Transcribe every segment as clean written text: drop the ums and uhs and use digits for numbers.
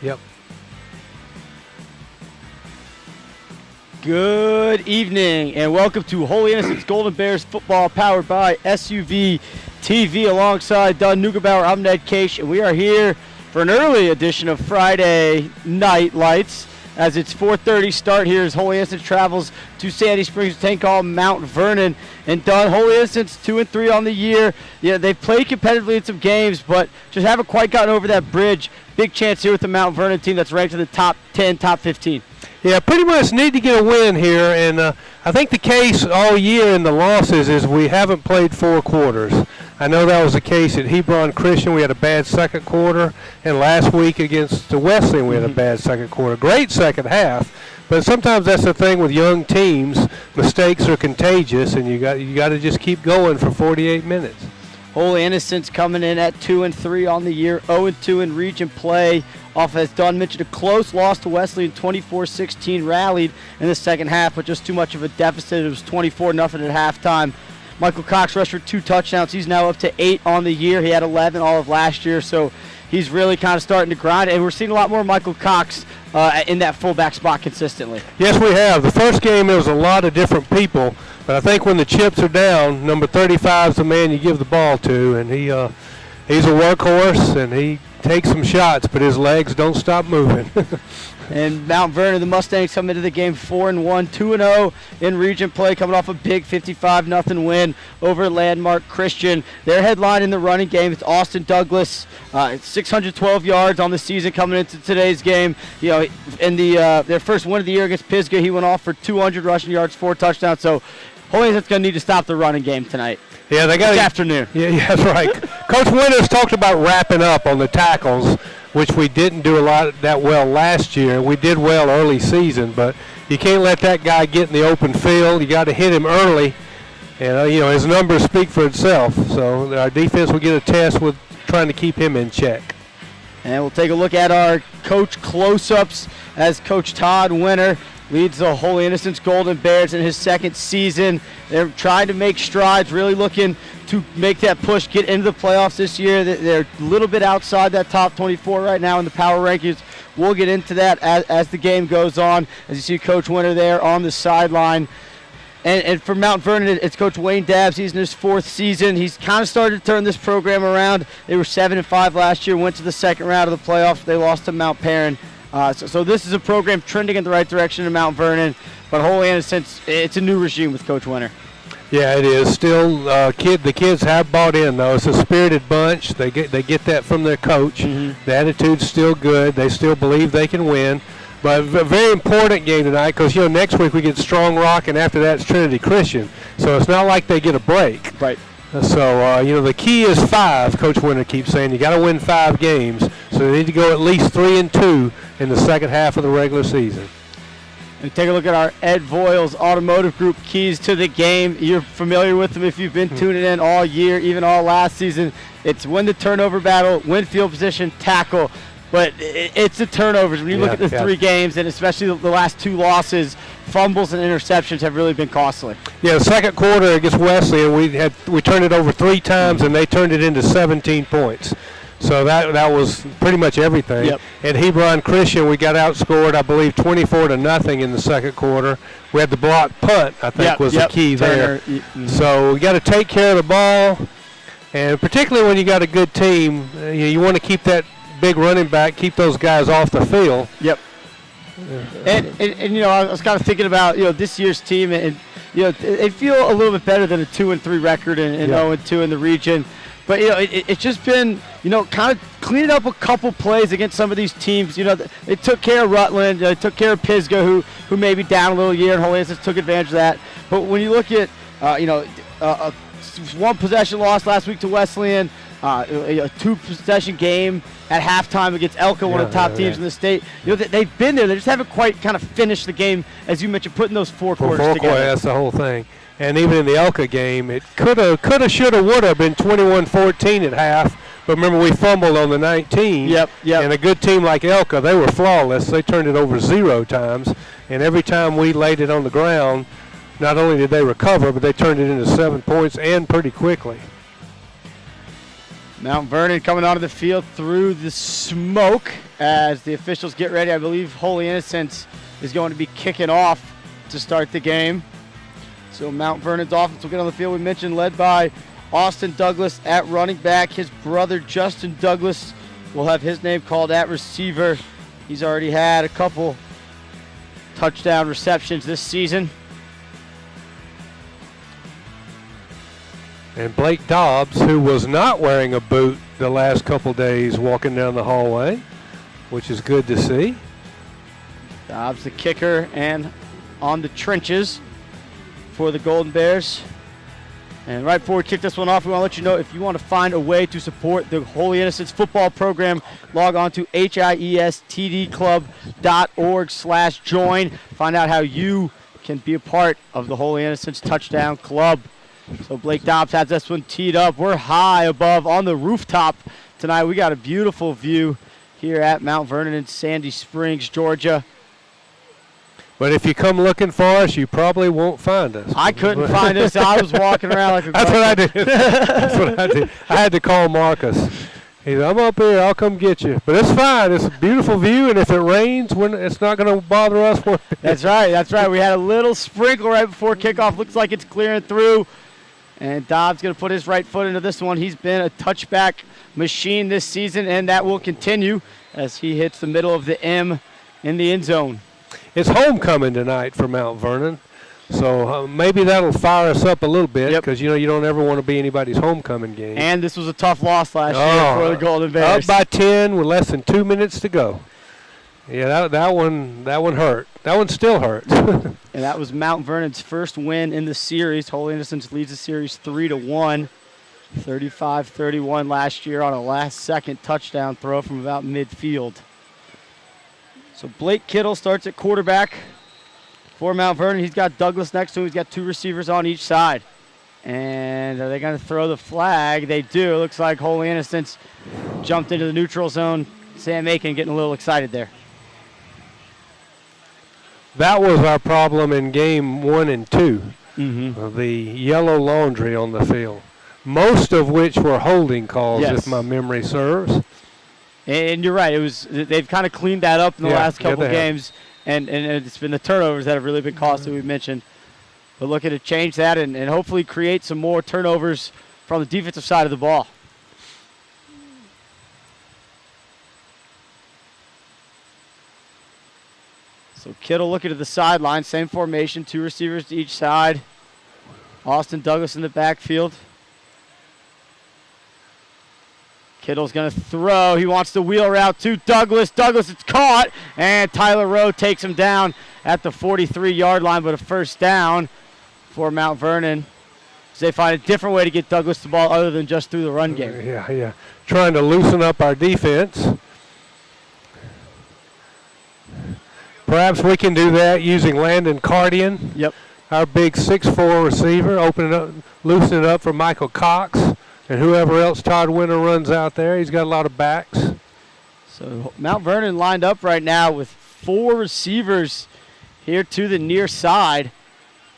Yep. Good evening and welcome to Holy Innocents Golden Bears football powered by SUV TV. Alongside Don Neugebauer, I'm Ned Case, and we are here for an early edition of Friday Night Lights as it's 4:30 start here as Holy Innocents travels to Sandy Springs to take on Mount Vernon. And Don, Holy Innocents 2-3 on the year. Yeah, they've played competitively in some games, but just haven't quite gotten over that bridge. Big chance here with the Mount Vernon team that's ranked in the top 10, top 15. Yeah, pretty much need to get a win here, and I think the case all year in the losses is we haven't played 4 quarters. I know that was the case at Hebron Christian. We had a bad second quarter, and last week against the Wesleyan we had a bad second quarter. Great second half, but sometimes that's the thing with young teams. Mistakes are contagious, and you got to just keep going for 48 minutes. Holy Innocents coming in at 2-3 on the year, 0-2 in region play. Off, as Don mentioned, a close loss to Wesleyan, 24-16, rallied in the second half, but just too much of a deficit. It was 24-0 at halftime. Michael Cox rushed for 2 touchdowns. He's now up to 8 on the year. He had 11 all of last year, so he's really kind of starting to grind, and we're seeing a lot more Michael Cox in that fullback spot consistently. Yes, we have. The first game, there was a lot of different people, but I think when the chips are down, number 35 is the man you give the ball to, and he's a workhorse, and he takes some shots, but his legs don't stop moving. And Mount Vernon, the Mustangs, come into the game 4-1, 2-0 in region play, coming off a big 55-0 win over Landmark Christian. Their headline in the running game is Austin Douglas, 612 yards on the season coming into today's game. You know, in their first win of the year against Pisgah, he went off for 200 rushing yards, 4 touchdowns. So Holy Innocents going to need to stop the running game tonight. Yeah, they got this afternoon. Yeah, that's right. Coach Winters talked about wrapping up on the tackles, which we didn't do a lot that well last year. We did well early season, but you can't let that guy get in the open field. You got to hit him early, and his numbers speak for itself. So our defense will get a test with trying to keep him in check. And we'll take a look at our coach close-ups as Coach Todd Winter leads the Holy Innocents Golden Bears in his second season. They're trying to make strides, really looking to make that push, get into the playoffs this year. They're a little bit outside that top 24 right now in the power rankings. We'll get into that as the game goes on, as you see Coach Winter there on the sideline. And for Mount Vernon, it's Coach Wayne Dabbs. He's in his 4th season. He's kind of started to turn this program around. They were 7-5 last year, went to the second round of the playoffs. They lost to Mount Perrin. So this is a program trending in the right direction in Mount Vernon, but Holy Innocents, it's a new regime with Coach Winter. Yeah, it is. Still, the kids have bought in, though. It's a spirited bunch. They get that from their coach. Mm-hmm. The attitude's still good. They still believe they can win. But a very important game tonight because, next week we get Strong Rock, and after that it's Trinity Christian. So it's not like they get a break. Right. So, the key is 5, Coach Winter keeps saying. You got to win 5 games. So they need to go at least 3-2 in the second half of the regular season. And take a look at our Ed Voiles Automotive Group keys to the game. You're familiar with them if you've been tuning in all year, even all last season. It's win the turnover battle, win field position, tackle. But it's the turnovers. When you look at the 3 games, and especially the last 2 losses, fumbles and interceptions have really been costly. Yeah, the second quarter against Wesleyan, we turned it over 3 times, and they turned it into 17 points. So that was pretty much everything. Yep. At Hebron Christian, we got outscored, I believe, 24-0 in the second quarter. We had the block punt, I think, was the key there. Mm-hmm. So we got to take care of the ball, and particularly when you got a good team, you want to keep that big running back, keep those guys off the field. Yep. And I was kind of thinking about this year's team, and they feel a little bit better than a 2-3 record and 0-2 in the region. But it's just been kind of cleaning up a couple plays against some of these teams. They took care of Rutland, they took care of Pisgah, who may be down a little year, and Holy Innocents took advantage of that. But when you look at a 1 possession loss last week to Wesleyan, a 2-possession game at halftime against Elka, one of the top teams in the state. They've been there. They just haven't quite kind of finished the game, as you mentioned, putting those 4 quarters together. That's the whole thing. And even in the Elka game, it coulda, shoulda, woulda been 21-14 at half. But remember, we fumbled on the 19. Yep. And a good team like Elka, they were flawless. They turned it over 0 times. And every time we laid it on the ground, not only did they recover, but they turned it into 7 points and pretty quickly. Mount Vernon coming onto the field through the smoke as the officials get ready. I believe Holy Innocents is going to be kicking off to start the game. So Mount Vernon's offense will get on the field. We mentioned led by Austin Douglas at running back. His brother Justin Douglas will have his name called at receiver. He's already had a couple touchdown receptions this season. And Blake Dobbs, who was not wearing a boot the last couple days walking down the hallway, which is good to see. Dobbs, the kicker, and on the trenches for the Golden Bears. And right before we kick this one off, we want to let you know if you want to find a way to support the Holy Innocents football program, log on to hiestdclub.org/join. Find out how you can be a part of the Holy Innocents Touchdown Club. So Blake Dobbs has this one teed up. We're high above on the rooftop tonight. We got a beautiful view here at Mount Vernon in Sandy Springs, Georgia. But if you come looking for us, you probably won't find us. I couldn't find us. I was walking around like a That's what I did. That's what I did. I had to call Marcus. He said, I'm up here. I'll come get you. But it's fine. It's a beautiful view, and if it rains, it's not going to bother us. That's right. That's right. We had a little sprinkle right before kickoff. Looks like it's clearing through. And Dobbs going to put his right foot into this one. He's been a touchback machine this season, and that will continue as he hits the middle of the M in the end zone. It's homecoming tonight for Mount Vernon, so maybe that'll fire us up a little bit because, you don't ever want to be anybody's homecoming game. And this was a tough loss last year for the Golden Bears. Up by 10 with less than 2 minutes to go. Yeah, that one hurt. That one still hurts. And that was Mount Vernon's first win in the series. Holy Innocents leads the series 3-1, 35-31 last year on a last-second touchdown throw from about midfield. So Blake Kittle starts at quarterback for Mount Vernon. He's got Douglas next to him. He's got two receivers on each side. And are they going to throw the flag? They do. It looks like Holy Innocents jumped into the neutral zone. Sam Aiken getting a little excited there. That was our problem in game 1 and 2, Mm-hmm. the yellow laundry on the field, most of which were holding calls, Yes. if my memory serves. And you're right. They've kind of cleaned that up in the last couple games, and it's been the turnovers that have really been costly, we mentioned. But looking to change that and hopefully create some more turnovers from the defensive side of the ball. So Kittle looking to the sideline, same formation, two receivers to each side. Austin Douglas in the backfield. Kittle's going to throw. He wants the wheel route to Douglas. Douglas, it's caught, and Tyler Rowe takes him down at the 43-yard line, but a first down for Mount Vernon. So they find a different way to get Douglas the ball other than just through the run game. Yeah. Trying to loosen up our defense. Perhaps we can do that using Landon Cardian. Yep. Our big 6'4" receiver, loosen it up for Michael Cox. And whoever else Todd Winter runs out there, he's got a lot of backs. So Mount Vernon lined up right now with four receivers here to the near side.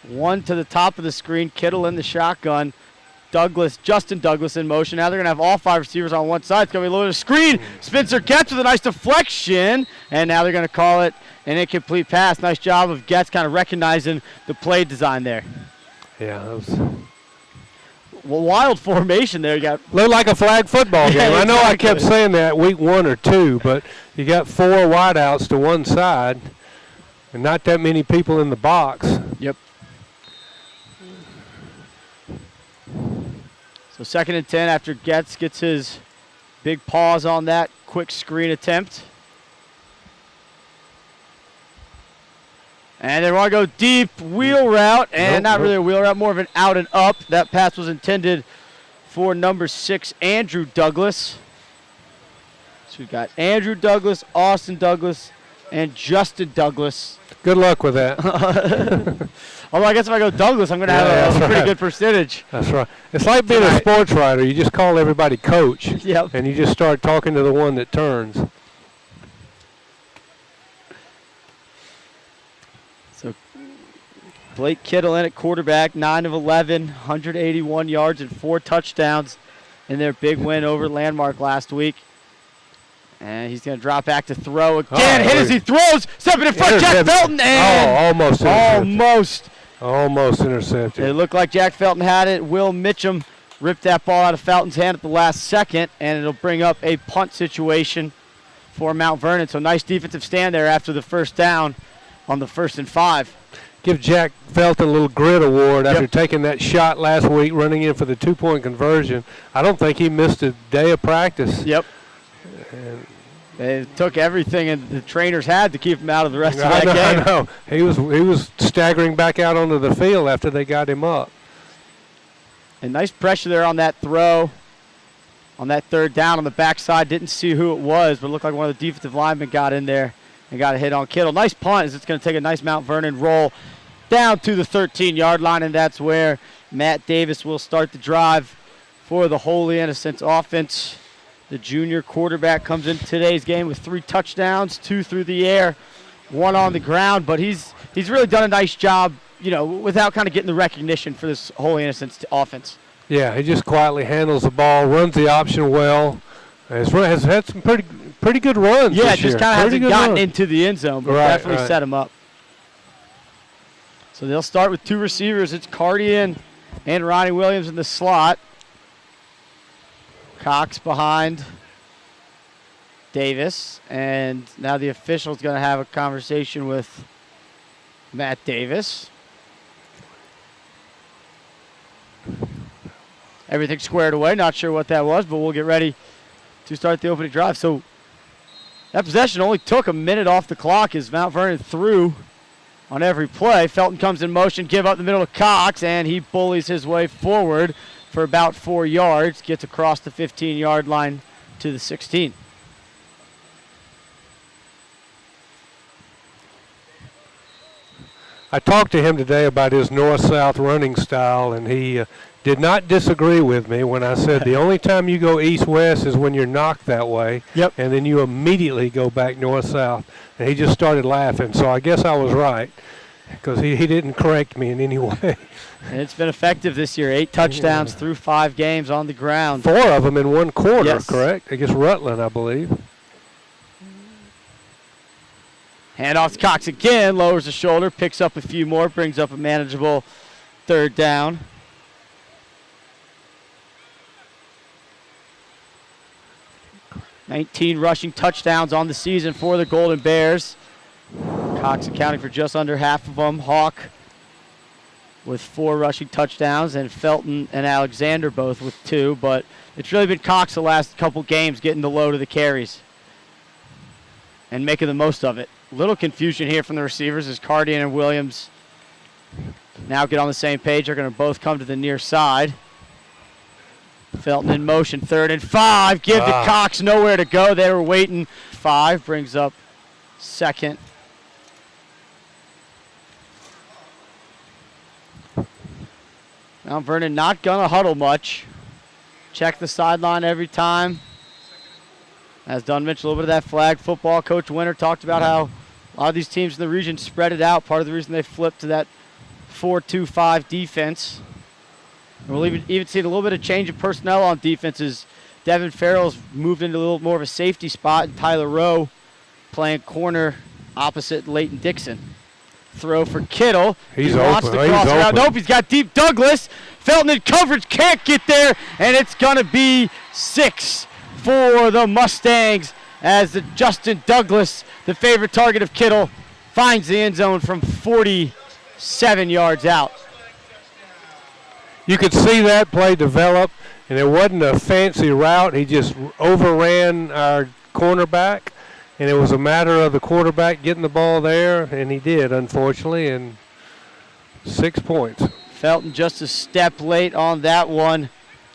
One to the top of the screen, Kittle in the shotgun. Justin Douglas in motion. Now they're going to have all five receivers on one side. It's going to be a little screen. Spencer Getz with a nice deflection. And now they're going to call it an incomplete pass. Nice job of Getz kind of recognizing the play design there. Yeah, that was... wild formation there. You got looked like a flag football game. Yeah, I know I exactly. kept saying that week 1 or 2, but you got 4 wideouts to one side and not that many people in the box. Yep. So 2nd and 10 after Getz gets his big pause on that quick screen attempt. And they want to go deep wheel route, and not really a wheel route, more of an out and up. That pass was intended for number 6, Andrew Douglas. So we've got Andrew Douglas, Austin Douglas, and Justin Douglas. Good luck with that. Although I guess if I go Douglas, I'm going to have a pretty good percentage. That's right. It's like being a sports writer. You just call everybody coach, Yep. and you just start talking to the one that turns. So Blake Kittle in at quarterback, 9 of 11, 181 yards and 4 touchdowns in their big win over Landmark last week. And he's going to drop back to throw again. Hit as he throws. Stepping in front, Jack Felton. And almost intercepted. Almost intercepted. It looked like Jack Felton had it. Will Mitchum ripped that ball out of Felton's hand at the last second, and it'll bring up a punt situation for Mount Vernon. So nice defensive stand there after the first down on the 1st and 5. Give Jack Felton a little grit award after taking that shot last week, running in for the 2-point conversion. I don't think he missed a day of practice. Yep. And they took everything and the trainers had to keep him out of the rest of that game. I know. He was staggering back out onto the field after they got him up. And nice pressure there on that throw. On that 3rd down on the backside. Didn't see who it was, but it looked like one of the defensive linemen got in there and got a hit on Kittle. Nice punt as it's going to take a nice Mount Vernon roll down to the 13-yard line, and that's where Matt Davis will start the drive for the Holy Innocents offense. The junior quarterback comes into today's game with 3 touchdowns, 2 through the air, 1 on the ground, but he's really done a nice job, without kind of getting the recognition for this Holy Innocents offense. Yeah, he just quietly handles the ball, runs the option well, has had some pretty good runs this year. Just kind of hasn't gotten into the end zone, but definitely set him up. So they'll start with 2 receivers. It's Cardian and Ronnie Williams in the slot. Cox behind Davis. And now the official's going to have a conversation with Matt Davis. Everything squared away. Not sure what that was, but we'll get ready to start the opening drive. So that possession only took a minute off the clock as Mount Vernon threw on every play. Felton comes in motion, give up the middle to Cox, and he bullies his way forward for about 4 yards, gets across the 15-yard line to the 16. I talked to him today about his north-south running style, and he did not disagree with me when I said the only time you go east-west is when you're knocked that way, and then you immediately go back north-south. And he just started laughing, so I guess I was right because he didn't correct me in any way. And it's been effective this year. 8 touchdowns through 5 games on the ground. 4 of them in 1 quarter, correct? Against Rutland, I believe. Handoff to Cox again, lowers the shoulder, picks up a few more, brings up a manageable 3rd down. $19 rushing touchdowns on the season for the Golden Bears. Cox accounting for just under half of them. Hawk with 4 rushing touchdowns, and Felton and Alexander both with 2. But it's really been Cox the last couple games getting the load of the carries and making the most of it. Little confusion here from the receivers as Cardian and Williams now get on the same page. They're going to both come to the near side. Felton in motion, 3rd and 5. Give to Cox, nowhere to go. They were waiting. 5 brings up 2nd. Mount Vernon not going to huddle much. Check the sideline every time. As Dunn mentioned, a little bit of that flag football. Coach Winter talked about how a lot of these teams in the region spread it out. Part of the reason they flipped to that 4-2-5 defense. And we'll even see a little bit of change of personnel on defenses. Devin Farrell's moved into a little more of a safety spot, and Tyler Rowe playing corner opposite Leighton Dixon. Throw for Kittle. He's wants open. to cross around. Nope, he's got deep Douglas. Felton in coverage, can't get there, and it's going to be 6 for the Mustangs as the Justin Douglas, the favorite target of Kittle, finds the end zone from 47 yards out. You could see that play develop, and it wasn't a fancy route. He just overran our cornerback, and it was a matter of the quarterback getting the ball there, and he did, unfortunately, and 6 points. Felton just a step late on that one,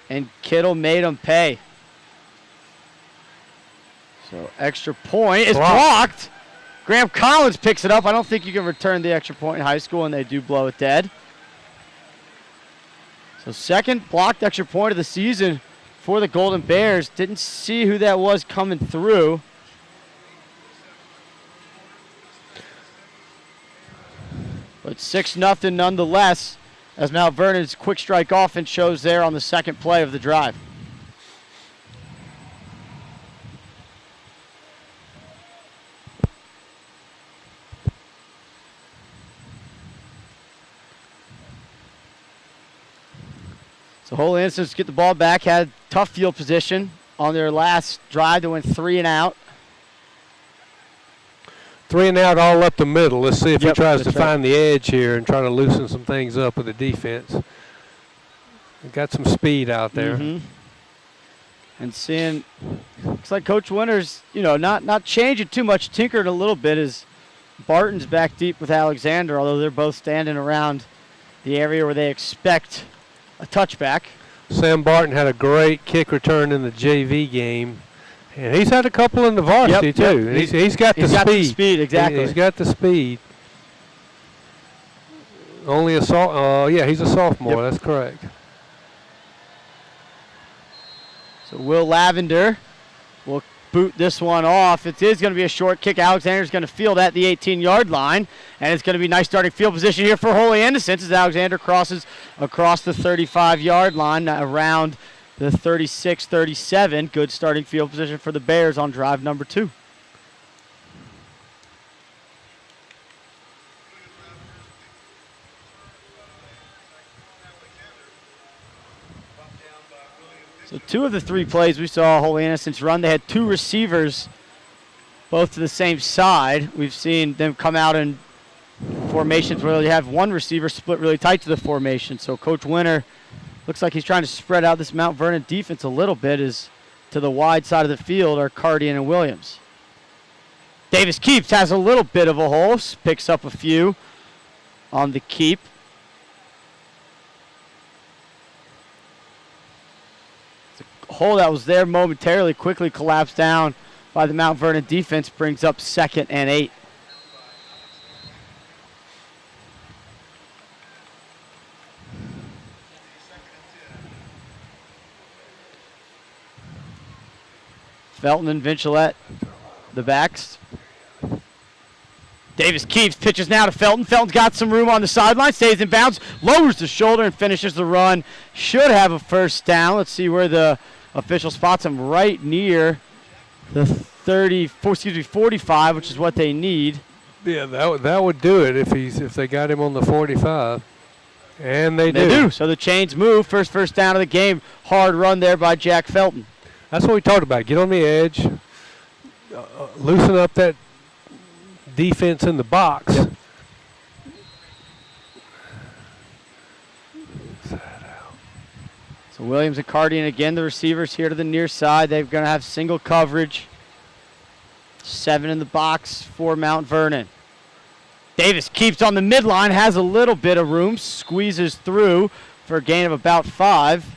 and Kittle made him pay. So extra point is blocked. Graham Collins picks it up. I don't think you can return the extra point in high school, and they do blow it dead. So 2nd blocked extra point of the season for the Golden Bears. Didn't see who that was coming through. But 6-0 nonetheless, as Mount Vernon's quick strike offense shows there on the 2nd play of the drive. So Holy Innocents get the ball back, had tough field position on their last drive. They went 3 and out. 3 and out all up the middle. Let's see if he tries to right. find the edge here and try to loosen some things up with the defense. Got some speed out there. And seeing, looks like Coach Winters, not changing too much, tinkered a little bit as Barton's back deep with Alexander, although they're both standing around the area where they expect a touchback. Sam Barton had a great kick return in the JV game. And he's had a couple in the varsity, too. Yep. He's got the speed. He's got the speed, exactly. He's got the speed. Only a he's a sophomore. That's correct. So Will Lavender will boot this one off. It is going to be a short kick. Alexander's going to field at the 18-yard line. And it's going to be nice starting field position here for Holy Innocents as Alexander crosses across the 35-yard line around the 36-37. Good starting field position for the Bears on drive number 2. So 2 of the 3 plays we saw Holy Innocents run, they had 2 receivers, both to the same side. We've seen them come out in formations where they have 1 receiver split really tight to the formation. So Coach Winter looks like he's trying to spread out this Mount Vernon defense a little bit, as to the wide side of the field are Cardian and Williams. Davis keeps, has a little bit of a hole, picks up a few on the keep. Hole that was there momentarily quickly collapsed down by the Mount Vernon defense, brings up 2nd and 8. Felton and Vinchelette, the backs. Davis keeps, pitches now to Felton. Felton's got some room on the sideline, stays in bounds, lowers the shoulder and finishes the run. Should have a first down. Let's see where the official spots him, right near the 45, which is what they need. Yeah, that would do it if they got him on the 45. And they do. So the chains move. First down of the game. Hard run there by Jack Felton. That's what we talked about. Get on the edge, loosen up that defense in the box. Yep. So Williams and Cardian again, the receivers here to the near side. They're going to have single coverage. 7 in the box for Mount Vernon. Davis keeps on the midline, has a little bit of room, squeezes through for a gain of about 5.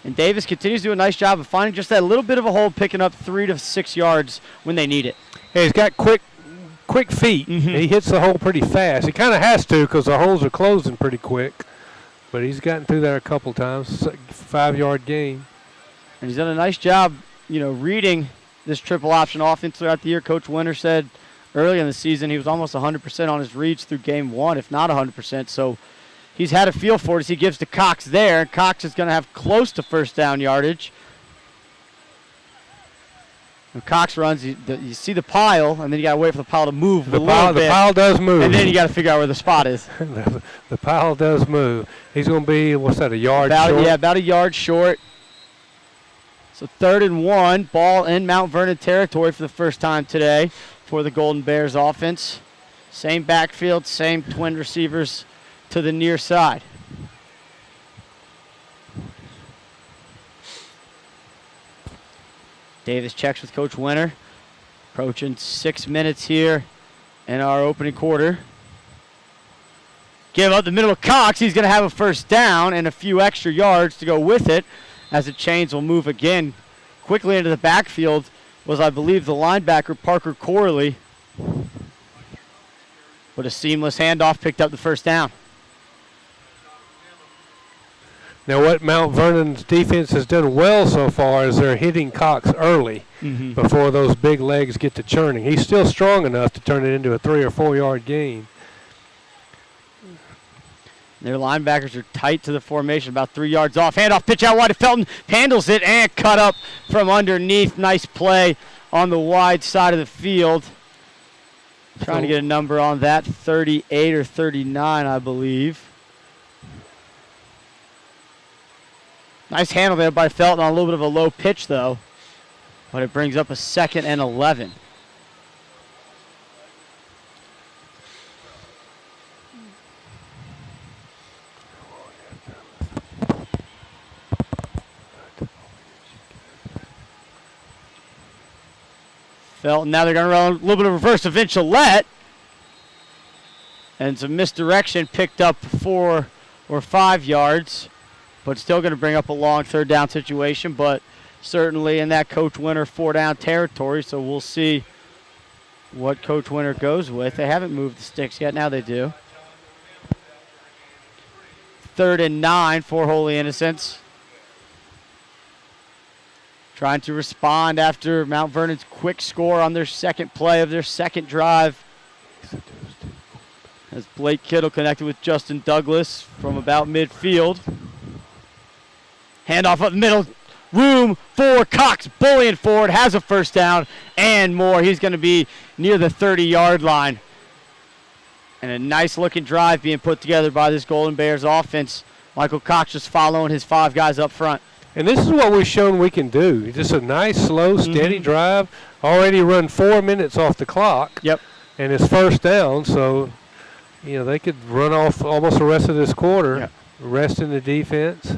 And Davis continues to do a nice job of finding just that little bit of a hole, picking up 3 to 6 yards when they need it. Yeah, he's got quick feet. He hits the hole pretty fast. He kind of has to because the holes are closing pretty quick. But he's gotten through there a couple times. 5-yard gain. And he's done a nice job, reading this triple option offense throughout the year. Coach Winter said early in the season he was almost 100% on his reads through game 1, if not 100%. So he's had a feel for it as he gives to Cox there. And Cox is going to have close to first down yardage. When Cox runs, you see the pile, and then you got to wait for the pile to move a little bit. The pile does move. And then you got to figure out where the spot is. The pile does move. He's going to be, a yard short? Yeah, about a yard short. So 3rd and 1, ball in Mount Vernon territory for the first time today for the Golden Bears offense. Same backfield, same twin receivers to the near side. Davis checks with Coach Winter. Approaching 6 minutes here in our opening quarter. Give up the middle of Cox. He's going to have a first down and a few extra yards to go with it, as the chains will move again quickly into the backfield. Was, I believe, the linebacker Parker Corley. With a seamless handoff, picked up the first down. Now, what Mount Vernon's defense has done well so far is they're hitting Cox early before those big legs get to churning. He's still strong enough to turn it into a 3 or 4 yard gain. Their linebackers are tight to the formation, about 3 yards off. Handoff, pitch out wide to Felton. Handles it and cut up from underneath. Nice play on the wide side of the field. Trying to get a number on that, 38 or 39, I believe. Nice handle there by Felton on a little bit of a low pitch, though. But it brings up a 2nd and 11. Felton, now they're going to run a little bit of reverse to Vincilette. And some misdirection picked up 4 or 5 yards. But still going to bring up a long 3rd down situation. But certainly in that Coach Winter 4-down territory. So we'll see what Coach Winter goes with. They haven't moved the sticks yet. Now they do. 3rd and 9 for Holy Innocents. Trying to respond after Mount Vernon's quick score on their 2nd play of their 2nd drive. As Blake Kittle connected with Justin Douglas from about midfield. Handoff up middle. Room for Cox. Bullying forward. Has a 1st down and more. He's going to be near the 30-yard line. And a nice-looking drive being put together by this Golden Bears offense. Michael Cox just following his 5 guys up front. And this is what we've shown we can do. Just a nice, slow, steady drive. Already run 4 minutes off the clock. Yep. And it's 1st down, so, they could run off almost the rest of this quarter, yep. Resting the defense.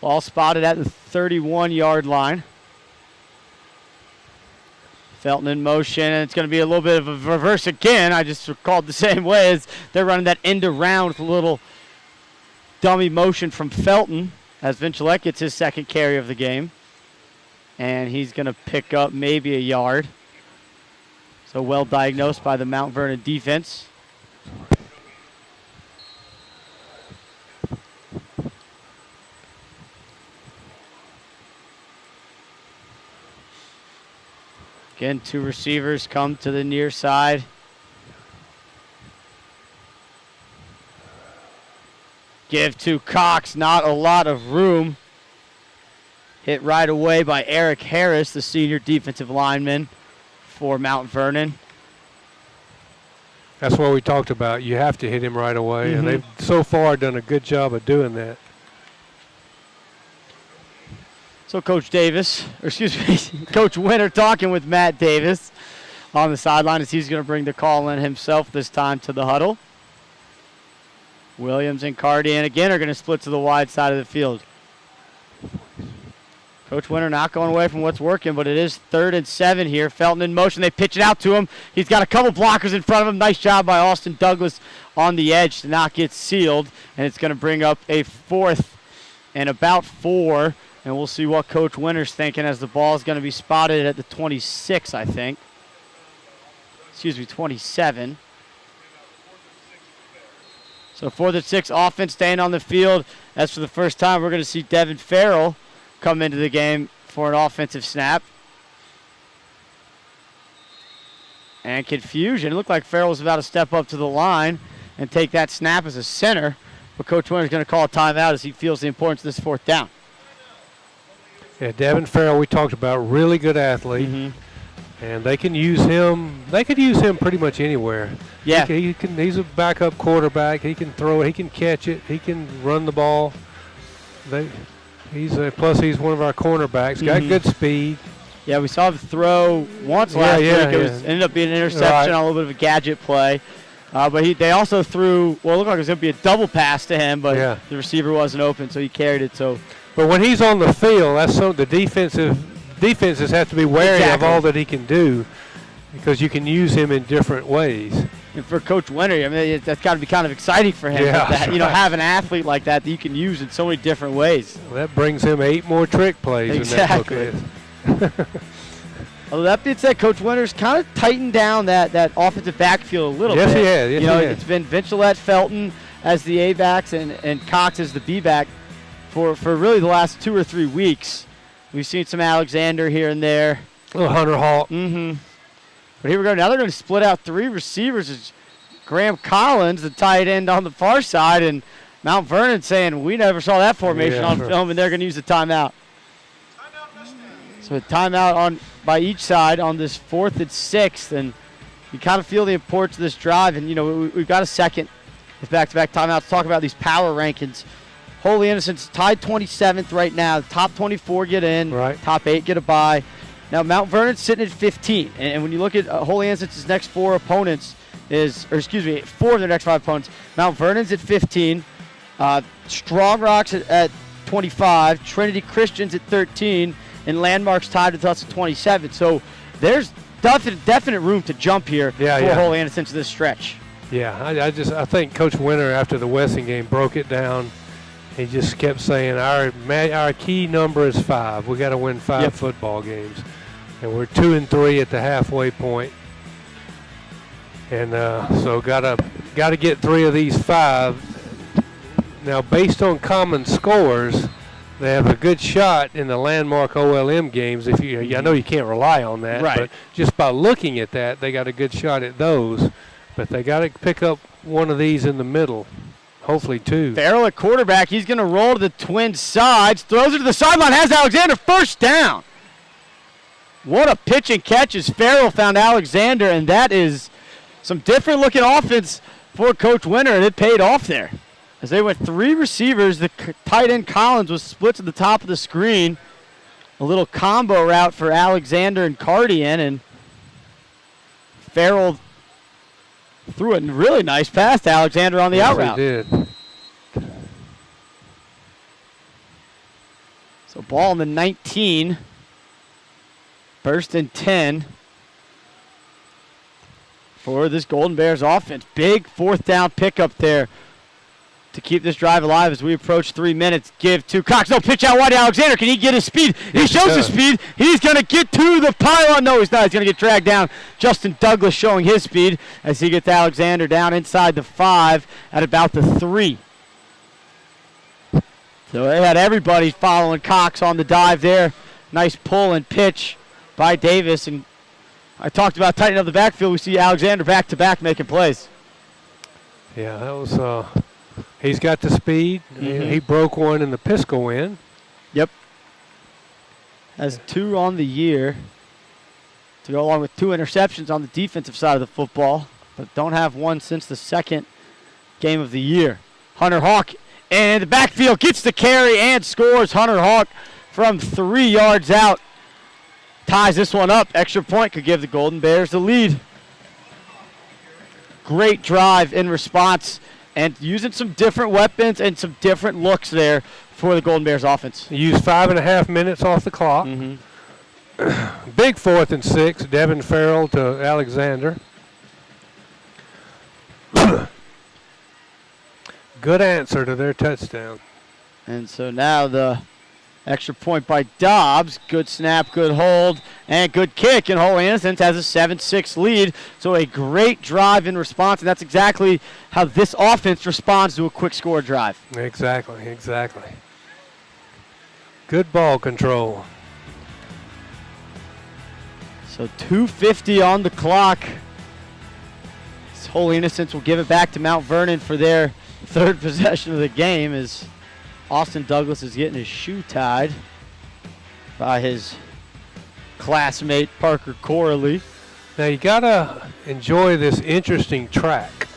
Ball spotted at the 31-yard line. Felton in motion, and it's going to be a little bit of a reverse again. I just recalled the same way as they're running that end around with a little dummy motion from Felton. As Vincilette gets his 2nd carry of the game. And he's going to pick up maybe a yard. So well diagnosed by the Mount Vernon defense. Again, 2 receivers come to the near side. Give to Cox, not a lot of room. Hit right away by Eric Harris, the senior defensive lineman for Mount Vernon. That's what we talked about. You have to hit him right away, and they've so far done a good job of doing that. So Coach Coach Winter talking with Matt Davis on the sideline as he's going to bring the call in himself this time to the huddle. Williams and Cardian again are going to split to the wide side of the field. Coach Winter not going away from what's working, but it is 3rd and 7 here. Felton in motion. They pitch it out to him. He's got a couple blockers in front of him. Nice job by Austin Douglas on the edge to not get sealed. And it's going to bring up a 4th and about 4. And we'll see what Coach Winter's thinking as the ball is going to be spotted at the 26, I think. 27. So 4th and 6 offense staying on the field. As for the first time, we're going to see Devin Farrell come into the game for an offensive snap. And confusion. It looked like Farrell was about to step up to the line and take that snap as a center. But Coach Winter's going to call a timeout as he feels the importance of this 4th down. Yeah, Devin Farrell, we talked about, really good athlete. And they can use him. They could use him pretty much anywhere. Yeah. He's a backup quarterback. He can throw it. He can catch it. He can run the ball. Plus he's one of our cornerbacks. Got good speed. Yeah, we saw him throw once last week. It ended up being an interception on a little bit of a gadget play. But they also threw, it looked like it was going to be a double pass to him, but the receiver wasn't open, so he carried it. But when he's on the field, that's the defenses have to be wary of all that he can do, because you can use him in different ways. And for Coach Winter, I mean, that's got to be kind of exciting for him. Have an athlete like that you can use in so many different ways. Well, that brings him 8 more trick plays in that book. Although that being said, Coach Winter's kind of tightened down that offensive backfield a little bit. Yes, he has. Yes, he has. It's been Vincilette, Felton as the A-backs and Cox as the B-back for really the last 2 or 3 weeks. We've seen some Alexander here and there. A little Hunter Hawk. But here we go. Now they're going to split out 3 receivers. It's Graham Collins, the tight end on the far side, and Mount Vernon saying, we never saw that formation on film, and they're going to use the timeout. So a timeout by each side on this 4th and 6th, and you kind of feel the importance of this drive. And, we've got a second with back-to-back timeouts to talk about these power rankings. Holy Innocents tied 27th right now. Top 24 get in. Right. Top 8 get a bye. Now, Mount Vernon's sitting at 15. And when you look at Holy Innocents' next 4 opponents, 4 of their next 5 opponents, Mount Vernon's at 15. Strong Rock's at 25. Trinity Christian's at 13. And Landmark's tied with us at 27. So there's definite room to jump here for Holy Innocents this stretch. Yeah, I think Coach Winter after the Weston game broke it down. He just kept saying our key number is 5. We got to win 5 football games, and we're 2-3 at the halfway point. And so got to get 3 of these 5. Now, based on common scores, they have a good shot in the landmark OLM games. I know you can't rely on that, right. But just by looking at that, they got a good shot at those. But they got to pick up one of these in the middle, hopefully 2. Farrell at quarterback. He's going to roll to the twin sides. Throws it to the sideline. Has Alexander. First down. What a pitch and catch as Farrell found Alexander. And that is some different looking offense for Coach Winter. And it paid off there. As they went 3 receivers, the tight end Collins was split to the top of the screen. A little combo route for Alexander and Cardian. And Farrell threw a really nice pass to Alexander on the out route. He did. So ball in the 19. First and 10 for this Golden Bears offense. Big 4th down pickup there to keep this drive alive as we approach 3 minutes. Give to Cox. No, pitch out wide to Alexander. Can he get his speed? He shows his speed. He's going to get to the pylon. No, he's not. He's going to get dragged down. Justin Douglas showing his speed as he gets Alexander down inside the 5 at about the 3. So they had everybody following Cox on the dive there. Nice pull and pitch by Davis. And I talked about tightening up the backfield. We see Alexander back-to-back making plays. Yeah, that was he's got the speed. Mm-hmm. He broke one in the Pisco win. Yep. Has 2 on the year to go along with 2 interceptions on the defensive side of the football, but don't have one since the 2nd game of the year. Hunter Hawk in the backfield gets the carry and scores. Hunter Hawk from 3 yards out ties this one up. Extra point could give the Golden Bears the lead. Great drive in response. And using some different weapons and some different looks there for the Golden Bears offense. He used 5.5 minutes off the clock. Mm-hmm. Big 4th and 6. Devin Farrell to Alexander. Good answer to their touchdown. And so now the extra point by Dobbs. Good snap, good hold, and good kick. And Holy Innocents has a 7-6 lead. So a great drive in response, and that's exactly how this offense responds to a quick score drive. Exactly. Good ball control. So 2:50 on the clock. Holy Innocents will give it back to Mount Vernon for their 3rd possession of the game as Austin Douglas is getting his shoe tied by his classmate Parker Corley. Now you gotta enjoy this interesting track.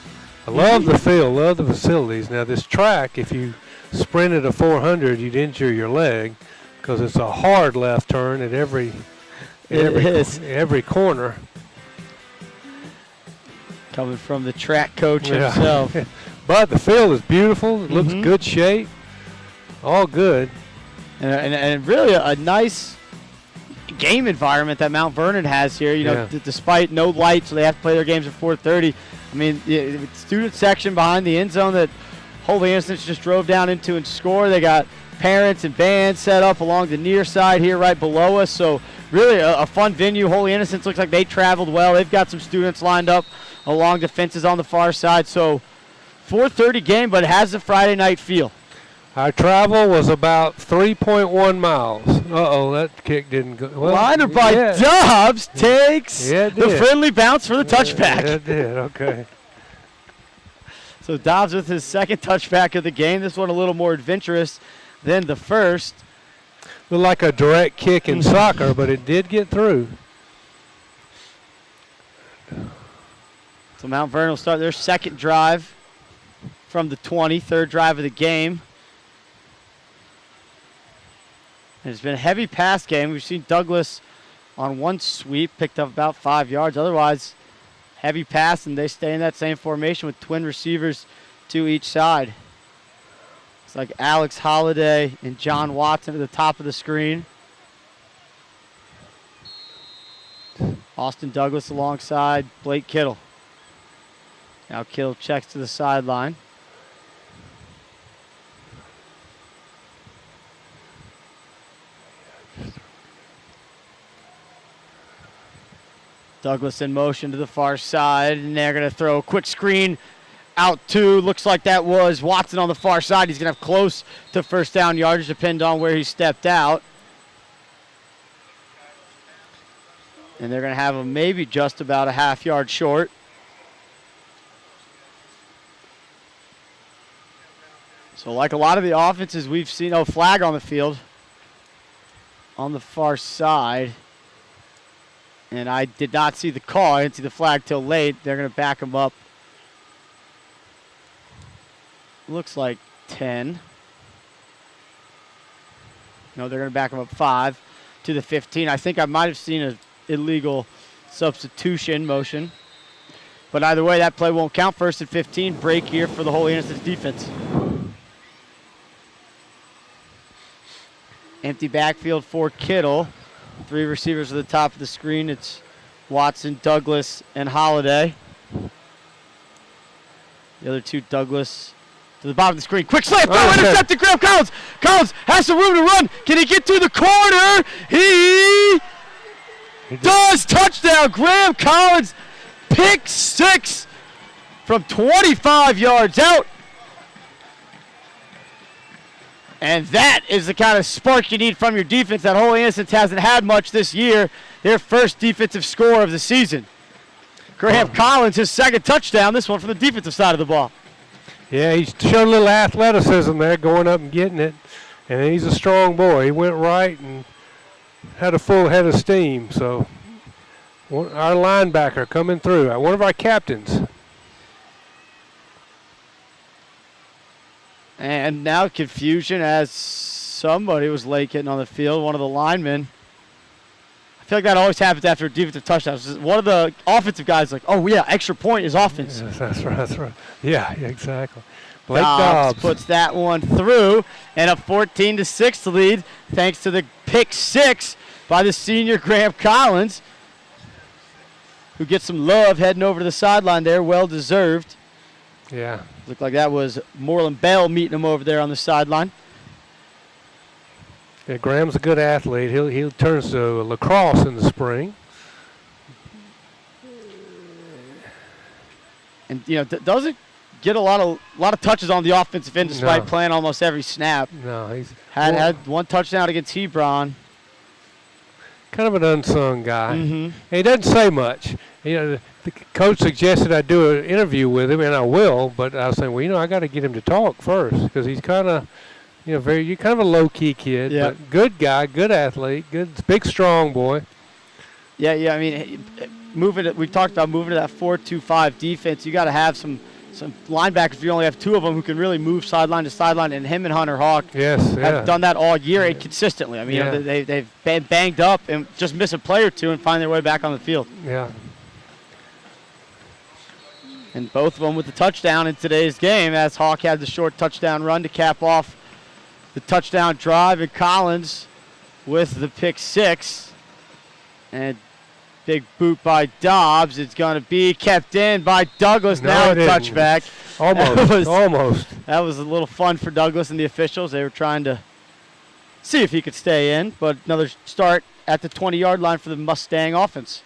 I love the field, love the facilities. Now this track, if you sprinted a 400, you'd injure your leg because it's a hard left turn at every corner. Coming from the track coach himself. But the field is beautiful. It looks good shape. All good. And really a nice game environment that Mount Vernon has here. You know, despite no lights, so they have to play their games at 4:30. I mean, the student section behind the end zone that Holy Innocents just drove down into and scored. They got parents and bands set up along the near side here right below us. So really a fun venue. Holy Innocents looks like they traveled well. They've got some students lined up along the fences on the far side. So 4:30 game, but it has a Friday night feel. Our travel was about 3.1 miles. Uh-oh, that kick didn't go. Well, Liner by Dobbs takes the friendly bounce for the touchback. It did, okay. So Dobbs with his 2nd touchback of the game. This one a little more adventurous than the first. Looked like a direct kick in soccer, but it did get through. So Mount Vernon will start their 2nd drive from the 20, 3rd drive of the game. It's been a heavy pass game. We've seen Douglas on one sweep, picked up about 5 yards. Otherwise, heavy pass, and they stay in that same formation with twin receivers to each side. It's like Alex Holiday and John Watson at the top of the screen. Austin Douglas alongside Blake Kittle. Now Kittle checks to the sideline. Douglas in motion to the far side, and they're going to throw a quick screen out to, looks like that was Watson on the far side. He's going to have close to first down yardage, depending on where he stepped out. And they're going to have him maybe just about a half yard short. So like a lot of the offenses we've seen, flag on the field on the far side. And I did not see the call. I didn't see the flag till late. They're going to back him up. Looks like 10. No, they're going to back him up 5 to the 15. I think I might have seen an illegal substitution motion. But either way, that play won't count. 1st and 15. Break here for the Holy Innocents defense. Empty backfield for Kittle. 3 receivers at the top of the screen. It's Watson, Douglas, and Holiday. The other 2, Douglas to the bottom of the screen. Quick slant, throw, intercepted, Graham Collins. Collins has some room to run. Can he get to the corner? He does. Touchdown, Graham Collins. Pick 6 from 25 yards out. And that is the kind of spark you need from your defense that Holy Innocents hasn't had much this year. Their first defensive score of the season. Graham Collins, his 2nd touchdown, this one from the defensive side of the ball. Yeah, he showed a little athleticism there, going up and getting it. And he's a strong boy. He went right and had a full head of steam. So our linebacker coming through, one of our captains. And now confusion as somebody was late getting on the field, one of the linemen. I feel like that always happens after a defensive touchdown. One of the offensive guys is like, oh, yeah, extra point is offense. Yes, that's right. Yeah, exactly. Blake Dobbs puts that one through, and a 14-6 lead thanks to the pick 6 by the senior Graham Collins, who gets some love heading over to the sideline there, well-deserved. Yeah. Looked like that was Moreland Bell meeting him over there on the sideline. Yeah, Graham's a good athlete. He turns to lacrosse in the spring. And doesn't get a lot of touches on the offensive end despite playing almost every snap. No, he's had one touchdown against Hebron. Kind of an unsung guy. Mm-hmm. He doesn't say much. The coach suggested I do an interview with him, and I will. But I was saying, well, I got to get him to talk first because he's kind of, you're kind of a low-key kid, but good guy, good athlete, big, strong boy. Yeah. I mean, we talked about moving to that 4-2-5 defense. You got to have some linebackers. You only have 2 of them who can really move sideline to sideline, and him and Hunter Hawk have done that all year and consistently. I mean, they've been banged up and just miss a play or 2 and find their way back on the field. Yeah. And both of them with the touchdown in today's game, as Hawk had the short touchdown run to cap off the touchdown drive, and Collins with the pick 6. And big boot by Dobbs. It's going to be kept in by Douglas. Now a touchback. Almost. That was a little fun for Douglas and the officials. They were trying to see if he could stay in, but another start at the 20-yard line for the Mustang offense.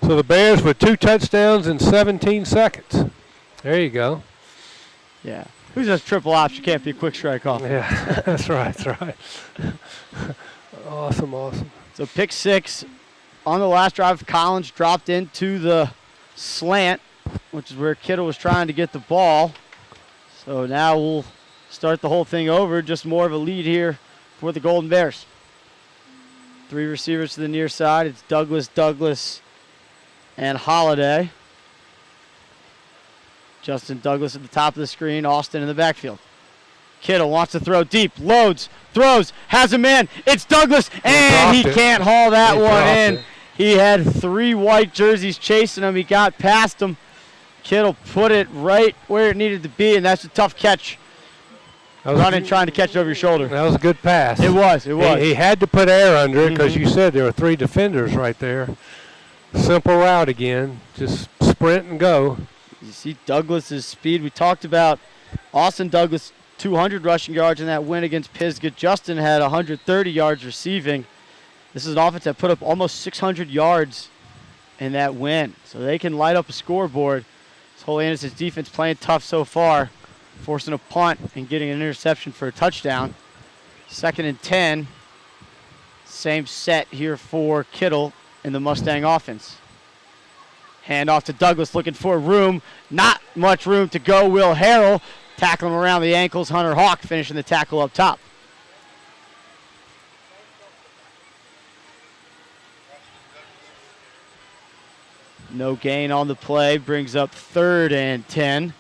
So the Bears with 2 touchdowns in 17 seconds. There you go. Yeah. Who's just triple option? Can't be a quick strike off. Yeah, that's right. Awesome. So pick 6 on the last drive. Collins dropped into the slant, which is where Kittle was trying to get the ball. So now we'll start the whole thing over. Just more of a lead here for the Golden Bears. 3 receivers to the near side. It's Douglas, and Holiday. Justin Douglas at the top of the screen. Austin in the backfield. Kittle wants to throw deep. Loads. throws, has a man. It's Douglas, and he can't haul that one in. He had 3 white jerseys chasing him. He got past him. Kittle put it right where it needed to be, and that's a tough catch. Running, trying to catch it over your shoulder. That was a good pass. It was. He had to put air under it because you said there were 3 defenders right there. Simple route again. Just sprint and go. You see Douglas's speed. We talked about Austin Douglas, 200 rushing yards in that win against Pisgah. Justin had 130 yards receiving. This is an offense that put up almost 600 yards in that win. So they can light up a scoreboard. This Holy Innocents defense playing tough so far, forcing a punt and getting an interception for a touchdown. 2nd and 10. Same set here for Kittle in the Mustang offense. Hand off to Douglas, looking for room. Not much room to go. Will Harrell tackling him around the ankles. Hunter Hawk finishing the tackle up top. No gain on the play. Brings up 3rd and 10.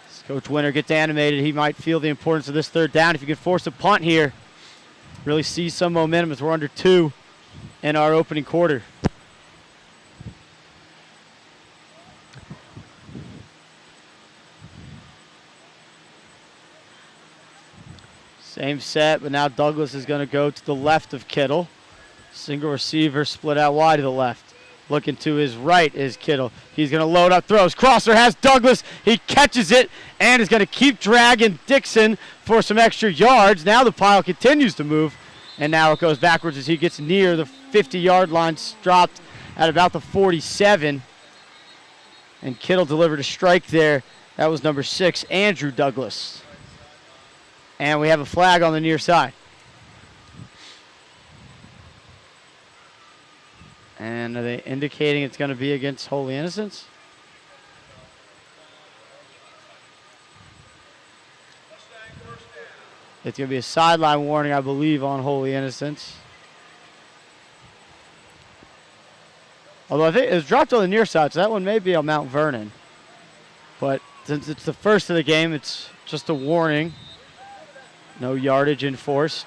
As Coach Winter gets animated, he might feel the importance of this 3rd down. If you can force a punt here, really see some momentum as we're under 2 in our opening quarter. Same set, but now Douglas is going to go to the left of Kittle. Single receiver split out wide to the left. Looking to his right is Kittle. He's going to load up throws. Crosser has Douglas. He catches it and is going to keep dragging Dixon for some extra yards. Now the pile continues to move, and now it goes backwards as he gets near the 50-yard line, dropped at about the 47. And Kittle delivered a strike there. That was number 6, Andrew Douglas. And we have a flag on the near side. And are they indicating it's going to be against Holy Innocents? It's going to be a sideline warning, I believe, on Holy Innocents. Although I think it was dropped on the near side, so that one may be on Mount Vernon. But since it's the first of the game, it's just a warning. No yardage enforced.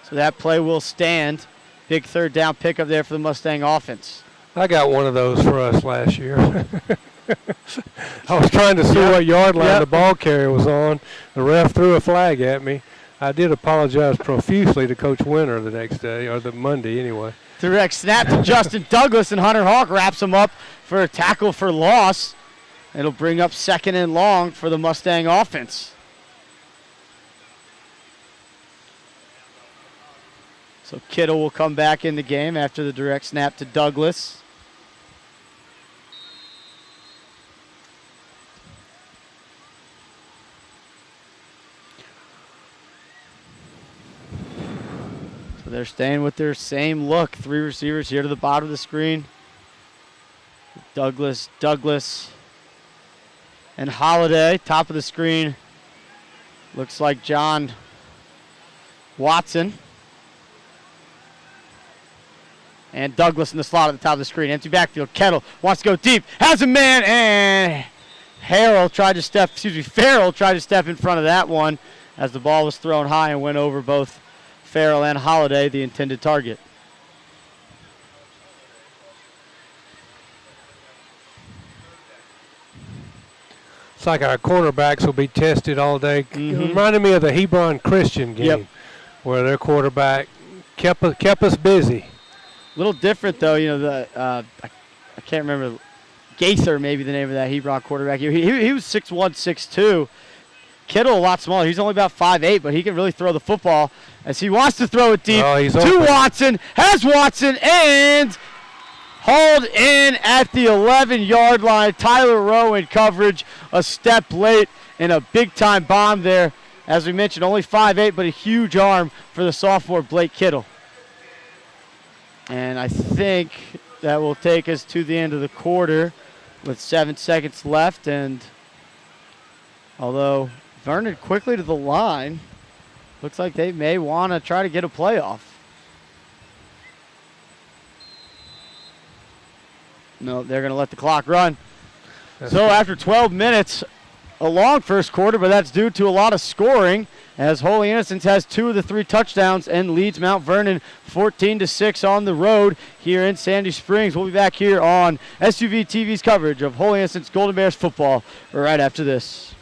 So that play will stand. Big 3rd down pickup there for the Mustang offense. I got one of those for us last year. I was trying to see what yard line the ball carrier was on. The ref threw a flag at me. I did apologize profusely to Coach Winter the next day, or the Monday anyway. Direct snap to Justin Douglas, and Hunter Hawk wraps him up for a tackle for loss. It'll bring up 2nd and long for the Mustang offense. So Kittle will come back in the game after the direct snap to Douglas. So they're staying with their same look. 3 receivers here to the bottom of the screen. Douglas, and Holiday. Top of the screen looks like John Watson. And Douglas in the slot at the top of the screen. Empty backfield. Kettle wants to go deep. Has a man, and Farrell tried to step in front of that one as the ball was thrown high and went over both Farrell and Holiday, the intended target. It's like our quarterbacks will be tested all day. It reminded me of the Hebron Christian game where their quarterback kept us busy. A little different, though. You know, I can't remember. Gaither, maybe the name of that Hebron quarterback. He was 6'1", 6'2". Kittle a lot smaller. He's only about 5'8", but he can really throw the football as he wants to throw it deep to Watson. Has Watson and hauled in at the 11-yard line. Tyler Rowe in coverage, a step late, and a big-time bomb there. As we mentioned, only 5'8", but a huge arm for the sophomore Blake Kittle. And I think that will take us to the end of the quarter with 7 seconds left. And although Vernon quickly to the line, looks like they may want to try to get a playoff. No, they're going to let the clock run. So after 12 minutes a long first quarter, but that's due to a lot of scoring, as Holy Innocents has 2 of the 3 touchdowns and leads Mount Vernon 14-6 on the road here in Sandy Springs. We'll be back here on SUV TV's coverage of Holy Innocents Golden Bears football right after this.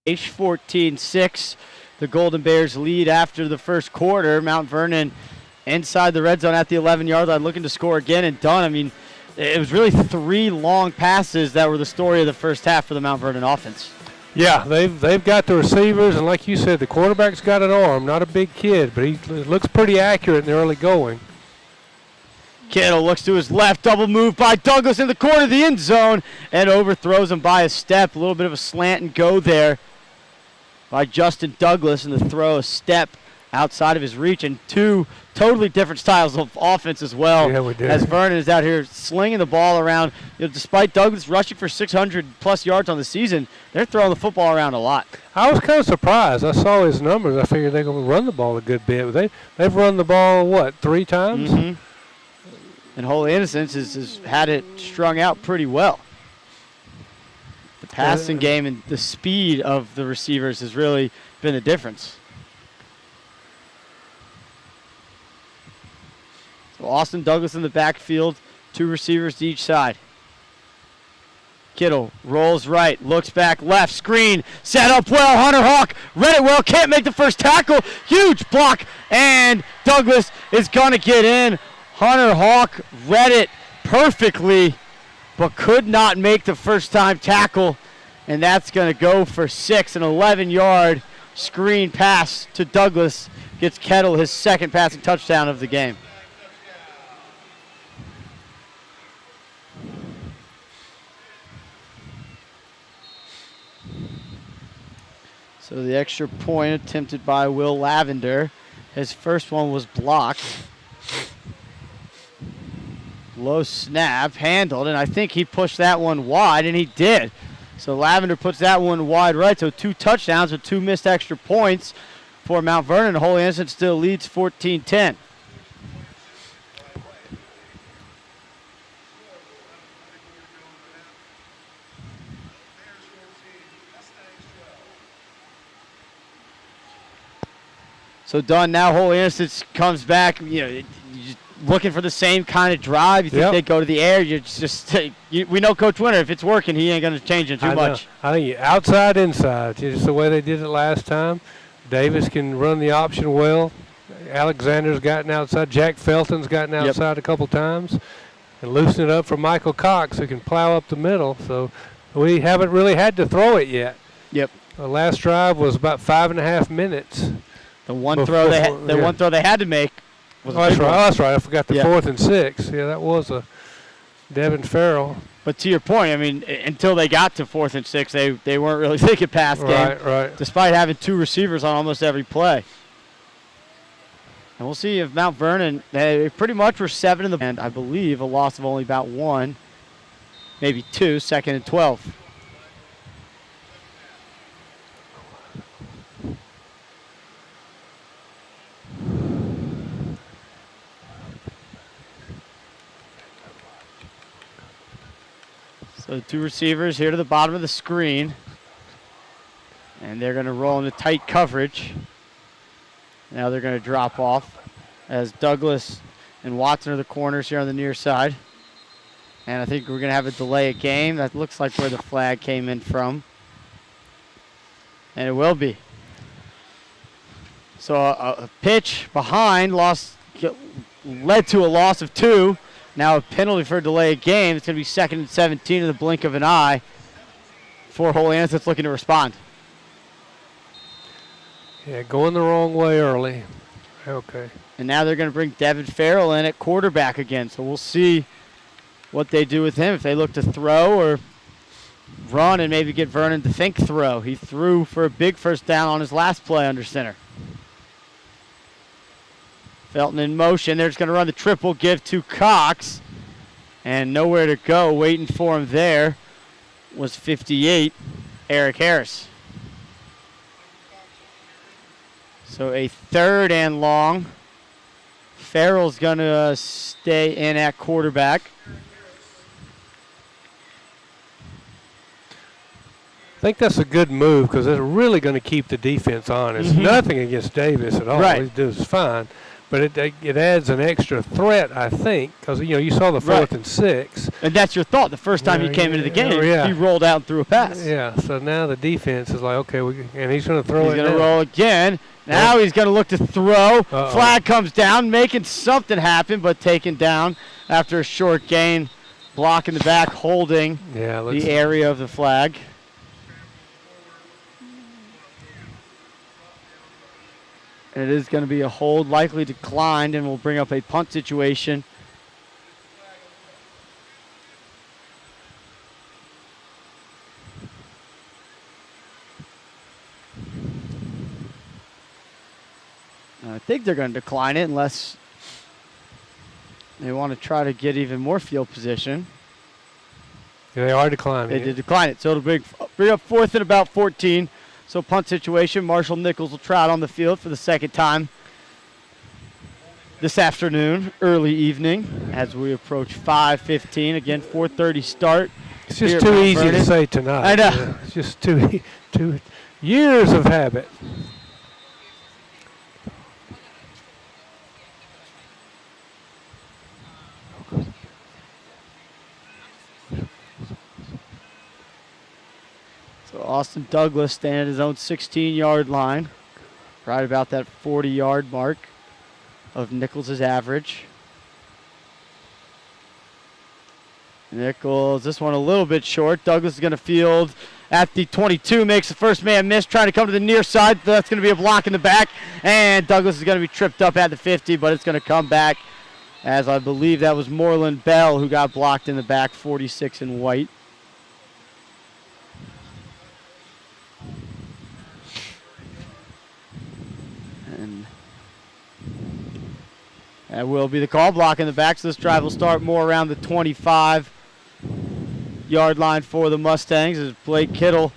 H 14-6. The Golden Bears lead after the first quarter. Mount Vernon inside the red zone at the 11-yard line, looking to score again and done. I mean, it was really 3 long passes that were the story of the first half for the Mount Vernon offense. Yeah, they've got the receivers, and like you said, the quarterback's got an arm. Not a big kid, but he looks pretty accurate in the early going. Kittle looks to his left, double move by Douglas in the corner of the end zone, and overthrows him by a step. A little bit of a slant and go there by Justin Douglas, and the throw a step outside of his reach, and 2 totally different styles of offense as well. Yeah, we did. As Vernon is out here slinging the ball around. Despite Douglas rushing for 600-plus yards on the season, they're throwing the football around a lot. I was kind of surprised. I saw his numbers. I figured they're going to run the ball a good bit. But they've run the ball, 3 times? Mm-hmm. And Holy Innocents has had it strung out pretty well. The passing game and the speed of the receivers has really been the difference. So Austin Douglas in the backfield, 2 receivers to each side. Kittle rolls right, looks back left, screen, set up well, Hunter Hawk read it well, can't make the first tackle, huge block, and Douglas is going to get in. Hunter Hawk read it perfectly, but could not make the first time tackle, and that's going to go for 6, an 11-yard screen pass to Douglas, gets Kettle his second passing touchdown of the game. So the extra point attempted by Will Lavender. His first one was blocked. Low snap, handled, and I think he pushed that one wide, and he did. So Lavender puts that one wide right, so 2 touchdowns with 2 missed extra points for Mount Vernon. Holy Innocents still leads 14-10. So done now, Holy Innocents comes back, looking for the same kind of drive. You think they go to the air? We know Coach Winter. If it's working, he ain't going to change it too much. I think outside, inside. Just the way they did it last time. Davis can run the option well. Alexander's gotten outside. Jack Felton's gotten outside a couple times. And loosen it up for Michael Cox, who can plow up the middle. So we haven't really had to throw it yet. Yep. The last drive was about 5.5 minutes. The one throw they had to make was that's right. I forgot the 4th and 6. Yeah, that was a Devin Farrell. But to your point, I mean, until they got to 4th and 6, they weren't really thinking pass game. Right. Despite having 2 receivers on almost every play. And we'll see if Mount Vernon, they pretty much were 7 in the, and I believe a loss of only about 1, maybe 2, 2nd and 12. So 2 receivers here to the bottom of the screen. And they're going to roll into tight coverage. Now they're going to drop off as Douglas and Watson are the corners here on the near side. And I think we're going to have a delay of game. That looks like where the flag came in from. And it will be. So a pitch behind led to a loss of 2. Now a penalty for a delay of game. It's going to be 2nd and 17 in the blink of an eye for Holy Innocents looking to respond. Yeah, going the wrong way early. Okay. And now they're going to bring Devin Farrell in at quarterback again. So we'll see what they do with him. If they look to throw or run and maybe get Vernon to think throw. He threw for a big first down on his last play under center. Felton in motion. They're just going to run the triple give to Cox. And nowhere to go, waiting for him there was 58, Eric Harris. So a 3rd and long. Farrell's going to stay in at quarterback. I think that's a good move because it's really going to keep the defense honest. Nothing against Davis at all. Right. He does fine. But it adds an extra threat, I think, because, you saw the 4th and 6. And that's your thought. The first time he came into the game, he rolled out and threw a pass. Yeah, so now the defense is like, okay, and he's going to throw it. He's going to roll again. Now he's going to look to throw. Flag comes down, making something happen, but taken down after a short gain. Block in the back, holding the area of the flag. And it is going to be a hold, likely declined, and will bring up a punt situation. I think they're going to decline it unless they want to try to get even more field position. Yeah, they are declining. They did decline it, so it'll bring up 4th and about 14. So punt situation, Marshall Nichols will try it on the field for the 2nd time this afternoon, early evening, as we approach 5:15. Again, 4:30 start. It's just too easy to say tonight. I know. It's just too years of habit. So Austin Douglas staying at his own 16-yard line, right about that 40-yard mark of Nichols' average. Nichols, this one a little bit short. Douglas is going to field at the 22, makes the first man miss, trying to come to the near side. That's going to be a block in the back, and Douglas is going to be tripped up at the 50, but it's going to come back, as I believe that was Moreland Bell who got blocked in the back, 46 in white. And that will be the call, block in the back, so this drive will start more around the 25-yard line for the Mustangs as Blake Kittle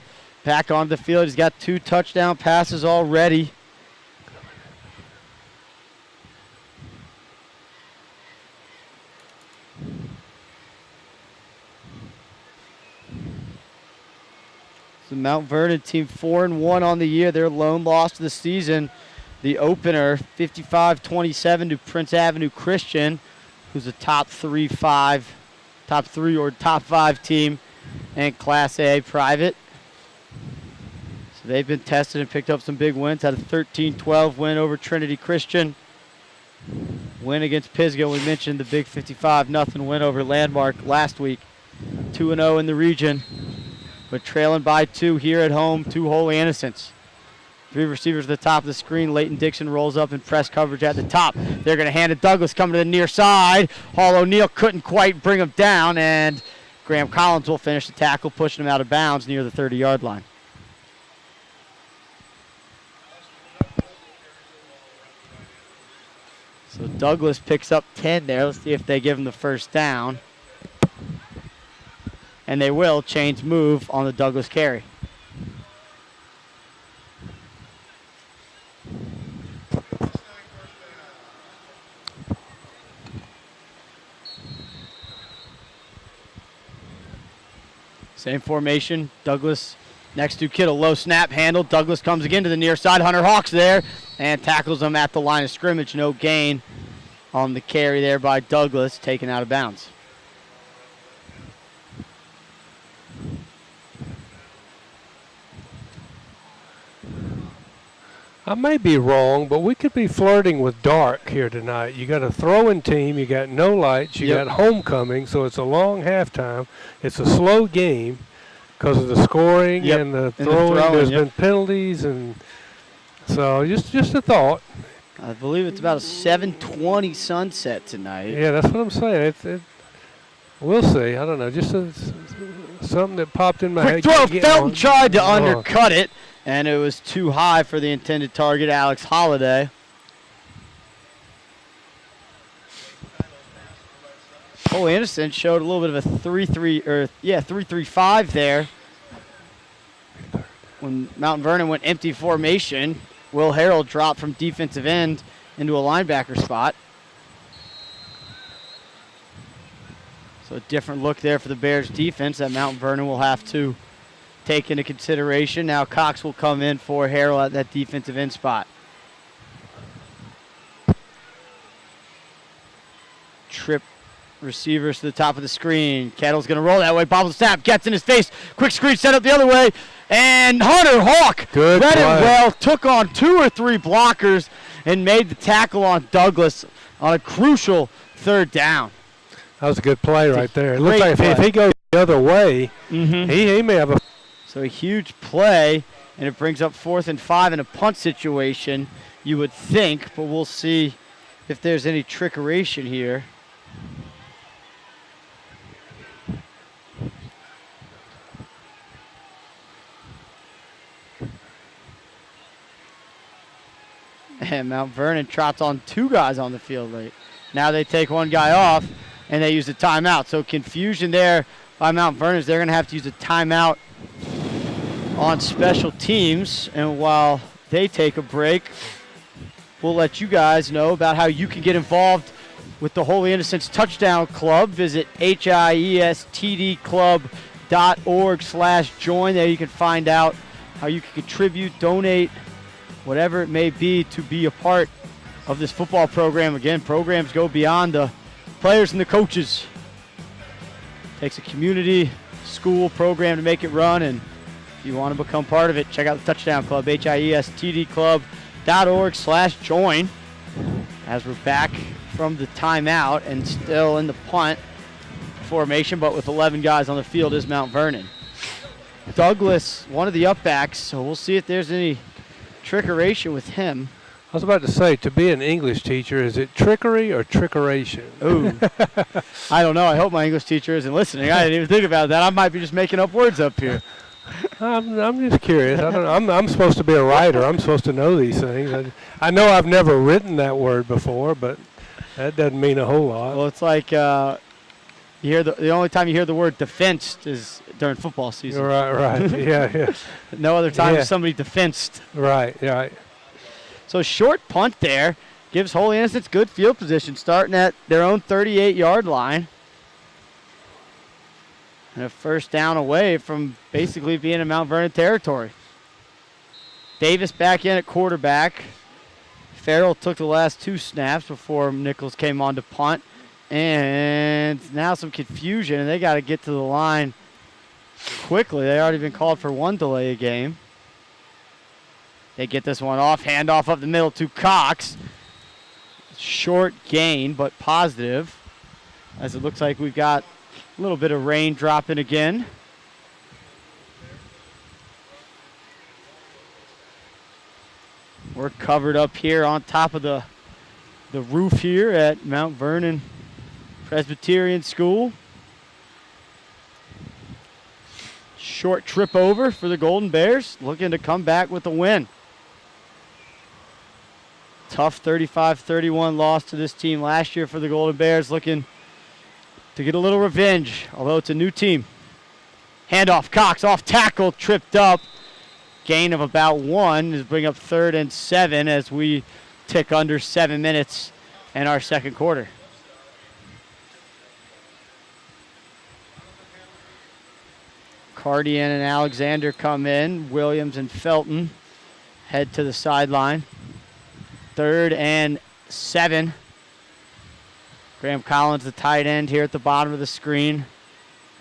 back on the field. He's got 2 touchdown passes already. The Mount Vernon team 4-1 on the year. Their lone loss of the season, the opener, 55-27 to Prince Avenue Christian, who's a top 3 or top 5 team in Class A private. So they've been tested and picked up some big wins. Had a 13-12 win over Trinity Christian. Win against Pisgah. We mentioned the big 55-0 win over Landmark last week. 2-0 in the region, but trailing by 2 here at home to Holy Innocents. 3 receivers at the top of the screen. Leighton Dixon rolls up in press coverage at the top. They're going to hand it Douglas coming to the near side. Hall O'Neill couldn't quite bring him down, and Graham Collins will finish the tackle, pushing him out of bounds near the 30-yard line. So Douglas picks up 10 there. Let's see if they give him the first down. And they will change move on the Douglas carry. Same formation. Douglas next to Kittle. Low snap handle. Douglas comes again to the near side. Hunter Hawks there and tackles him at the line of scrimmage. No gain on the carry there by Douglas, taken out of bounds. I may be wrong, but we could be flirting with dark here tonight. You got a throwing team, you got no lights, you got homecoming, so it's a long halftime. It's a slow game because of the scoring and the throwing. There's been penalties, and so just a thought. I believe it's about a 7:20 sunset tonight. Yeah, that's what I'm saying. We'll see. I don't know. Just something that popped in my head. Quick throw. Felton tried to undercut it, and it was too high for the intended target, Alex Holliday. Holy Innocents showed a little bit of a 3-3-5 there. When Mount Vernon went empty formation, Will Harrell dropped from defensive end into a linebacker spot. So a different look there for the Bears defense that Mount Vernon will have to take into consideration. Now Cox will come in for Harrell at that defensive end spot. Trip receivers to the top of the screen. Kettle's going to roll that way. Bobble snap. Gets in his face. Quick screen set up the other way. And Hunter Hawk read it well. Took on 2 or 3 blockers and made the tackle on Douglas on a crucial 3rd down. That was a good play right there. It looks like if he goes the other way, he may have a... So a huge play, and it brings up 4th and 5 in a punt situation, you would think, but we'll see if there's any trickeration here. And Mount Vernon trots on 2 guys on the field late. Now they take 1 guy off, and they use a timeout. So confusion there by Mount Vernon. They're going to have to use a timeout on special teams. And while they take a break, we'll let you guys know about how you can get involved with the Holy Innocents Touchdown Club. Visit hiestdclub.org/join. There you can find out how you can contribute, donate, whatever it may be to be a part of this football program. Again, programs go beyond the players and the coaches. Takes a community school program to make it run, and if you want to become part of it, check out the Touchdown Club, hiestdclub.org/join. As we're back from the timeout and still in the punt formation, but with 11 guys on the field is Mount Vernon. Douglas, one of the upbacks, so we'll see if there's any trickeration with him. I was about to say, to be an English teacher, is it trickery or trickeration? Ooh. I don't know. I hope my English teacher isn't listening. I didn't even think about that. I might be just making up words up here. I'm just curious. I don't know. I'm supposed to be a writer. I'm supposed to know these things. I know I've never written that word before, but that doesn't mean a whole lot. Well, it's like you hear the only time you hear the word defensed is during football season. Right. Yeah. No other time is somebody defensed. Right. So short punt there gives Holy Innocents good field position, starting at their own 38-yard line. And a 1st down away from basically being in Mount Vernon territory. Davis back in at quarterback. Farrell took the last 2 snaps before Nichols came on to punt. And now some confusion, and they got to get to the line quickly. They already been called for 1 delay a game. They get this one off, handoff up the middle to Cox. Short gain, but positive, as it looks like we've got a little bit of rain dropping again. We're covered up here on top of the roof here at Mount Vernon Presbyterian School. Short trip over for the Golden Bears, looking to come back with a win. Tough 35-31 loss to this team last year for the Golden Bears, looking to get a little revenge, although it's a new team. Handoff, Cox off tackle, tripped up. Gain of about 1 is bring up 3rd and 7 as we tick under 7 minutes in our 2nd quarter. Cardian and Alexander come in. Williams and Felton head to the sideline. 3rd and 7. Graham Collins, the tight end, here at the bottom of the screen.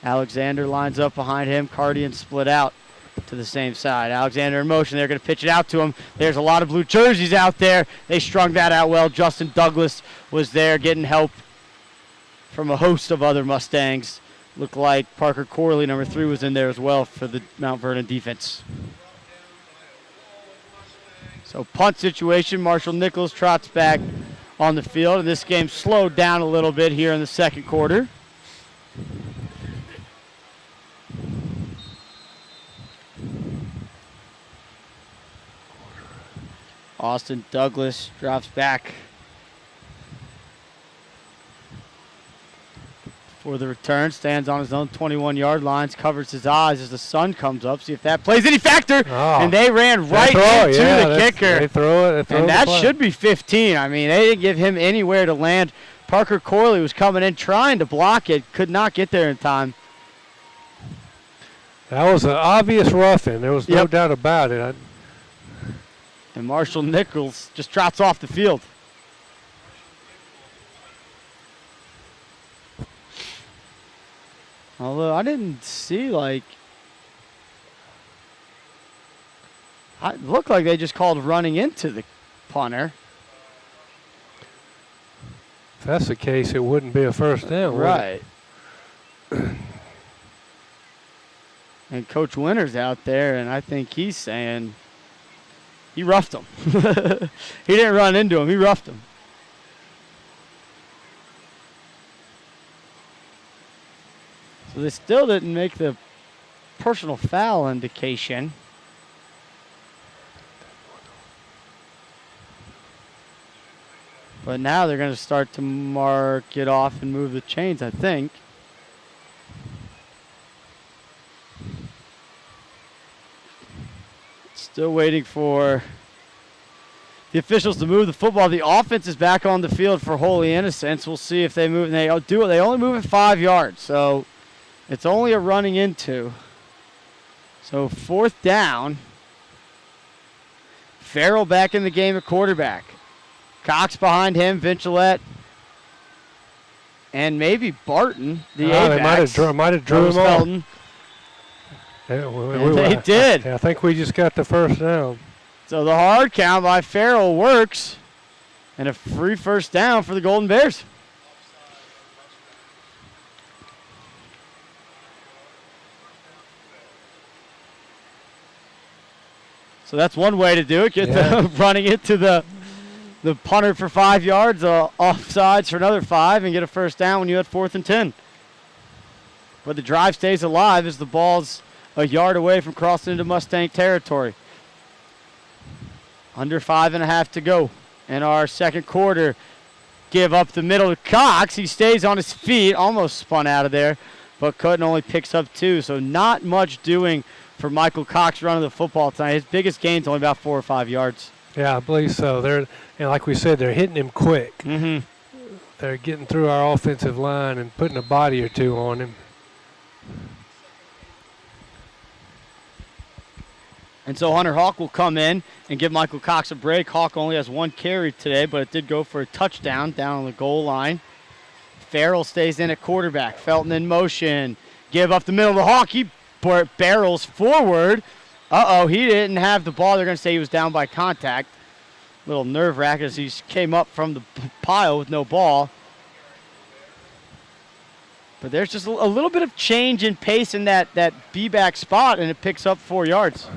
Alexander lines up behind him. Cardian split out to the same side. Alexander in motion. They're going to pitch it out to him. There's a lot of blue jerseys out there. They strung that out well. Justin Douglas was there getting help from a host of other Mustangs. Looked like Parker Corley, number 3, was in there as well for the Mount Vernon defense. So punt situation, Marshall Nichols trots back on the field, and this game slowed down a little bit here in the 2nd quarter. Austin Douglas drops back. for the return. Stands on his own 21-yard lines, covers his eyes as the sun comes up. See if that plays any factor. Oh. And they ran right into the kicker. They throw it. And that should be 15. I mean, they didn't give him anywhere to land. Parker Corley was coming in trying to block it. Could not get there in time. That was an obvious roughing. There was no doubt about it. And Marshall Nichols just trots off the field. Although I didn't see, it looked like they just called running into the punter. If that's the case, it wouldn't be a first down, right. And Coach Winter's out there, and I think he's saying he roughed him. He didn't run into him. He roughed him. So they still didn't make the personal foul indication. But now they're going to start to mark it off and move the chains, I think. Still waiting for the officials to move the football. The offense is back on the field for Holy Innocents. We'll see if they move. They do it. They only move it 5 yards, so it's only a running into. So 4th down. Farrell back in the game at quarterback. Cox behind him, Vincilette, and maybe Barton, the A-backs. They might have drew him off. Yeah, they did. I think we just got the first down. So the hard count by Farrell works, and a free first down for the Golden Bears. So that's one way to do it. Get the running into the punter for 5 yards, offsides for another 5, and get a first down when you had 4th and 10. But the drive stays alive as the ball's a yard away from crossing into Mustang territory. Under 5.5 to go in our second quarter. Give up the middle to Cox. He stays on his feet, almost spun out of there, but couldn't, only picks up 2. So not much doing for Michael Cox running the football tonight. His biggest gain's only about 4 or 5 yards. Yeah, I believe so. And like we said, they're hitting him quick. Mm-hmm. They're getting through our offensive line and putting a body or two on him. And so Hunter Hawk will come in and give Michael Cox a break. Hawk only has 1 carry today, but it did go for a touchdown down on the goal line. Farrell stays in at quarterback. Felton in motion. Give up the middle to Hawk. He barrels forward. He didn't have the ball. They're going to say he was down by contact. Little nerve-wracking as he came up from the pile with no ball. But there's just a little bit of change in pace in that B-back spot, and it picks up 4 yards.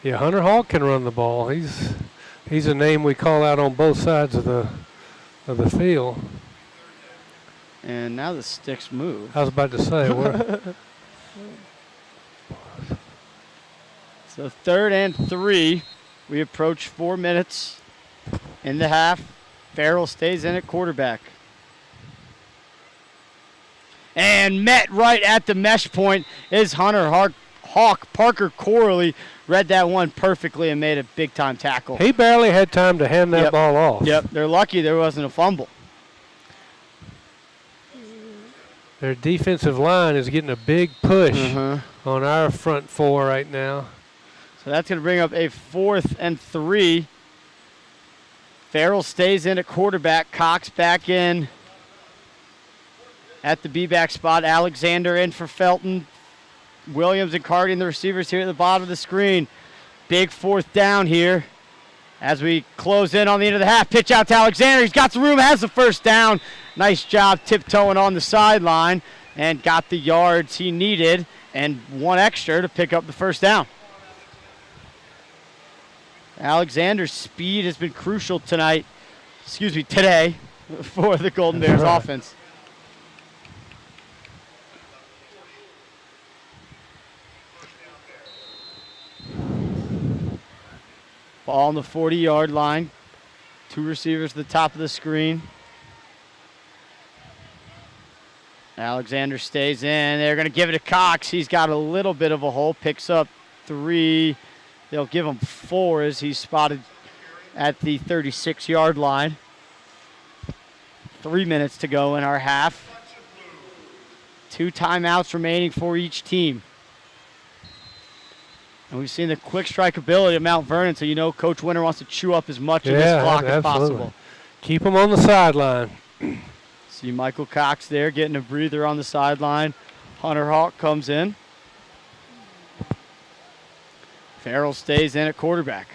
Yeah. Hunter Hawk can run the ball. He's a name we call out on both sides of the field. And now the sticks move. I was about to say. So 3rd and 3. We approach 4 minutes in the half. Farrell stays in at quarterback. And met right at the mesh point is Hunter Hawk. Parker Corley read that one perfectly and made a big-time tackle. He barely had time to hand that ball off. Yep, they're lucky there wasn't a fumble. Their defensive line is getting a big push on our front 4 right now. So that's going to bring up a 4th and 3. Farrell stays in at quarterback. Cox back in at the B-back spot. Alexander in for Felton. Williams and Cardi and the receivers here at the bottom of the screen. Big 4th down here as we close in on the end of the half. Pitch out to Alexander. He's got some room, has the first down. Nice job tiptoeing on the sideline and got the yards he needed and 1 extra to pick up the first down. Alexander's speed has been crucial today for the Golden Bears offense. Ball on the 40-yard line. 2 receivers at the top of the screen. Alexander stays in. They're going to give it to Cox. He's got a little bit of a hole. Picks up 3. They'll give him 4 as he's spotted at the 36-yard line. 3 minutes to go in our half. 2 timeouts remaining for each team. And we've seen the quick strike ability of Mount Vernon, so you know Coach Winter wants to chew up as much of this clock as possible. Keep them on the sideline. See Michael Cox there getting a breather on the sideline. Hunter Hawk comes in. Farrell stays in at quarterback.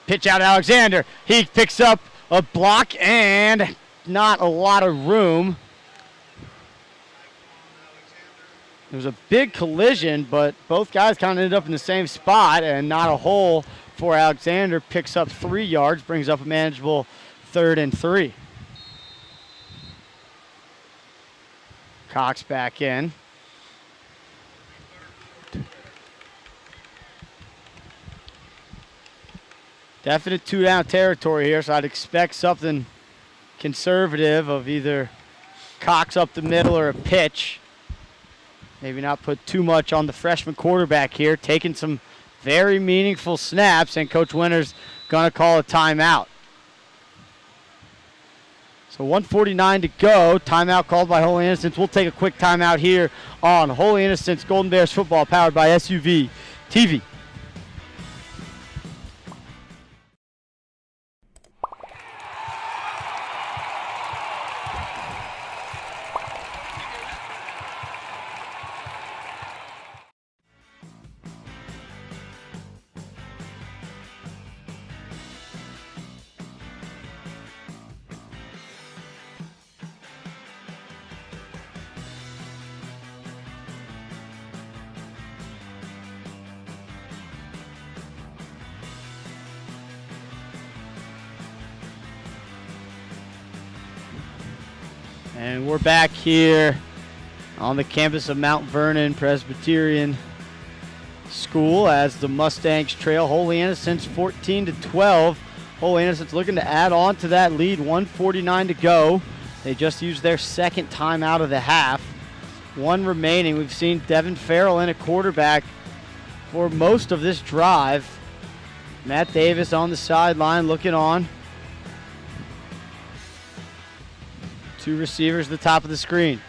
Pitch out Alexander. He picks up a block and not a lot of room. It was a big collision, but both guys kind of ended up in the same spot and not a hole for Alexander. Picks up 3 yards, brings up a manageable 3rd and 3. Cox back in. Definite 2-down territory here, so I'd expect something conservative of either Cox up the middle or a pitch. Maybe not put too much on the freshman quarterback here, taking some very meaningful snaps, and Coach Winter's going to call a timeout. So 1:49 to go. Timeout called by Holy Innocents. We'll take a quick timeout here on Holy Innocents Golden Bears football, powered by SUV TV. And we're back here on the campus of Mount Vernon Presbyterian School as the Mustangs trail Holy Innocents 14-12. Holy Innocents looking to add on to that lead. 1:49 to go. They just used their second timeout of the half. 1 remaining. We've seen Devin Farrell in at quarterback for most of this drive. Matt Davis on the sideline looking on. 2 receivers at the top of the screen.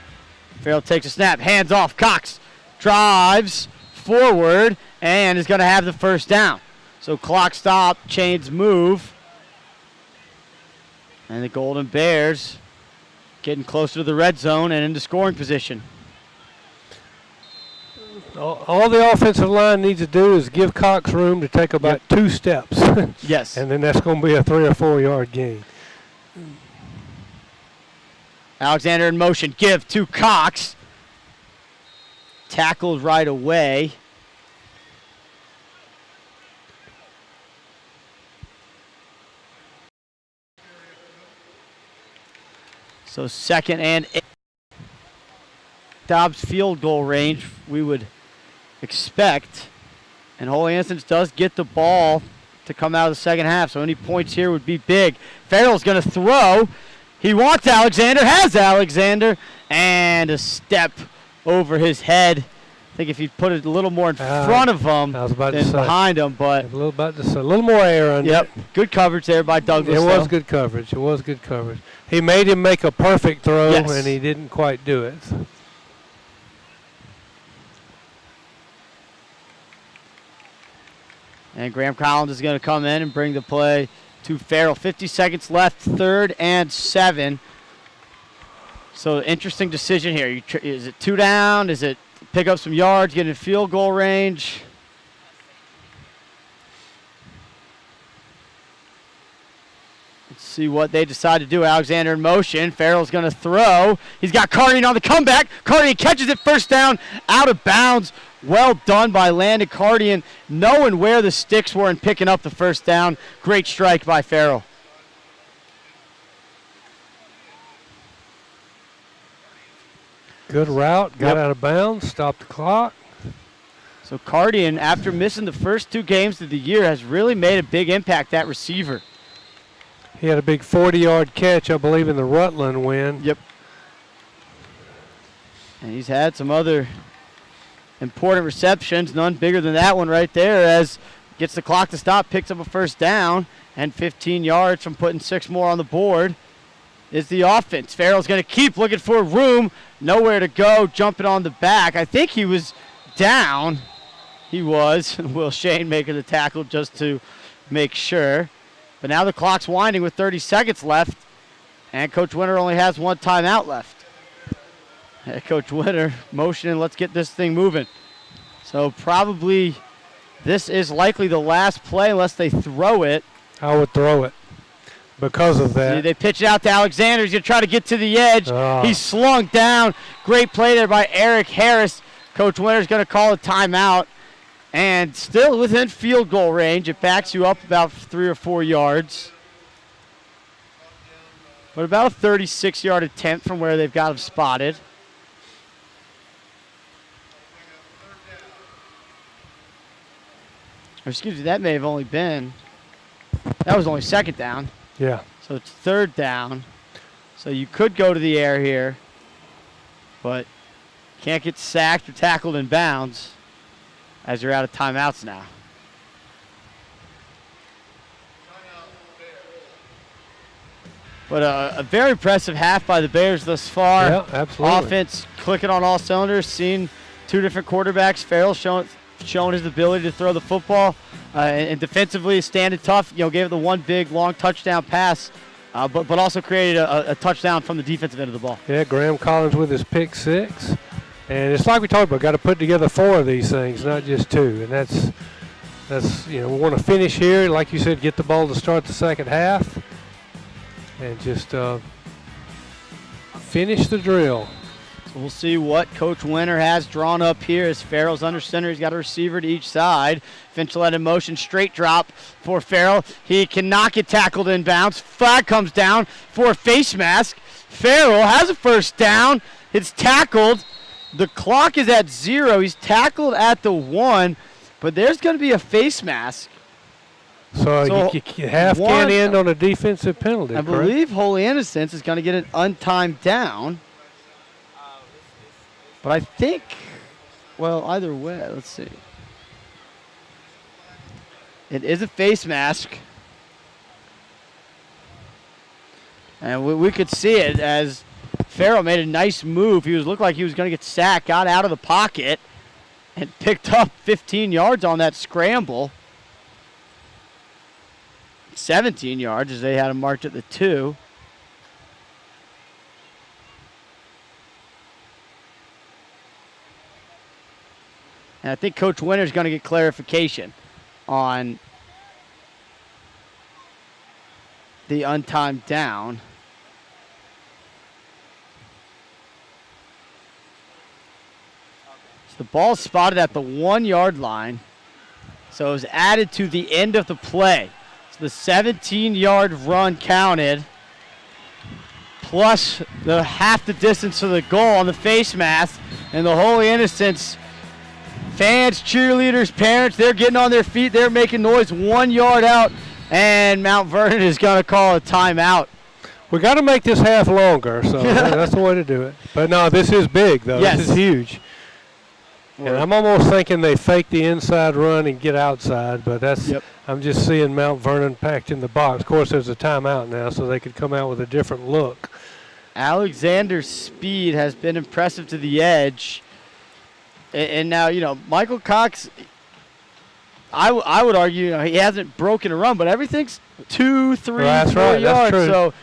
Farrell takes a snap, hands off. Cox drives forward and is going to have the first down. So clock stop, chains move. And the Golden Bears getting closer to the red zone and into scoring position. All the offensive line needs to do is give Cox room to take about 2 steps. Yes. And then that's going to be a 3 or 4 yard gain. Alexander in motion, give to Cox. Tackled right away. So 2nd and 8. Dobbs field goal range, we would expect. And Holy Innocents does get the ball to come out of the second half, so any points here would be big. Farrell's going to throw. He wants Alexander, has Alexander, and a step over his head. I think if he put it a little more in front of him than behind him, but a little more air under it. Good coverage there by Douglas. It was good coverage. It was good coverage. He made him make a perfect throw, and he didn't quite do it. And Graham Collins is going to come in and bring the play to Farrell. 50 seconds left, 3rd and 7. So interesting decision here. Is it 2 down? Is it pick up some yards, get in field goal range? Let's see what they decide to do. Alexander in motion. Farrell's going to throw. He's got Cardian on the comeback. Cardian catches it, first down, out of bounds. Well done by Landon Cardian, knowing where the sticks were and picking up the first down. Great strike by Farrell. Good route, got out of bounds, stopped the clock. So Cardian, after missing the first 2 games of the year, has really made a big impact at receiver. He had a big 40-yard catch, I believe, in the Rutland win. Yep. And he's had some other important receptions, none bigger than that one right there, as gets the clock to stop, picks up a first down, and 15 yards from putting 6 more on the board is the offense. Farrell's going to keep looking for room, nowhere to go, jumping on the back. I think he was down. He was. Will Shane making the tackle just to make sure. But now the clock's winding with 30 seconds left, and Coach Winter only has 1 timeout left. Coach Winter motioning, let's get this thing moving. So probably this is likely the last play unless they throw it. I would throw it because of that. See, they pitch it out to Alexander. He's going to try to get to the edge. Oh. He's slung down. Great play there by Eric Harris. Coach Winter's going to call a timeout. And still within field goal range. It backs you up about 3 or 4 yards. But about a 36-yard attempt from where they've got him spotted. Or excuse me, that may have only been, that was only 2nd down. Yeah. So it's 3rd down. So you could go to the air here, but can't get sacked or tackled in bounds as you're out of timeouts now. But a very impressive half by the Bears thus far. Yeah, absolutely. Offense clicking on all cylinders, seeing 2 different quarterbacks. Farrell showing his ability to throw the football, and defensively standing tough. You know, gave it the 1 big long touchdown pass, but also created a touchdown from the defensive end of the ball. Yeah, Graham Collins with his pick 6. And it's like we talked about, got to put together 4 of these things, not just 2. And that's we want to finish here, like you said, get the ball to start the second half, and just finish the drill. So we'll see what Coach Winter has drawn up here as Farrell's under center. He's got a receiver to each side. Finchlet in motion, straight drop for Farrell. He cannot get tackled in bounds. Flag comes down for a face mask. Farrell has a first down. It's tackled. The clock is at 0. He's tackled at the 1, but there's going to be a face mask. So you half can't end on a defensive penalty, I believe Holy Innocents is going to get an untimed down. But I think, well, either way, let's see. It is a face mask. And we could see it as Farrell made a nice move. He looked like he was going to get sacked, got out of the pocket, and picked up 15 yards on that scramble. 17 yards as they had him marked at the 2. And I think Coach Winter's going to get clarification on the untimed down. So the ball's spotted at the 1-yard line. So it was added to the end of the play. So the 17-yard run counted, plus the half the distance to the goal on the face mask, and the Holy Innocents fans, cheerleaders, parents, they're getting on their feet. They're making noise 1 yard out, and Mount Vernon is going to call a timeout. We got to make this half longer, so that's the way to do it. But no, this is big, though. Yes. This is huge. And I'm almost thinking they fake the inside run and get outside, but that's I'm just seeing Mount Vernon packed in the box. Of course, there's a timeout now, so they could come out with a different look. Alexander's speed has been impressive to the edge. And now, Michael Cox, I would argue, he hasn't broken a run, but everything's 2, 3, 4 yards. So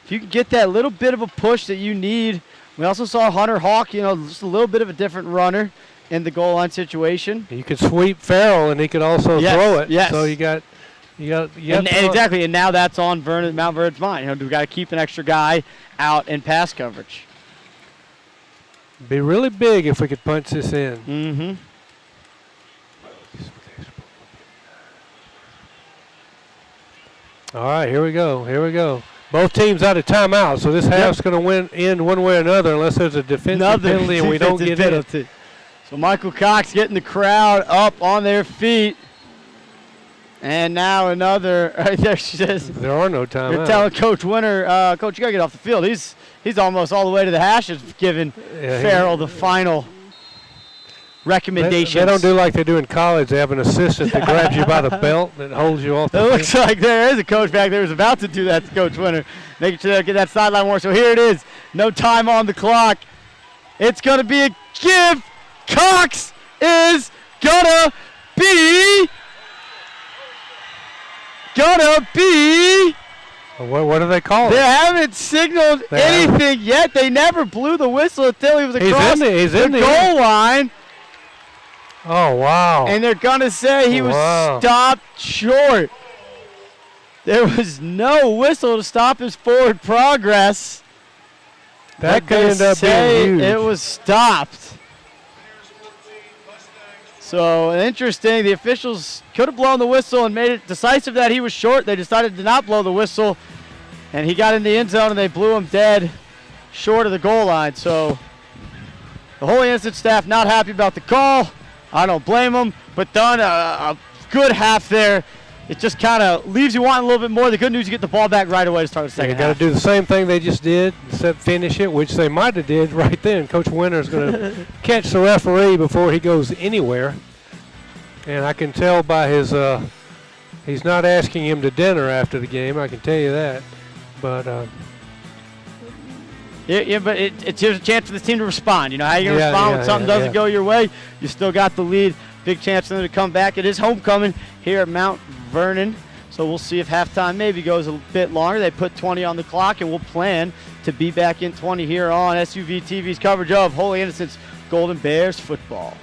if you can get that little bit of a push that you need. We also saw Hunter Hawk, just a little bit of a different runner in the goal line situation. You could sweep Farrell, and he could also throw it. Yes. So you got exactly, and now that's on Mount Vernon's mind. We've got to keep an extra guy out in pass coverage. Be really big if we could punch this in. Mm-hmm. All right, here we go. Both teams out of timeout, so this half's going to end one way or another unless there's a defensive penalty and we don't get it. So Michael Cox getting the crowd up on their feet. And now another. Right there she says. There are no timeouts. They're telling Coach Winter, Coach, you got to get off the field. He's almost all the way to the hashes, giving Farrell the final recommendations. They don't do like they do in college. They have an assistant that grabs you by the belt and holds you off the It field. looks like there is a coach back there who's about to do that to Coach Winter, making sure they get that sideline warm. So here it is. No time on the clock. It's going to be a give. Cox is going to be. What do they call it? They haven't signaled anything yet. They never blew the whistle until he was across the goal line. Oh, wow. And they're going to say he was stopped short. There was no whistle to stop his forward progress. That could end up being huge. It was stopped. So interesting. The officials could have blown the whistle and made it decisive that he was short. They decided to not blow the whistle. And he got in the end zone and they blew him dead short of the goal line. So the Holy Innocent staff not happy about the call. I don't blame them, but done a good half there. It just kind of leaves you wanting a little bit more. The good news, you get the ball back right away to start the second half. You got to do the same thing they just did, except finish it, which they might have did right then. Coach Winter's going to catch the referee before he goes anywhere. And I can tell by his, he's not asking him to dinner after the game, I can tell you that. But but it's here's a chance for this team to respond. You know, how you going to respond when something doesn't go your way? You still got the lead. Big chance for them to come back. It is homecoming here at Mount Vernon. So we'll see if halftime maybe goes a bit longer. They put 20 on the clock, and we'll plan to be back in 20 here on SUV TV's coverage of Holy Innocents Golden Bears football.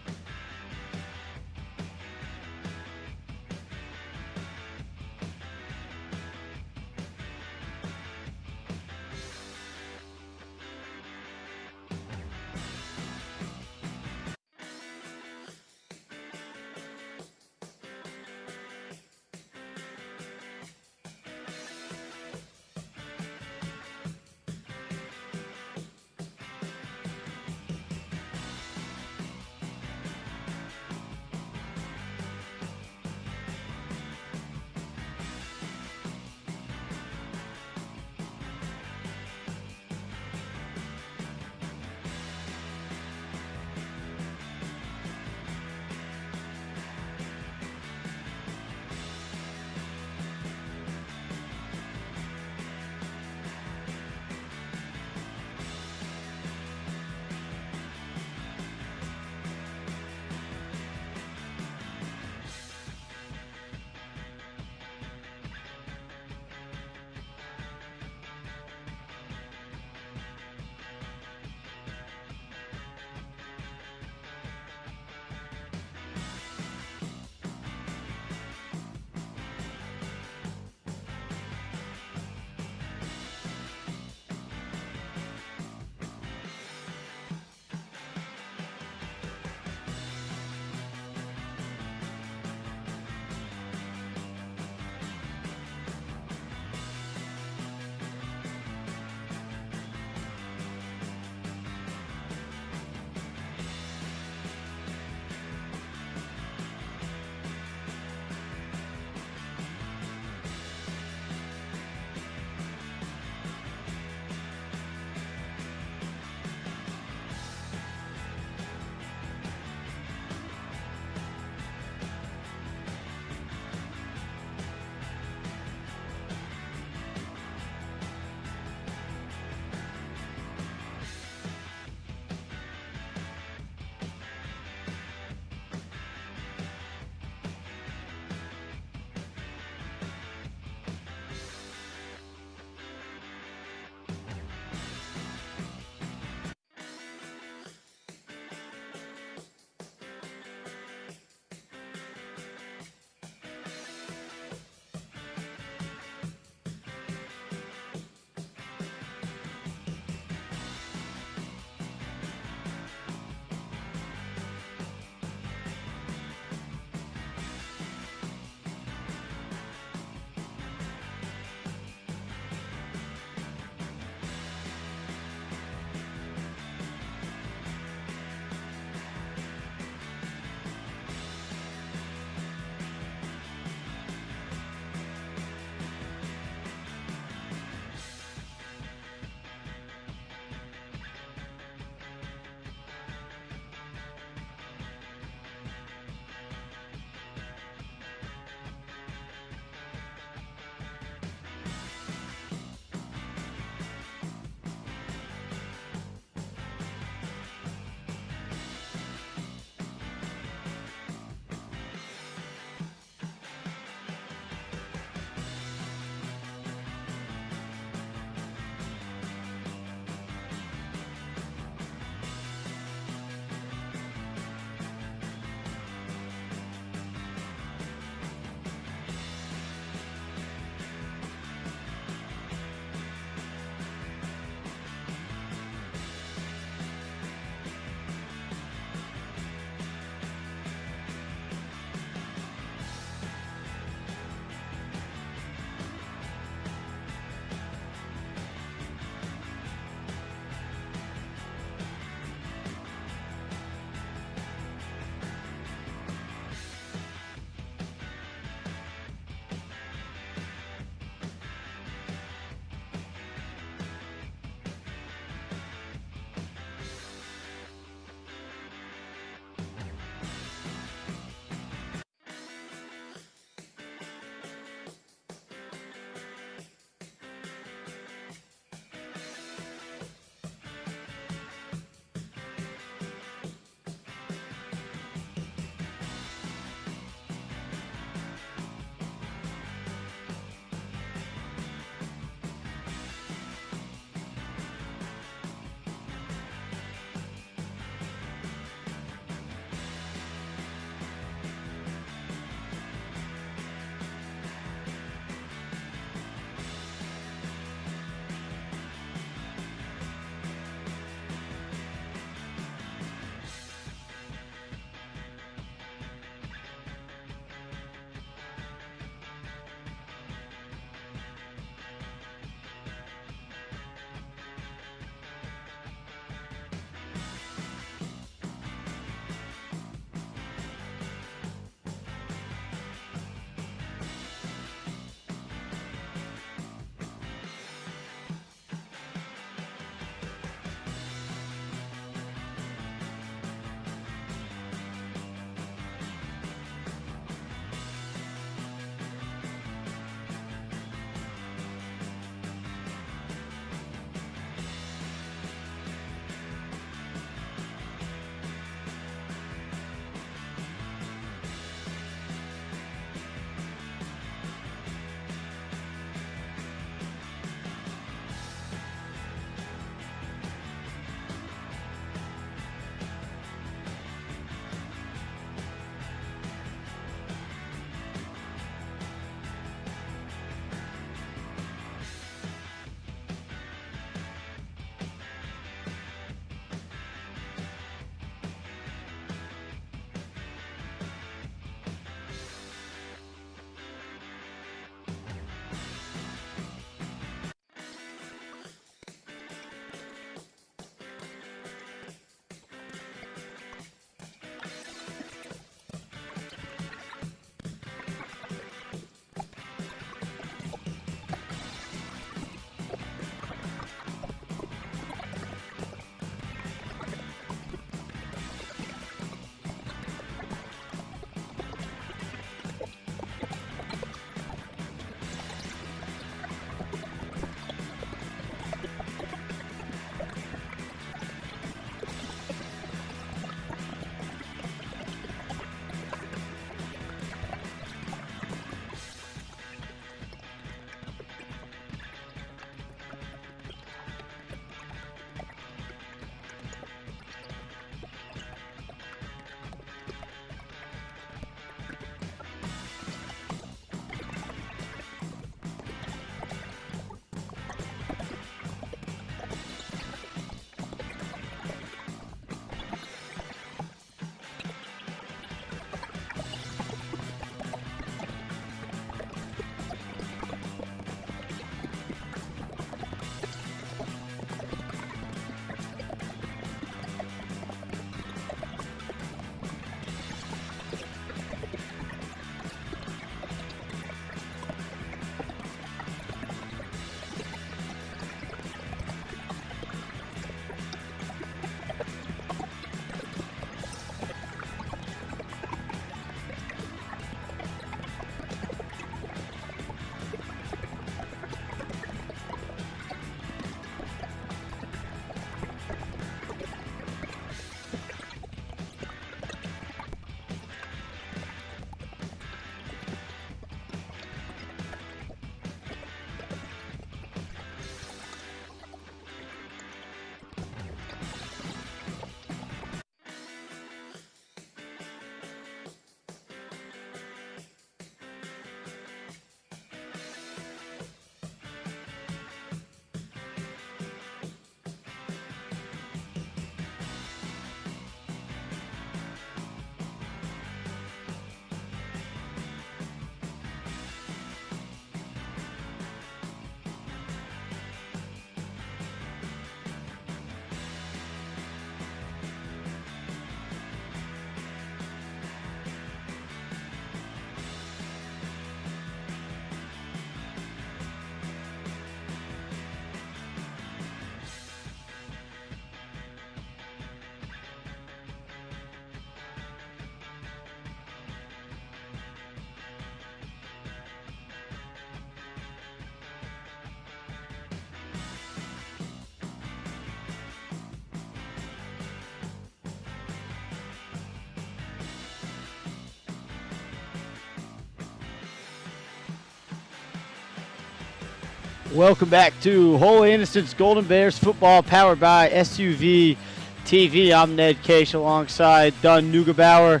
Welcome back to Holy Innocents Golden Bears football, powered by SUV TV. I'm Ned Case alongside Dunn Neugebauer.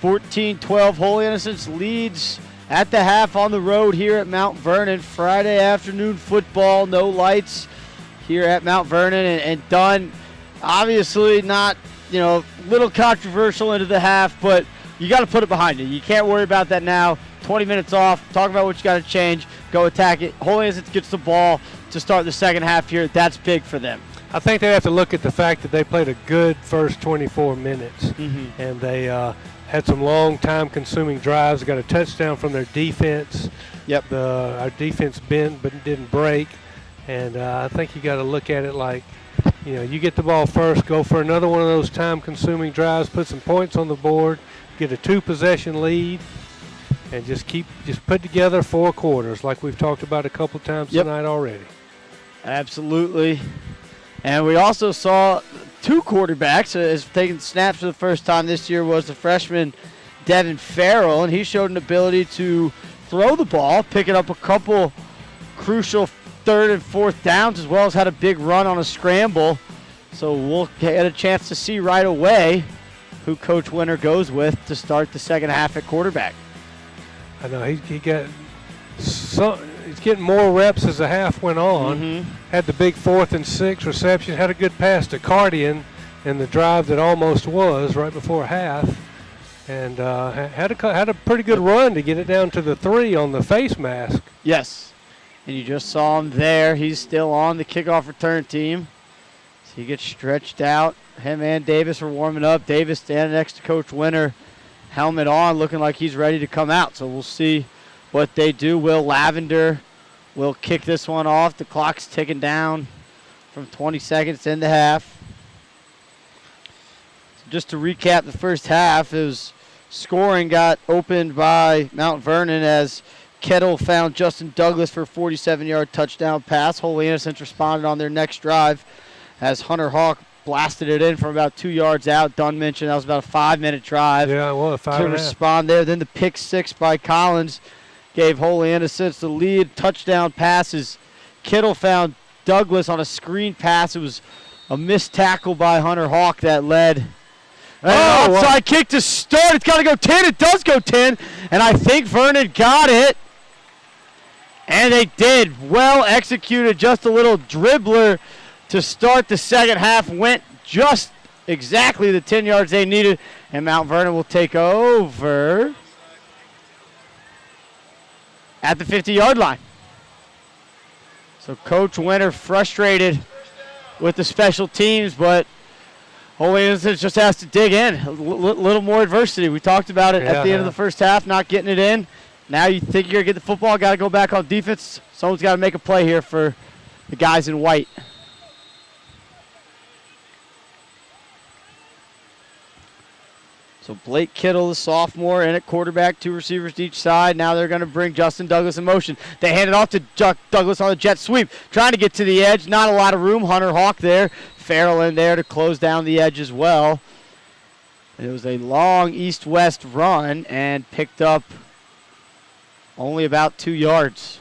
14-12 Holy Innocents leads at the half on the road here at Mount Vernon. Friday afternoon football, no lights here at Mount Vernon. And Dunn, obviously not, a little controversial into the half, but you got to put it behind you. You can't worry about that now. 20 minutes off, talk about what you got to change, go attack it. Holy Innocents gets the ball to start the second half here. That's big for them. I think they have to look at the fact that they played a good first 24 minutes, and they had some long time-consuming drives. Got a touchdown from their defense. Yep. Our defense bent but didn't break, and I think you got to look at it like, you get the ball first, go for another one of those time-consuming drives, put some points on the board, get a 2-possession lead, and just put together 4 quarters like we've talked about a couple times tonight already. Absolutely. And we also saw 2 quarterbacks as taking snaps for the first time this year was the freshman Devin Farrell, and he showed an ability to throw the ball, picking up a couple crucial 3rd and 4th downs, as well as had a big run on a scramble. So we'll get a chance to see right away who Coach Winter goes with to start the second half at quarterback. I know he's getting more reps as the half went on. Had the big 4th and 6 reception. Had a good pass to Cardian in the drive that almost was right before half, and had a pretty good run to get it down to the 3 on the face mask. Yes, and you just saw him there. He's still on the kickoff return team. So he gets stretched out. Him and Davis are warming up. Davis standing next to Coach Winter, helmet on, looking like he's ready to come out. So we'll see what they do. Will Lavender will kick this one off. The clock's ticking down from 20 seconds into half. So just to recap the first half, scoring got opened by Mount Vernon as Kettle found Justin Douglas for a 47-yard touchdown pass. Holy Innocents responded on their next drive as Hunter Hawk blasted it in from about 2 yards out. Dunn mentioned that was about a 5-minute drive. Yeah, it was 5 to respond there. Then the pick 6 by Collins gave Holy Innocents the lead. Touchdown passes. Kittle found Douglas on a screen pass. It was a missed tackle by Hunter Hawk that led. Outside kick to start. It's got to go 10. It does go 10. And I think Vernon got it. And they did. Well executed. Just a little dribbler to start the second half. Went just exactly the 10 yards they needed. And Mount Vernon will take over at the 50-yard line. So Coach Winter frustrated with the special teams, but Holy Innocents just has to dig in. A little more adversity. We talked about it at the end of the first half, not getting it in. Now you think you're going to get the football, got to go back on defense. Someone's got to make a play here for the guys in white. So Blake Kittle, the sophomore, in at quarterback, 2 receivers to each side. Now they're going to bring Justin Douglas in motion. They hand it off to Douglas on the jet sweep, trying to get to the edge. Not a lot of room. Hunter Hawk there. Farrell in there to close down the edge as well. It was a long east-west run and picked up only about 2 yards.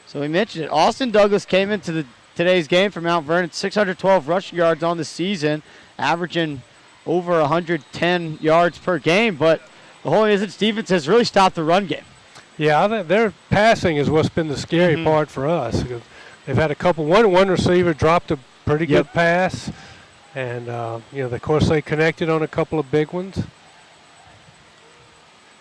So we mentioned it. Austin Douglas came into today's game for Mount Vernon, 612 rushing yards on the season, averaging over 110 yards per game, but the Holy Innocents defense has really stopped the run game. Yeah, I think their passing is what's been the scary part for us. They've had one receiver dropped a pretty good pass, and of course they connected on a couple of big ones.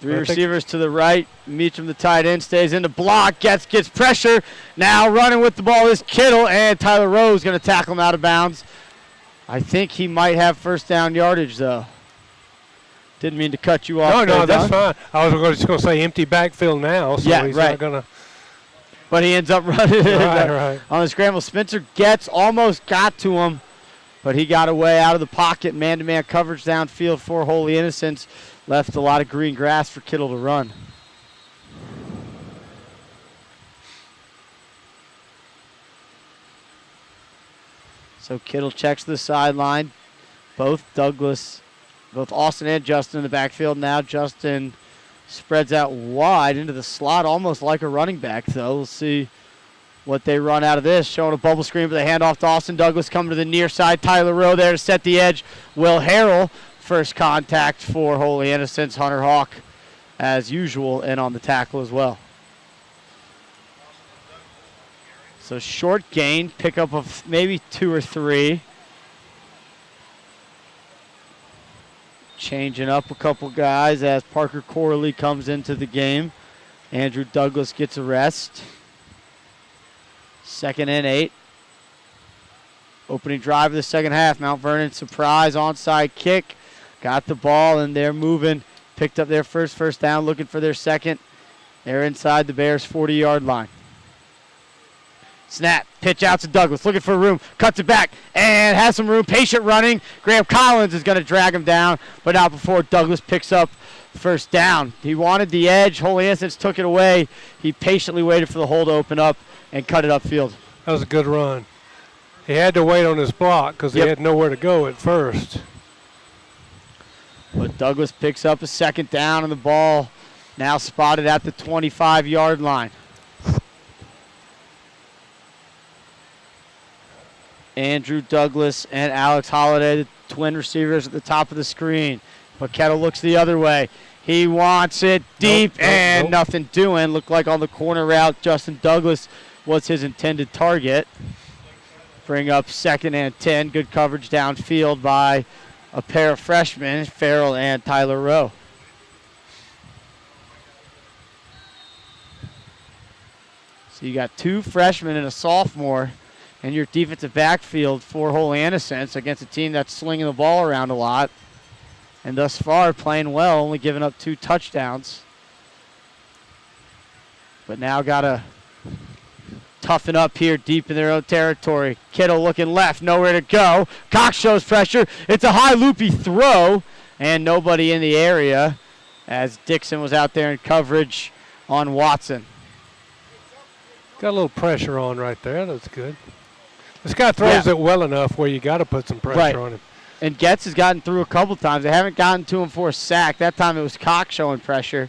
3 receivers to the right. Meacham, the tight end, stays in the block, gets pressure. Now running with the ball is Kittle, and Tyler Rose going to tackle him out of bounds. I think he might have first down yardage, though. Didn't mean to cut you off. No, that's fine. I was just going to say empty backfield now, so he's not going to. But he ends up running right. on the scramble. Spencer almost got to him, but he got away out of the pocket. Man-to-man coverage downfield for Holy Innocents. Left a lot of green grass for Kittle to run. So Kittle checks the sideline. Both Austin and Justin in the backfield now. Justin Spreads out wide into the slot, almost like a running back, though. We'll see what they run out of this. Showing a bubble screen with a handoff to Austin Douglas, coming to the near side. Tyler Rowe there to set the edge. Will Harrell, first contact for Holy Innocents. Hunter Hawk, as usual, and on the tackle as well. So short gain, pickup of maybe 2 or 3. Changing up a couple guys as Parker Corley comes into the game. Andrew Douglas gets a rest. 2nd and 8. Opening drive of the second half. Mount Vernon surprise onside kick. Got the ball and they're moving. Picked up their first down, looking for their second. They're inside the Bears' 40-yard line. Snap, pitch out to Douglas, looking for room, cuts it back, and has some room, patient running. Graham Collins is going to drag him down, but not before Douglas picks up first down. He wanted the edge, Holy Innocents took it away. He patiently waited for the hole to open up and cut it upfield. That was a good run. He had to wait on his block because he had nowhere to go at first. But Douglas picks up a second down, and the ball now spotted at the 25-yard line. Andrew Douglas and Alex Holliday, the twin receivers at the top of the screen. Paquetto looks the other way. He wants it deep and nothing doing. Looked like on the corner route, Justin Douglas was his intended target. Bring up 2nd and 10. Good coverage downfield by a pair of freshmen, Farrell and Tyler Rowe. So you got 2 freshmen and a sophomore in your defensive backfield for Holy Innocents against a team that's slinging the ball around a lot. And thus far playing well, only giving up 2 touchdowns. But now got to toughen up here deep in their own territory. Kittle looking left, nowhere to go. Cox shows pressure. It's a high loopy throw, and nobody in the area as Dixon was out there in coverage on Watson. Got a little pressure on right there. That's good. This guy throws it well enough where you got to put some pressure on him. And Getz has gotten through a couple times. They haven't gotten to him for a sack. That time it was Cox showing pressure.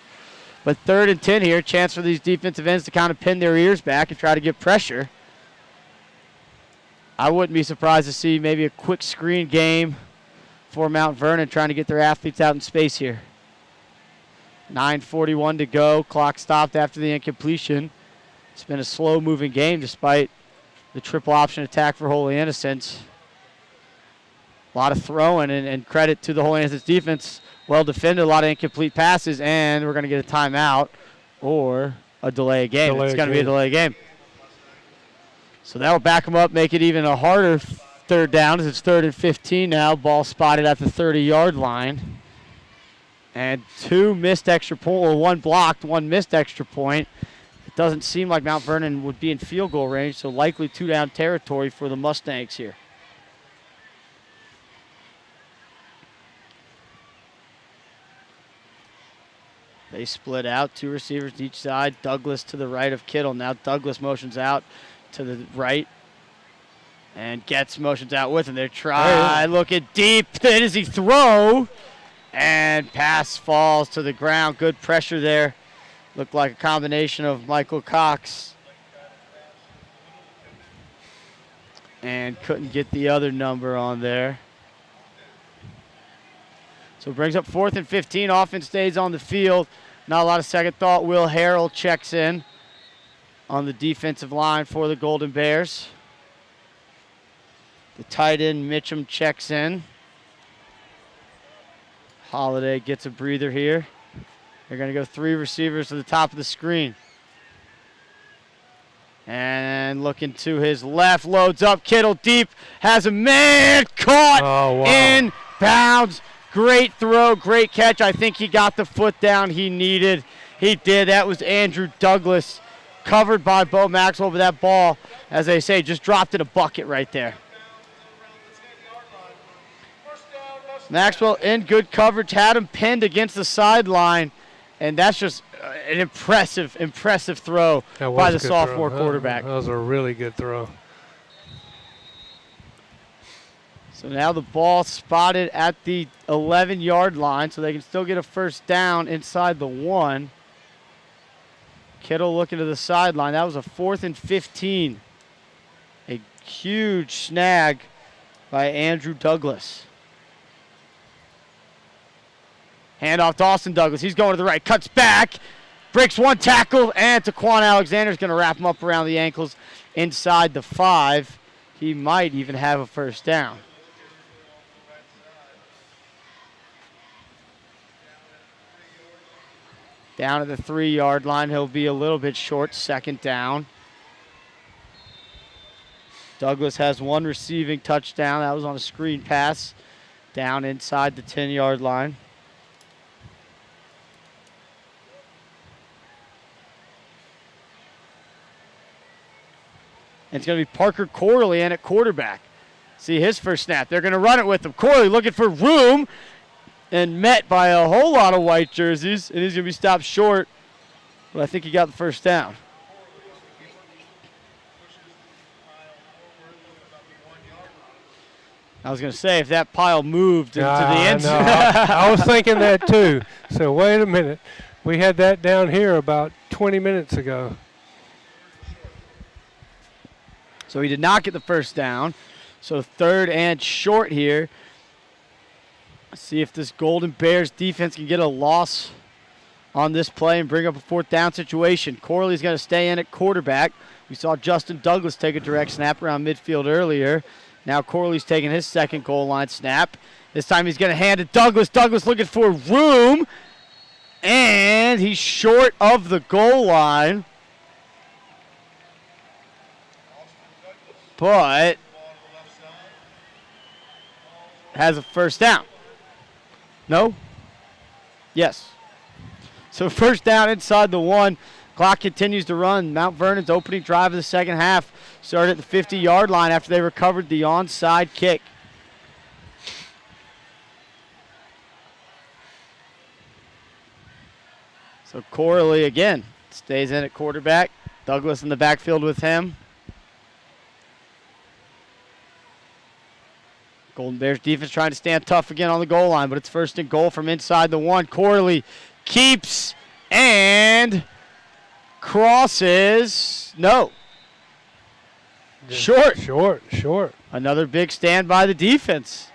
But 3rd and 10 here, chance for these defensive ends to kind of pin their ears back and try to get pressure. I wouldn't be surprised to see maybe a quick screen game for Mount Vernon trying to get their athletes out in space here. 9:41 to go. Clock stopped after the incompletion. It's been a slow-moving game despite the triple option attack for Holy Innocents. A lot of throwing and credit to the Holy Innocents defense. Well defended, a lot of incomplete passes, and we're going to get a timeout or a delay of game. It's going to be a delay of game. So that will back them up, make it even a harder 3rd down as it's 3rd and 15 now. Ball spotted at the 30-yard line. And 2 missed extra point, or 1 blocked, 1 missed extra point. It doesn't seem like Mount Vernon would be in field goal range, so likely 2-down territory for the Mustangs here. They split out, 2 receivers to each side. Douglas to the right of Kittle. Now Douglas motions out to the right and gets motions out with him. They're trying, looking deep. Does he throw? And pass falls to the ground. Good pressure there. Looked like a combination of Michael Cox and couldn't get the other number on there. So it brings up 4th and 15. Offense stays on the field. Not a lot of second thought. Will Harrell checks in on the defensive line for the Golden Bears. The tight end Mitchum checks in. Holiday gets a breather here. They're going to go 3 receivers to the top of the screen. And looking to his left, loads up. Kittle deep, has a man caught in bounds. Great throw, great catch. I think he got the foot down he needed. He did. That was Andrew Douglas, covered by Bo Maxwell, but that ball, as they say, just dropped in a bucket right there. Maxwell in good coverage, had him pinned against the sideline, and that's just an impressive throw by the sophomore quarterback. That was a really good throw. So now the ball spotted at the 11-yard line, so they can still get a first down inside the 1. Kittle looking to the sideline. That was a 4th and 15. A huge snag by Andrew Douglas. Handoff to Austin Douglas. He's going to the right. Cuts back. Breaks one tackle. And Taquan Alexander's going to wrap him up around the ankles inside the 5. He might even have a first down. Down at the 3-yard line. He'll be a little bit short. 2nd down. Douglas has 1 receiving touchdown. That was on a screen pass down inside the 10-yard line. And it's going to be Parker Corley in at quarterback. See his first snap. They're going to run it with him. Corley looking for room and met by a whole lot of white jerseys. And he's going to be stopped short. But I think he got the first down. I was going to say, if that pile moved into the end zone. I was thinking that too. So wait a minute. We had that down here about 20 minutes ago. So he did not get the first down. So 3rd and short here. Let's see if this Golden Bears defense can get a loss on this play and bring up a 4th down situation. Corley's going to stay in at quarterback. We saw Justin Douglas take a direct snap around midfield earlier. Now Corley's taking his 2nd goal line snap. This time he's going to hand it to Douglas. Douglas looking for room. And he's short of the goal line. But has a first down. No? Yes. So first down inside the 1. Clock continues to run. Mount Vernon's opening drive of the second half started at the 50-yard line after they recovered the onside kick. So Corley again stays in at quarterback. Douglas in the backfield with him. Golden Bears defense trying to stand tough again on the goal line, but it's 1st and goal from inside the 1. Corley keeps and crosses. No. Short. Short. Another big stand by the defense.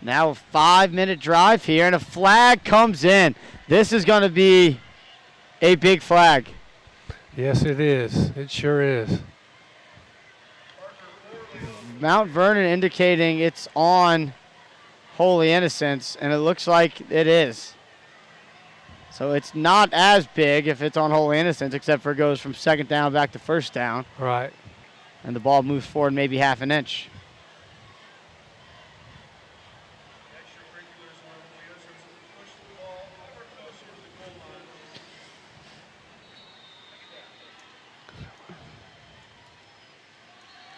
Now a 5-minute drive here, and a flag comes in. This is going to be a big flag. Yes, it is. It sure is. Mount Vernon indicating it's on Holy Innocents, and it looks like it is. So it's not as big if it's on Holy Innocents, except for it goes from 2nd down back to 1st down. Right. And the ball moves forward maybe half an inch.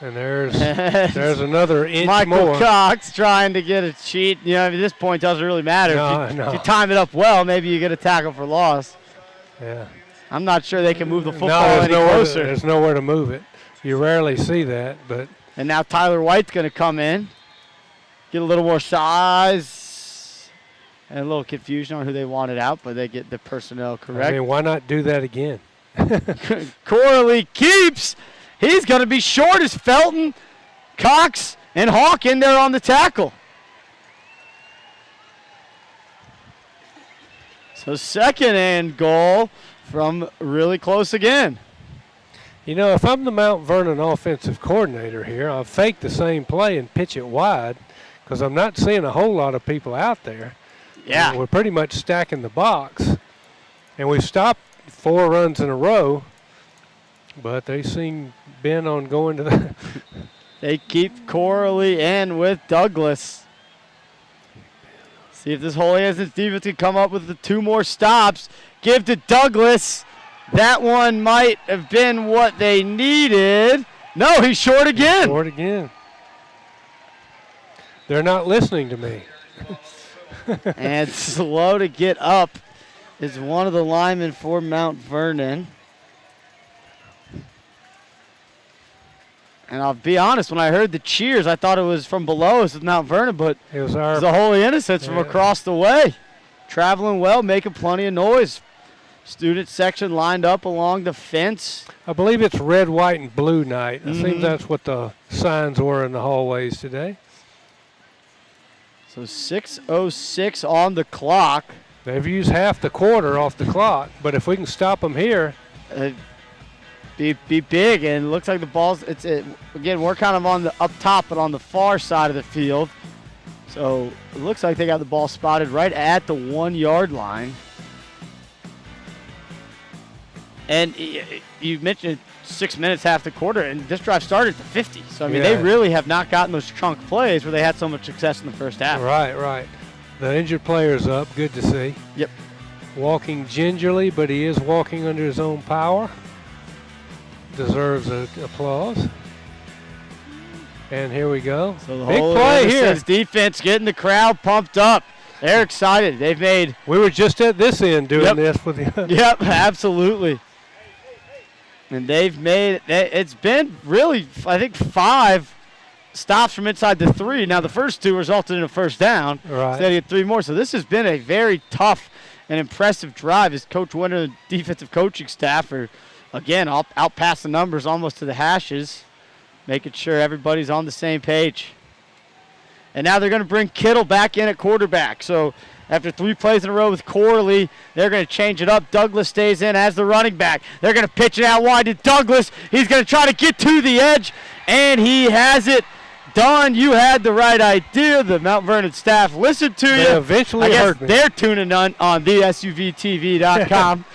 And there's another inch Michael more. Cox trying to get a cheat. You know, at this point, it doesn't really matter. No. If you time it up well, maybe you get a tackle for loss. Yeah. I'm not sure they can move the football any closer. There's nowhere to move it. You rarely see that, but. And now Tyler White's going to come in, get a little more size, and a little confusion on who they wanted out, but they get the personnel correct. I mean, why not do that again? Corley keeps. He's going to be short as Felton, Cox, and Hawk in there on the tackle. So 2nd and goal from really close again. You know, if I'm the Mount Vernon offensive coordinator here, I'll fake the same play and pitch it wide because I'm not seeing a whole lot of people out there. Yeah. And we're pretty much stacking the box. And we've stopped 4 runs in a row, but they seem bent on going to the They keep Corley in with Douglas. See if this Holy Innocents defense can come up with the 2 more stops. Give to Douglas. That one might have been what they needed. No, he's short again. Short again. They're not listening to me. And slow to get up is one of the linemen for Mount Vernon. And I'll be honest, when I heard the cheers, I thought it was from below us at Mount Vernon, but It was the Holy Innocents from across the way. Traveling well, making plenty of noise. Student section lined up along the fence. I believe it's red, white, and blue night. I think that's what the signs were in the hallways today. So 6:06 on the clock. They've used half the quarter off the clock, but if we can stop them here. Be big, and it looks like the ball's, again, we're kind of on the up top, but on the far side of the field. So it looks like they got the ball spotted right at the 1 yard line. And you mentioned 6 minutes, half the quarter, and this drive started at the 50. So, I mean, they really have not gotten those chunk plays where they had so much success in the first half. Right. The injured player's up. Good to see. Yep. Walking gingerly, but he is walking under his own power. Deserves applause. And here we go. So the big whole play here. Defense getting the crowd pumped up. They're excited. They've made. We were just at this end doing this with you. Yep, absolutely. And they've made. It's been really, I think, 5 stops from inside the 3. Now the first 2 resulted in a first down. Right. So they get 3 more. So this has been a very tough and impressive drive as Coach Winter and the defensive coaching staff are. Again, out past the numbers almost to the hashes, making sure everybody's on the same page. And now they're going to bring Kittle back in at quarterback. So after 3 plays in a row with Corley, they're going to change it up. Douglas stays in as the running back. They're going to pitch it out wide to Douglas. He's going to try to get to the edge, and he has it done. You had the right idea. The Mount Vernon staff listened to you. They eventually heard me. They're tuning on thesuvtv.com.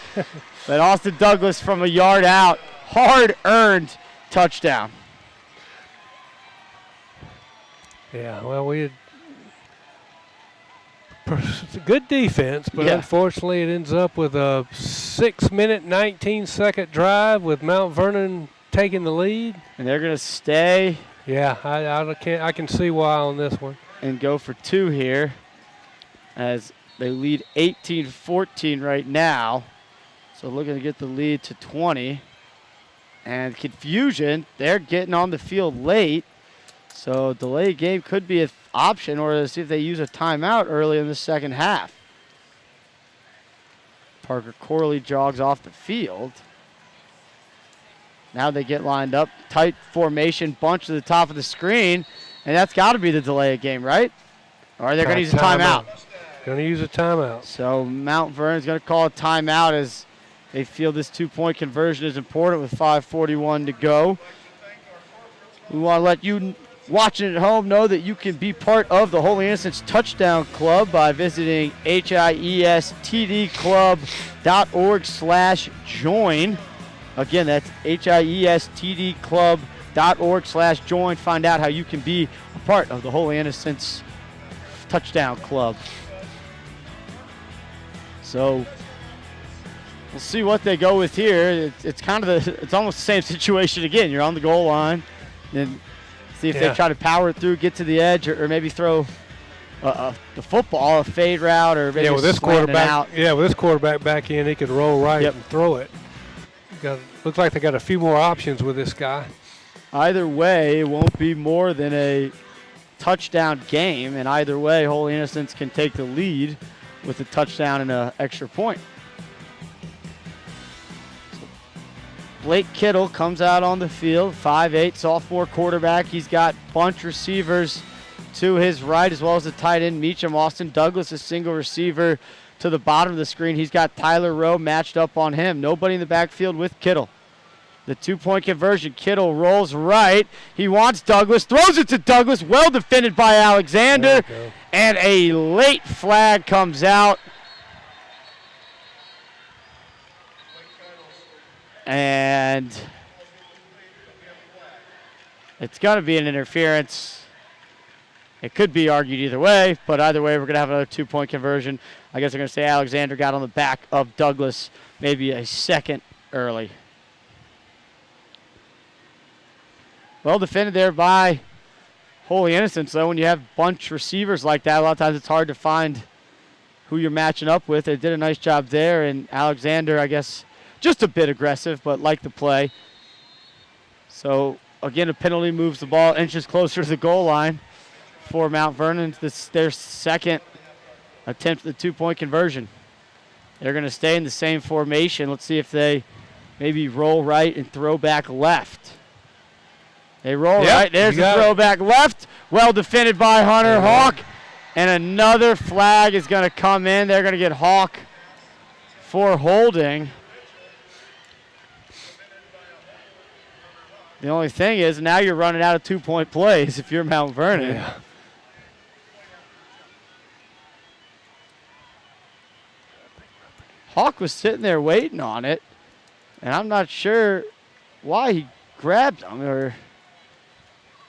But Austin Douglas from a yard out, hard-earned touchdown. Yeah, well, we had good defense, but unfortunately it ends up with a 6-minute, 19-second drive with Mount Vernon taking the lead. And they're going to stay. Yeah, I can see why on this one. And go for 2 here as they lead 18-14 right now. So looking to get the lead to 20. And confusion, they're getting on the field late. So delayed game could be an option, or to see if they use a timeout early in the second half. Parker Corley jogs off the field. Now they get lined up. Tight formation, bunch to the top of the screen. And that's got to be the delay of game, right? Or they're going to use a timeout. Going to use a timeout. So Mount Vernon's going to call a timeout as they feel this 2-point conversion is important with 5:41 to go. We want to let you watching at home know that you can be part of the Holy Innocents Touchdown Club by visiting hiestdclub.org/join. Again, that's hiestdclub.org/join. Find out how you can be a part of the Holy Innocents Touchdown Club. So we'll see what they go with here. It's kind of it's almost the same situation again. You're on the goal line, and see if they try to power it through, get to the edge, or maybe throw the football, a fade route, or maybe with this quarterback out. Yeah, with this quarterback back in, he could roll right and throw it. Looks like they got a few more options with this guy. Either way, it won't be more than a touchdown game, and either way, Holy Innocents can take the lead with a touchdown and an extra point. Blake Kittle comes out on the field, 5'8", sophomore quarterback. He's got bunch receivers to his right, as well as the tight end Meacham. Austin Douglas, a single receiver to the bottom of the screen. He's got Tyler Rowe matched up on him. Nobody in the backfield with Kittle. The 2-point conversion. Kittle rolls right. He wants Douglas, throws it to Douglas, well defended by Alexander, and a late flag comes out. And it's going to be an interference. It could be argued either way, but either way, we're going to have another 2-point conversion. I guess they're going to say Alexander got on the back of Douglas maybe a second early. Well defended there by Holy Innocents, though. When you have bunch receivers like that, a lot of times it's hard to find who you're matching up with. They did a nice job there, and Alexander, I guess, just a bit aggressive, but liked the play. So Again, a penalty moves the ball inches closer to the goal line for Mount Vernon. This is their second attempt at the two-point conversion. They're going to stay in the same formation. Let's see if they maybe roll right and throw back left. They roll right. There's the throw back left. Well defended by Hunter Hawk. And another flag is going to come in. They're going to get Hawk for holding. The only thing is now you're running out of two-point plays if you're Mount Vernon. Yeah. Hawk was sitting there waiting on it, and I'm not sure why he grabbed him or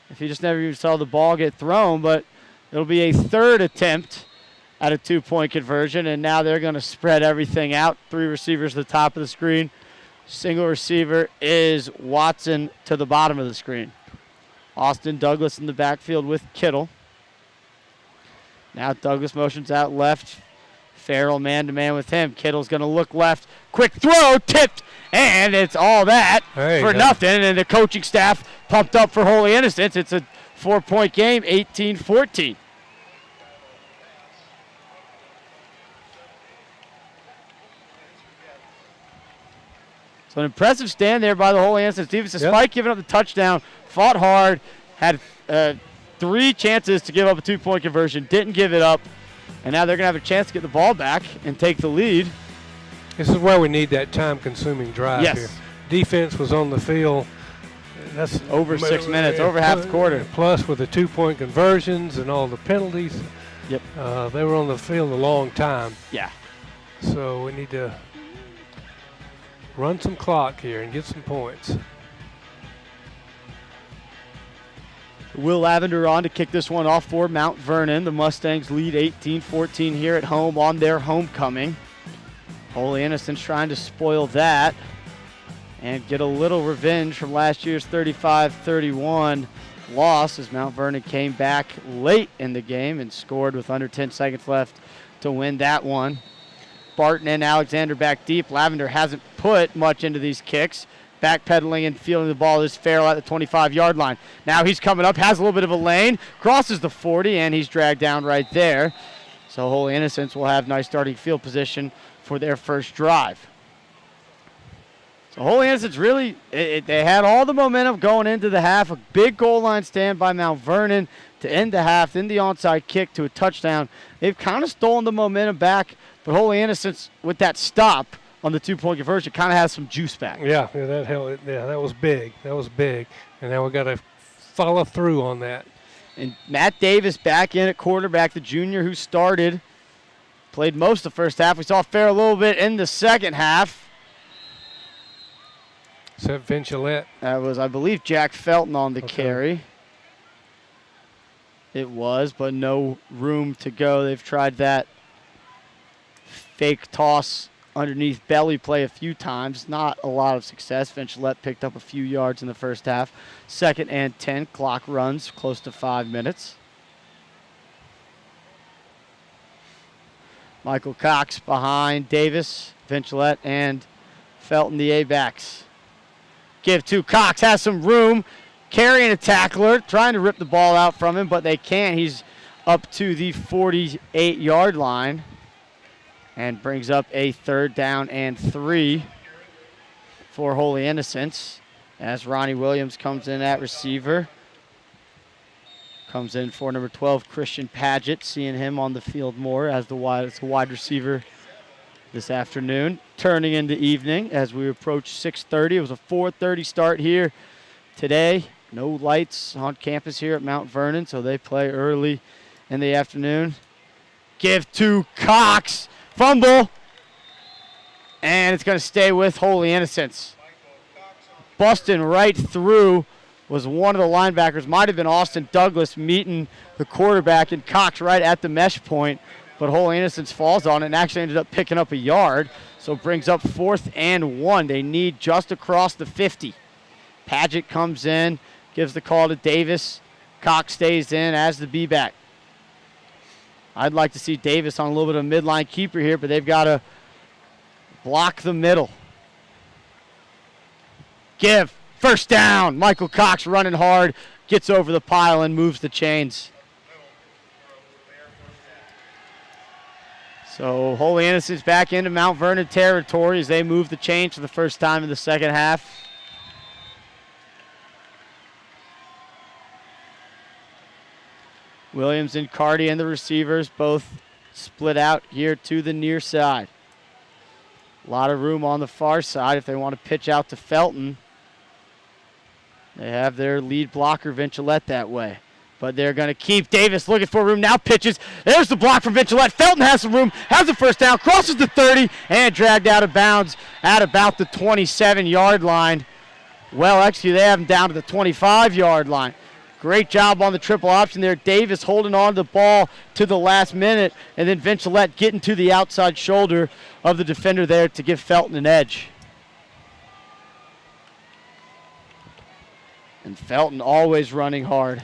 if he just never even saw the ball get thrown, but it'll be a third attempt at a two-point conversion, and now they're going to spread everything out. 3 receivers at the top of the screen. Single receiver is Watson to the bottom of the screen. Austin Douglas in the backfield with Kittle. Now Douglas motions out left. Farrell man-to-man with him. Kittle's going to look left. Quick throw, tipped, and it's all that for nothing. And the coaching staff pumped up for Holy Innocents. It's a 4-point game, 18-14. So an impressive stand there by the Holy Innocents defense. Despite giving up the touchdown, fought hard, had 3 chances to give up a 2-point conversion, didn't give it up. And now they're going to have a chance to get the ball back and take the lead. This is where we need that time-consuming drive here. Defense was on the field. That's over 6 minutes, over half the quarter. Plus with the 2-point conversions and all the penalties. Yep. They were on the field a long time. Yeah. So we need to run some clock here and get some points. Will Lavender on to kick this one off for Mount Vernon. The Mustangs lead 18-14 here at home on their homecoming. Holy Innocents trying to spoil that and get a little revenge from last year's 35-31 loss as Mount Vernon came back late in the game and scored with under 10 seconds left to win that one. Barton and Alexander back deep. Lavender hasn't put much into these kicks. Backpedaling and fielding the ball is Farrell at the 25-yard line. Now he's coming up, has a little bit of a lane, crosses the 40, and he's dragged down right there. So Holy Innocents will have nice starting field position for their first drive. So Holy Innocents really, they had all the momentum going into the half. A big goal line stand by Mount Vernon to end the half, then the onside kick to a touchdown. They've kind of stolen the momentum back, but Holy Innocents with that stop on the 2-point conversion kind of has some juice back. Yeah, that held. Yeah, that was big. That was big. And now we got to follow through on that. And Matt Davis back in at quarterback, the junior who started, played most of the first half. We saw Farrell a little bit in the second half. Is that Vincilette? That was, I believe, Jack Felton on the carry. It was, but no room to go. They've tried that fake toss underneath belly play a few times. Not a lot of success. Vincilette picked up a few yards in the first half. 2nd and 10. Clock runs close to 5 minutes. Michael Cox behind Davis, Vincilette, and Felton, the A-backs. Give to Cox, has some room. Carrying a tackler, trying to rip the ball out from him, but they can't. He's up to the 48-yard line. And brings up a 3rd down and 3 for Holy Innocents as Ronnie Williams comes in at receiver. Comes in for number 12, Christian Paget, seeing him on the field more as the wide receiver this afternoon. Turning into evening as we approach 6:30. It was a 4:30 start here today. No lights on campus here at Mount Vernon, so they play early in the afternoon. Give to Cox. Fumble, and it's going to stay with Holy Innocents. Busting right through was one of the linebackers. Might have been Austin Douglas meeting the quarterback, and Cox right at the mesh point, but Holy Innocents falls on it and actually ended up picking up a yard, so brings up 4th and 1. They need just across the 50. Paget comes in, gives the call to Davis. Cox stays in as the B-back. I'd like to see Davis on a little bit of a midline keeper here, but they've got to block the middle. Give. First down. Michael Cox running hard, gets over the pile and moves the chains. So Holy Innocents back into Mount Vernon territory as they move the chains for the first time in the second half. Williams and Carty and the receivers both split out here to the near side. A lot of room on the far side if they want to pitch out to Felton. They have their lead blocker, Vincilette, that way. But they're going to keep Davis looking for room. Now pitches. There's the block from Vincilette. Felton has some room, has the first down, crosses the 30, and dragged out of bounds at about the 27-yard line. Well, actually, they have him down to the 25-yard line. Great job on the triple option there. Davis holding on to the ball to the last minute, and then Vincilette getting to the outside shoulder of the defender there to give Felton an edge. And Felton always running hard.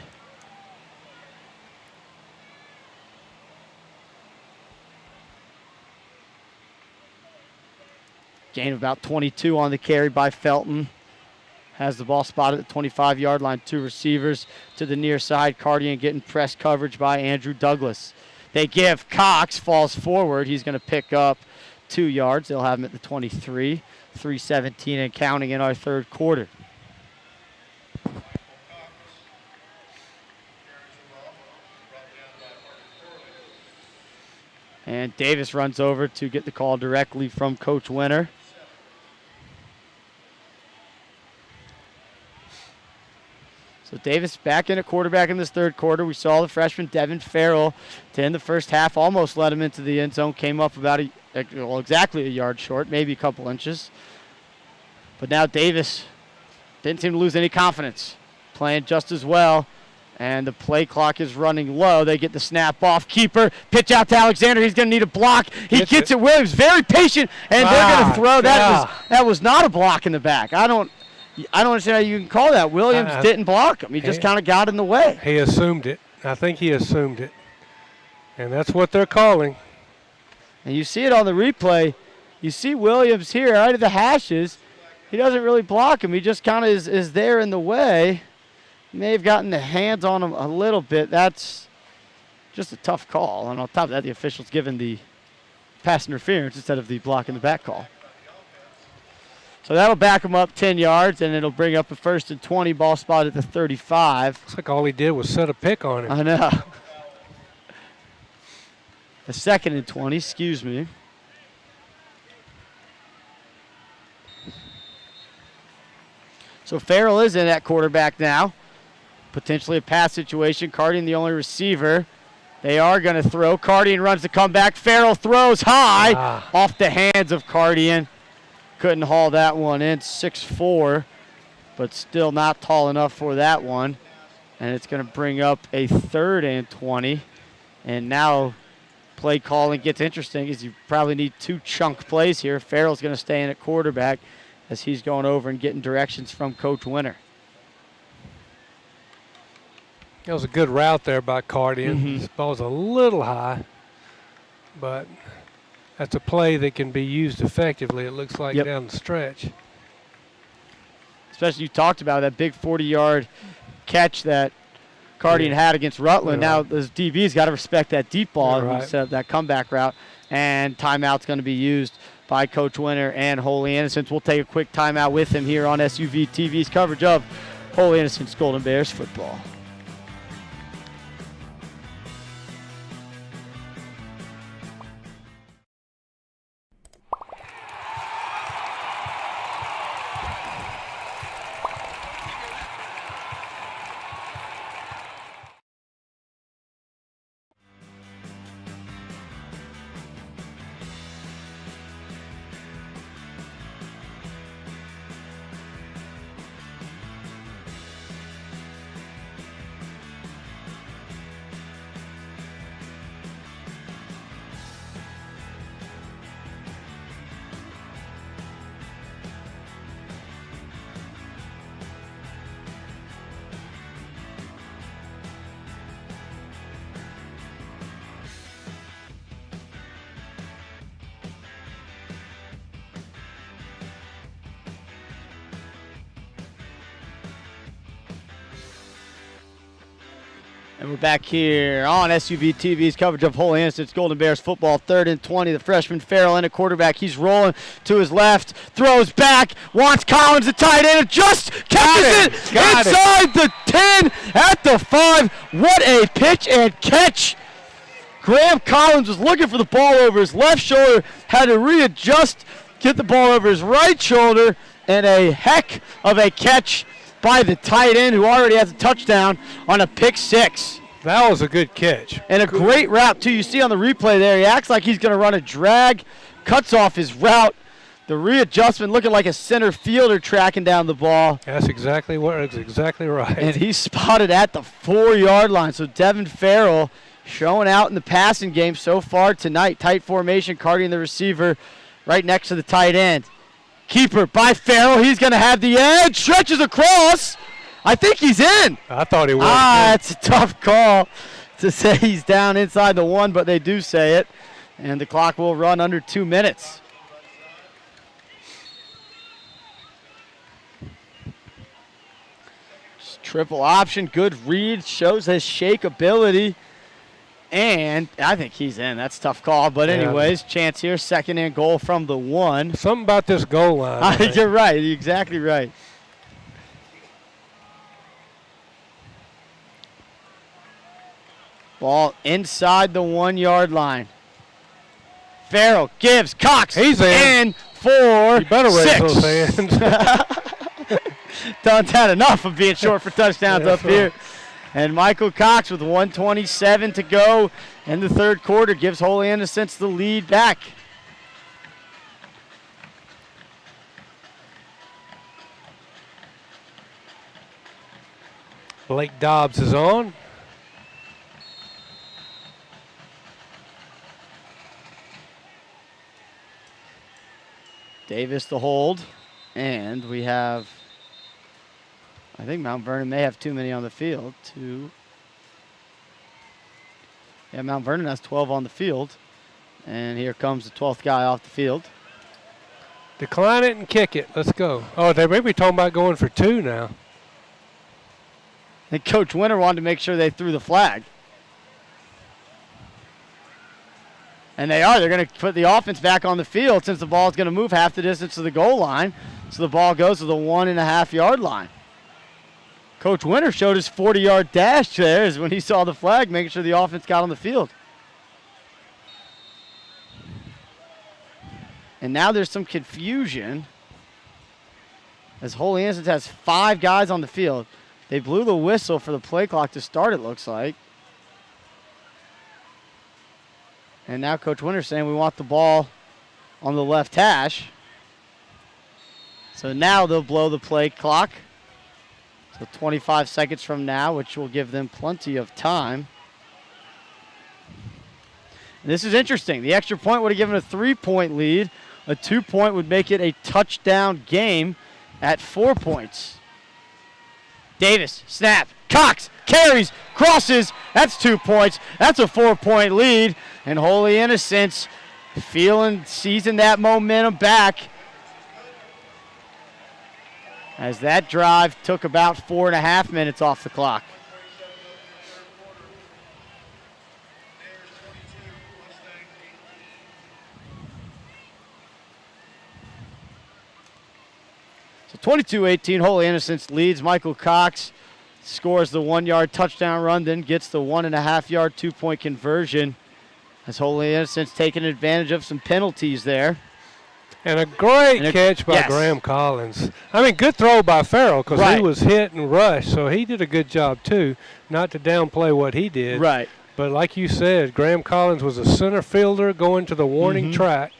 Gain of about 22 on the carry by Felton. Has the ball spotted at the 25-yard line. Two receivers to the near side. Cardian getting press coverage by Andrew Douglas. They give. Cox falls forward. He's going to pick up 2 yards. They'll have him at the 23. 3:17 and counting in our third quarter. And Davis runs over to get the call directly from Coach Winter. So Davis back in at quarterback in this third quarter. We saw the freshman Devin Farrell to end the first half, almost let him into the end zone, came up about exactly a yard short, maybe a couple inches. But now Davis didn't seem to lose any confidence, playing just as well. And the play clock is running low. They get the snap off. Keeper, pitch out to Alexander. He's going to need a block. He gets it. Williams, very patient, and they're going to throw. That was not a block in the back. I don't understand how you can call that. Williams didn't block him. He just kind of got in the way. He assumed it. I think he assumed it. And that's what they're calling. And you see it on the replay. You see Williams here right at the hashes. He doesn't really block him. He just kind of is there in the way. May have gotten the hands on him a little bit. That's just a tough call. And on top of that, the official's given the pass interference instead of the block in the back call. So that'll back him up 10 yards, and it'll bring up a 1st and 20, ball spot at the 35. Looks like all he did was set a pick on him. I know. A 2nd and 20, excuse me. So Farrell is in at quarterback now. Potentially a pass situation. Cardian the only receiver. They are going to throw. Cardian runs the comeback. Farrell throws high off the hands of Cardian. Couldn't haul that one in. 6'4", but still not tall enough for that one. And it's going to bring up a 3rd and 20. And now play calling gets interesting as you probably need 2 chunk plays here. Farrell's going to stay in at quarterback as he's going over and getting directions from Coach Winter. That was a good route there by Cardian. This ball's a little high, but that's a play that can be used effectively, it looks like, down the stretch. Especially you talked about that big 40-yard catch that Cardian had against Rutland. Now those DBs got to respect that deep ball and set up that comeback route. And timeout's going to be used by Coach Winter and Holy Innocents. We'll take a quick timeout with him here on SUV TV's coverage of Holy Innocents Golden Bears football. And we're back here on SUV TV's coverage of Holy Innocents Golden Bears football. 3rd and 20. The freshman Farrell in at quarterback. He's rolling to his left, throws back, wants Collins, the tight end, just catches it inside the 10 at the 5. What a pitch and catch. Graham Collins was looking for the ball over his left shoulder, had to readjust, get the ball over his right shoulder, and a heck of a catch by the tight end, who already has a touchdown on a pick 6. That was a good catch. And a great route, too. You see on the replay there, he acts like he's going to run a drag, cuts off his route. The readjustment looking like a center fielder tracking down the ball. That's exactly right. And he's spotted at the 4-yard line. So Devin Farrell showing out in the passing game so far tonight. Tight formation, guarding the receiver right next to the tight end. Keeper by Farrell. He's going to have the edge. Stretches across. I think he's in. I thought he was. It's a tough call to say he's down inside the 1, but they do say it. And the clock will run under 2 minutes. Just triple option. Good read. Shows his shake ability. And I think he's in. That's a tough call. But anyways, chance here. 2nd and goal from the 1. Something about this goal line. You're right. You're exactly right. Ball inside the 1-yard line. Farrell gives Cox. He's in. For you better 6. raise those hands. Done had enough of being short for touchdowns up here. And Michael Cox with 1:27 to go in the 3rd quarter gives Holy Innocents the lead back. Blake Dobbs is on. Davis the hold. And we have, I think Mount Vernon may have too many on the field. Yeah, Mount Vernon has 12 on the field. And here comes the 12th guy off the field. Decline it and kick it. Let's go. Oh, they may be talking about going for 2 now. And Coach Winter wanted to make sure they threw the flag. And they are. They're going to put the offense back on the field since the ball is going to move half the distance to the goal line. So the ball goes to the 1.5-yard line. Coach Winter showed his 40-yard dash there is when he saw the flag, making sure the offense got on the field. And now there's some confusion as Holy Innocents has 5 guys on the field. They blew the whistle for the play clock to start, it looks like. And now Coach Winter's saying we want the ball on the left hash. So now they'll blow the play clock. So 25 seconds from now, which will give them plenty of time. And this is interesting. The extra point would have given a 3-point lead. A 2-point would make it a touchdown game at 4 points. Davis, snap, Cox, carries, crosses. That's 2 points. That's a 4-point lead. And Holy Innocents seizing that momentum back as that drive took about 4.5 minutes off the clock. So 22-18, Holy Innocents leads. Michael Cox scores the 1-yard touchdown run, then gets the 1.5-yard 2-point conversion as Holy Innocents taking advantage of some penalties there. And a great catch by Graham Collins. I mean, good throw by Farrell because he was hit and rushed, so he did a good job too. Not to downplay what he did. Right. But like you said, Graham Collins was a center fielder going to the warning track,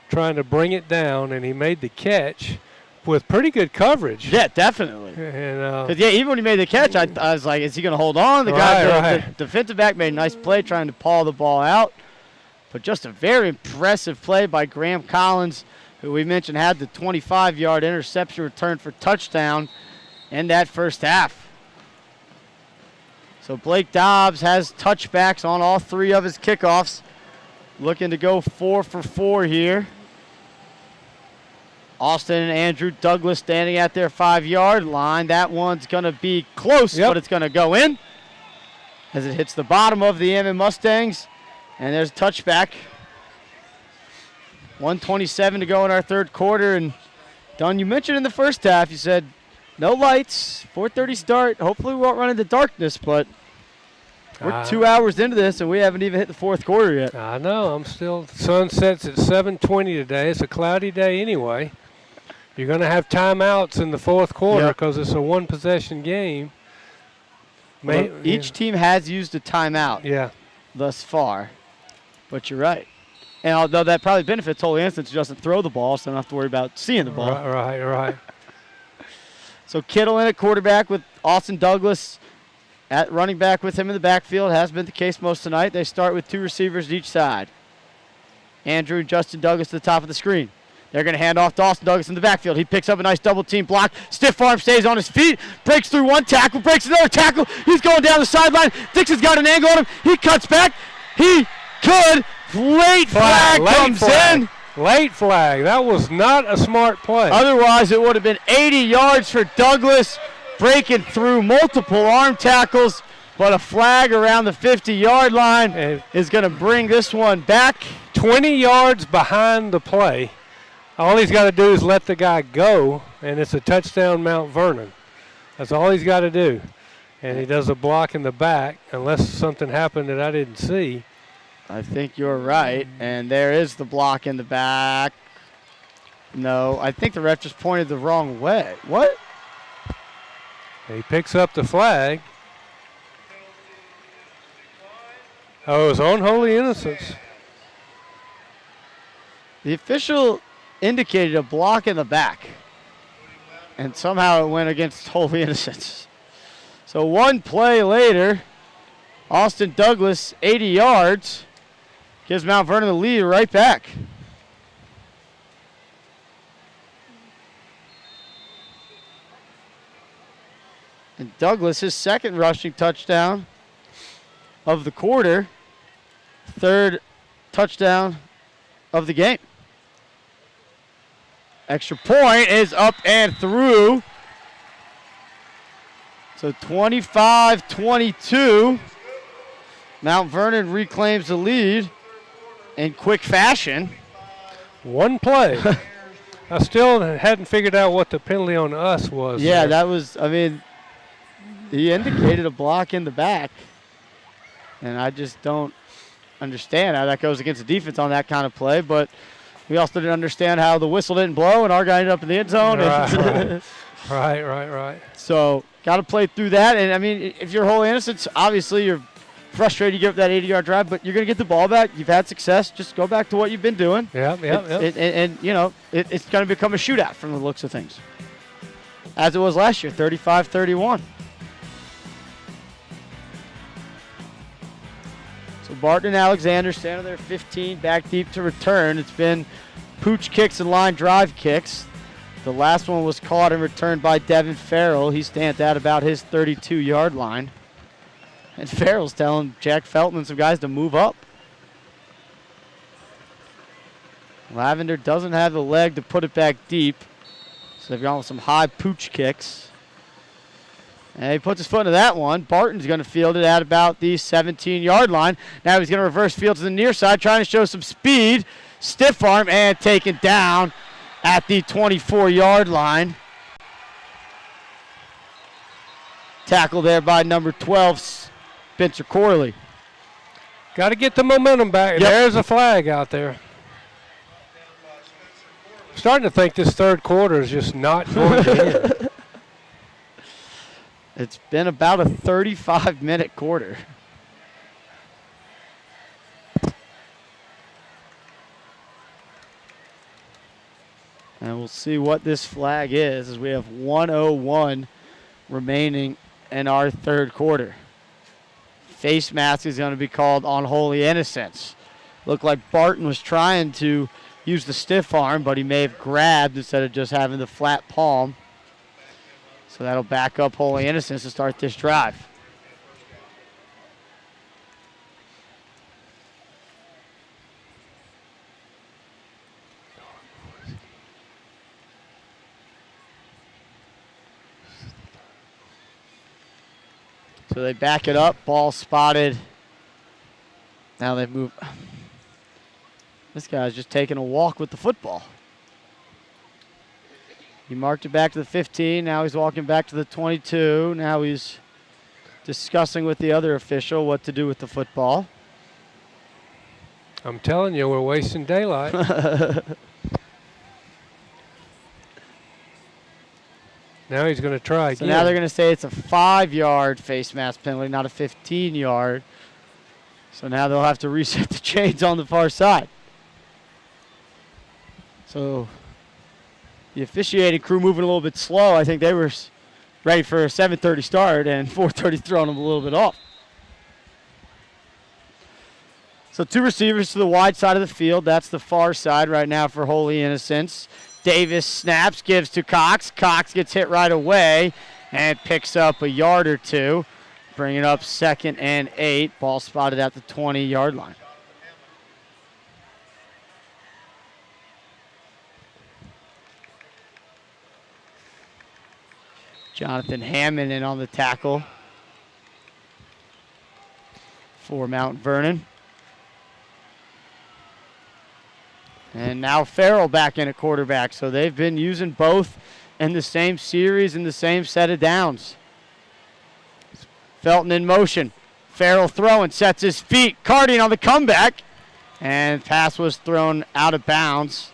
trying to bring it down, and he made the catch with pretty good coverage. Yeah, definitely. And even when he made the catch, I was like, is he going to hold on? The defensive back made a nice play trying to paw the ball out. But just a very impressive play by Graham Collins, who we mentioned had the 25-yard interception return for touchdown in that first half. So Blake Dobbs has touchbacks on all 3 of his kickoffs. Looking to go 4 for 4 here. Austin and Andrew Douglas standing at their 5-yard line. That one's going to be close, but it's going to go in. as it hits the bottom of the Mustangs. And there's a touchback. 1:27 to go in our third quarter. And Don, you mentioned in the first half, you said no lights, 4:30 start. Hopefully we won't run into darkness, but we're 2 hours into this and we haven't even hit the fourth quarter yet. I know. The sun sets at 7:20 today. It's a cloudy day anyway. You're going to have timeouts in the fourth quarter because it's a one-possession game. Well, each team has used a timeout thus far, but you're right. And although that probably benefits Holy Innocents, doesn't throw the ball, so they don't have to worry about seeing the ball. Right. So Kittle in at quarterback with Austin Douglas at running back with him in the backfield. Has been the case most tonight. They start with 2 receivers at each side. Andrew and Justin Douglas to the top of the screen. They're going to hand off to Austin Douglas in the backfield. He picks up a nice double-team block. Stiff arm, stays on his feet, breaks through one tackle, breaks another tackle. He's going down the sideline. Dixon's got an angle on him. He cuts back. He could. Late flag comes in. Late flag. That was not a smart play. Otherwise, it would have been 80 yards for Douglas, breaking through multiple arm tackles. But a flag around the 50-yard line is going to bring this one back. 20 yards behind the play. All he's got to do is let the guy go, and it's a touchdown Mount Vernon. That's all he's got to do. And he does a block in the back, unless something happened that I didn't see. I think you're right, and there is the block in the back. No, I think the ref just pointed the wrong way. What? He picks up the flag. Oh, it was on Holy Innocents. The official indicated a block in the back, and somehow it went against Holy Innocents. So one play later, Austin Douglas, 80 yards, gives Mount Vernon the lead right back. And Douglas, his second rushing touchdown of the quarter, third touchdown of the game. Extra point is up and through. So 25-22. Mount Vernon reclaims the lead in quick fashion. One play. I still hadn't figured out what the penalty on us was. Yeah, that was, I mean, he indicated a block in the back. And I just don't understand how that goes against the defense on that kind of play. But we also didn't understand how the whistle didn't blow and our guy ended up in the end zone. Right. So got to play through that. And, I mean, if you're Holy Innocents, obviously you're frustrated you give up that 80-yard drive, but you're going to get the ball back. You've had success. Just go back to what you've been doing. Yeah. And you know, it's going to become a shootout from the looks of things. As it was last year, 35-31. So Barton and Alexander standing there 15, back deep to return. It's been pooch kicks and line drive kicks. The last one was caught and returned by Devin Farrell. He stands at about his 32-yard line. And Farrell's telling Jack Felton and some guys to move up. Lavender doesn't have the leg to put it back deep. So they've gone with some high pooch kicks. And he puts his foot into that one. Barton's going to field it at about the 17-yard line. Now he's going to reverse field to the near side, trying to show some speed. Stiff arm and taken down at the 24-yard line. Tackle there by number 12, Spencer Corley. Got to get the momentum back. Yep. There's a flag out there. Starting to think this third quarter is just not going to end. It's been about a 35-minute quarter. And we'll see what this flag is as we have 1:01 remaining in our third quarter. Face mask is going to be called on Holy Innocents. Looked like Barton was trying to use the stiff arm, but he may have grabbed instead of just having the flat palm. So that'll back up Holy Innocents to start this drive. So they back it up. Ball spotted. Now they move. This guy's just taking a walk with the football. He marked it back to the 15. Now he's walking back to the 22. Now he's discussing with the other official what to do with the football. I'm telling you, we're wasting daylight. Now he's going to try again. So now they're going to say it's a 5-yard face mask penalty, not a 15-yard. So now they'll have to reset the chains on the far side. So the officiating crew moving a little bit slow. I think they were ready for a 7:30 start, and 4:30 throwing them a little bit off. So 2 receivers to the wide side of the field. That's the far side right now for Holy Innocents. Davis snaps, gives to Cox. Cox gets hit right away and picks up a yard or 2. Bringing up 2nd and 8. Ball spotted at the 20-yard line. Jonathan Hammond in on the tackle for Mount Vernon. And now Farrell back in at quarterback. So they've been using both in the same series in the same set of downs. Felton in motion. Farrell throwing, sets his feet. Cardian on the comeback. And pass was thrown out of bounds.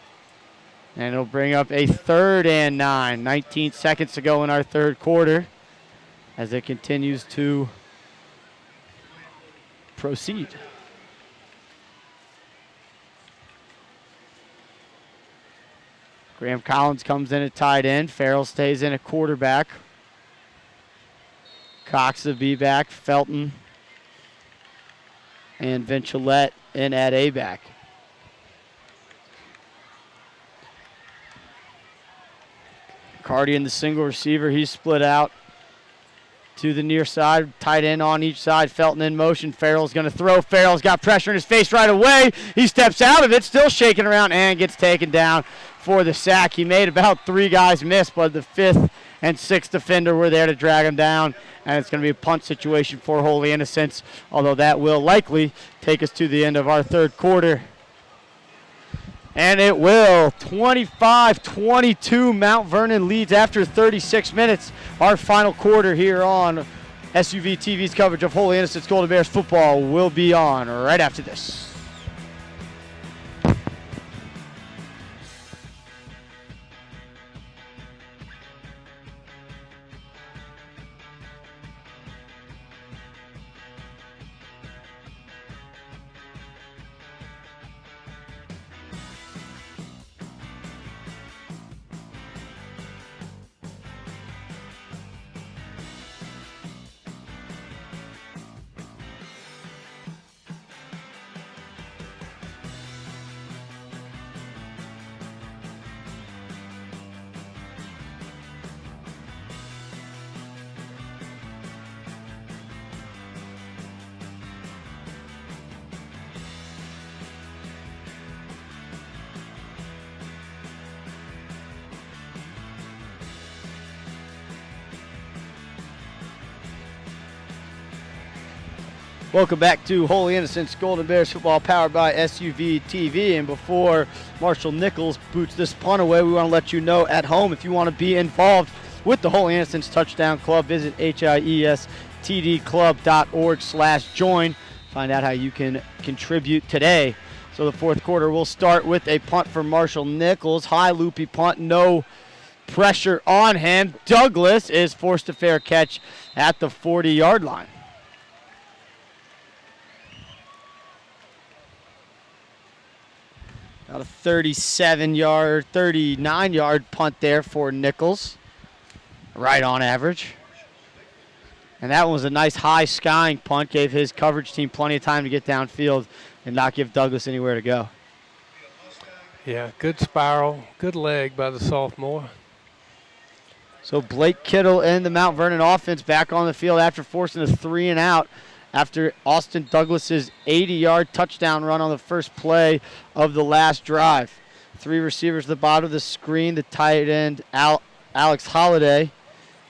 And it'll bring up a 3rd and 9. 19 seconds to go in our third quarter as it continues to proceed. Graham Collins comes in at tight end. Farrell stays in at quarterback. Cox the B-back. Felton and Vincilette in at A-back. Cardian, the single receiver, he's split out to the near side. Tight end on each side. Felton in motion. Farrell's going to throw. Farrell's got pressure in his face right away. He steps out of it, still shaking around, and gets taken down for the sack. He made about 3 guys miss, but the 5th and 6th defender were there to drag him down, and it's going to be a punt situation for Holy Innocents, although that will likely take us to the end of our third quarter. And it will. 25-22, Mount Vernon leads after 36 minutes. Our final quarter here on SUV TV's coverage of Holy Innocents Golden Bears football will be on right after this. Welcome back to Holy Innocents Golden Bears football powered by SUV TV. And before Marshall Nichols boots this punt away, we want to let you know at home, if you want to be involved with the Holy Innocents Touchdown Club, visit hiestdclub.org/join. Find out how you can contribute today. So the fourth quarter will start with a punt from Marshall Nichols. High loopy punt, no pressure on him. Douglas is forced to fair catch at the 40-yard line. About a 39-yard punt there for Nichols. Right on average. And that one was a nice high skying punt. Gave his coverage team plenty of time to get downfield and not give Douglas anywhere to go. Yeah, good spiral, good leg by the sophomore. So Blake Kittle and the Mount Vernon offense back on the field after forcing a 3 and out after Austin Douglas's 80-yard touchdown run on the first play of the last drive. 3 receivers at the bottom of the screen, the tight end Alex Holliday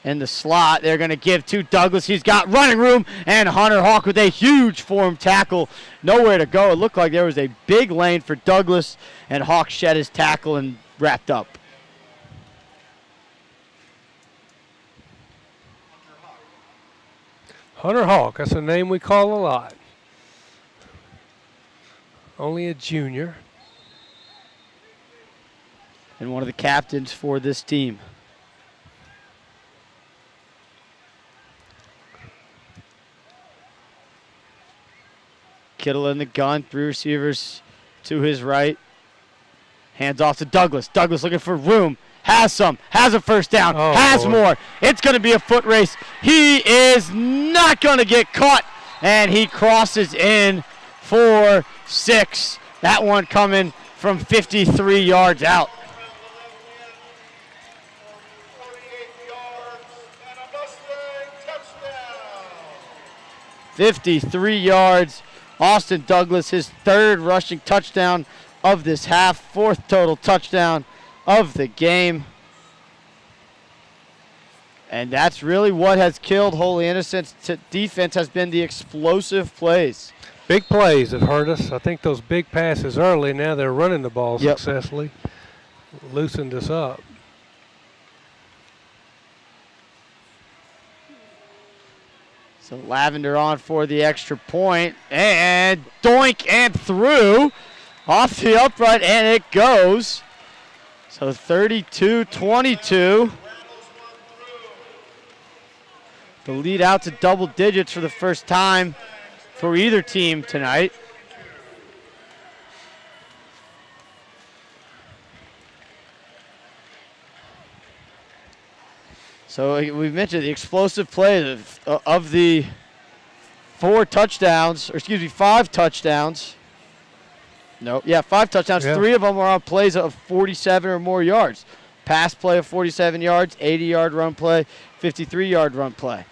in the slot. They're going to give to Douglas. He's got running room, and Hunter Hawk with a huge form tackle. Nowhere to go. It looked like there was a big lane for Douglas, and Hawk shed his tackle and wrapped up. Hunter Hawk, that's a name we call a lot. Only a junior. And one of the captains for this team. Kittle in the gun, 3 receivers to his right. Hands off to Douglas. Douglas looking for room. Has some. Has a first down. Has more. It's going to be a foot race. He is not going to get caught. And he crosses in for 6. That one coming from 53 yards out. 53 yards. Austin Douglas, his 3rd rushing touchdown of this half, 4th total touchdown of the game. And that's really what has killed Holy Innocents' defense, has been the explosive plays. Big plays have hurt us. I think those big passes early, now they're running the ball successfully. Loosened us up. So Lavender on for the extra point, and doink and through off the upright, and it goes. So 32-22. The lead out to double digits for the first time for either team tonight. So we mentioned the explosive play of the 5 touchdowns. No, yeah, 5 touchdowns. Yeah. 3 of them are on plays of 47 or more yards. Pass play of 47 yards, 80-yard run play, 53-yard run play.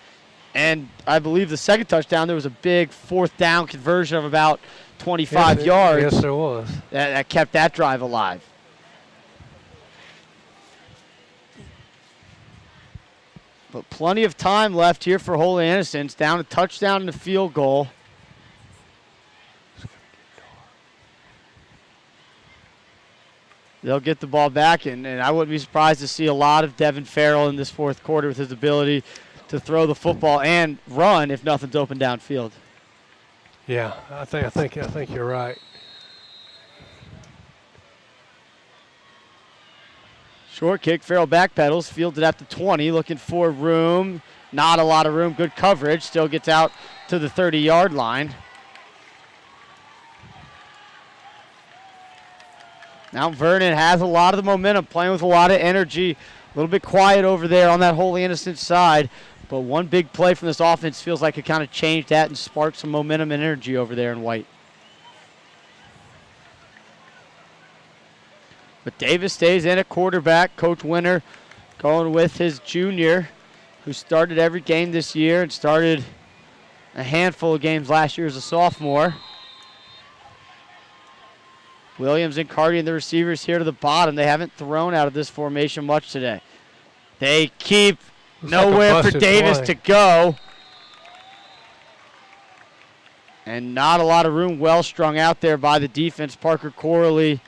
And I believe the second touchdown, there was a big 4th down conversion of about 25 yards. Yes, there was. That kept that drive alive. But plenty of time left here for Holy Innocents. Down a touchdown and a field goal. They'll get the ball back, and I wouldn't be surprised to see a lot of Devin Farrell in this 4th quarter with his ability to throw the football and run if nothing's open downfield. Yeah, I think you're right. Short kick, Farrell backpedals, fielded at the 20, looking for room. Not a lot of room, good coverage. Still gets out to the 30-yard line. Now Vernon has a lot of the momentum, playing with a lot of energy. A little bit quiet over there on that Holy Innocent side. But one big play from this offense feels like it kind of changed that and sparked some momentum and energy over there in white. But Davis stays in at quarterback. Coach Winter going with his junior, who started every game this year and started a handful of games last year as a sophomore. Williams and Carty and the receivers here to the bottom. They haven't thrown out of this formation much today. They keep nowhere for Davis to go. And not a lot of room, well strung out there by the defense. Parker Corley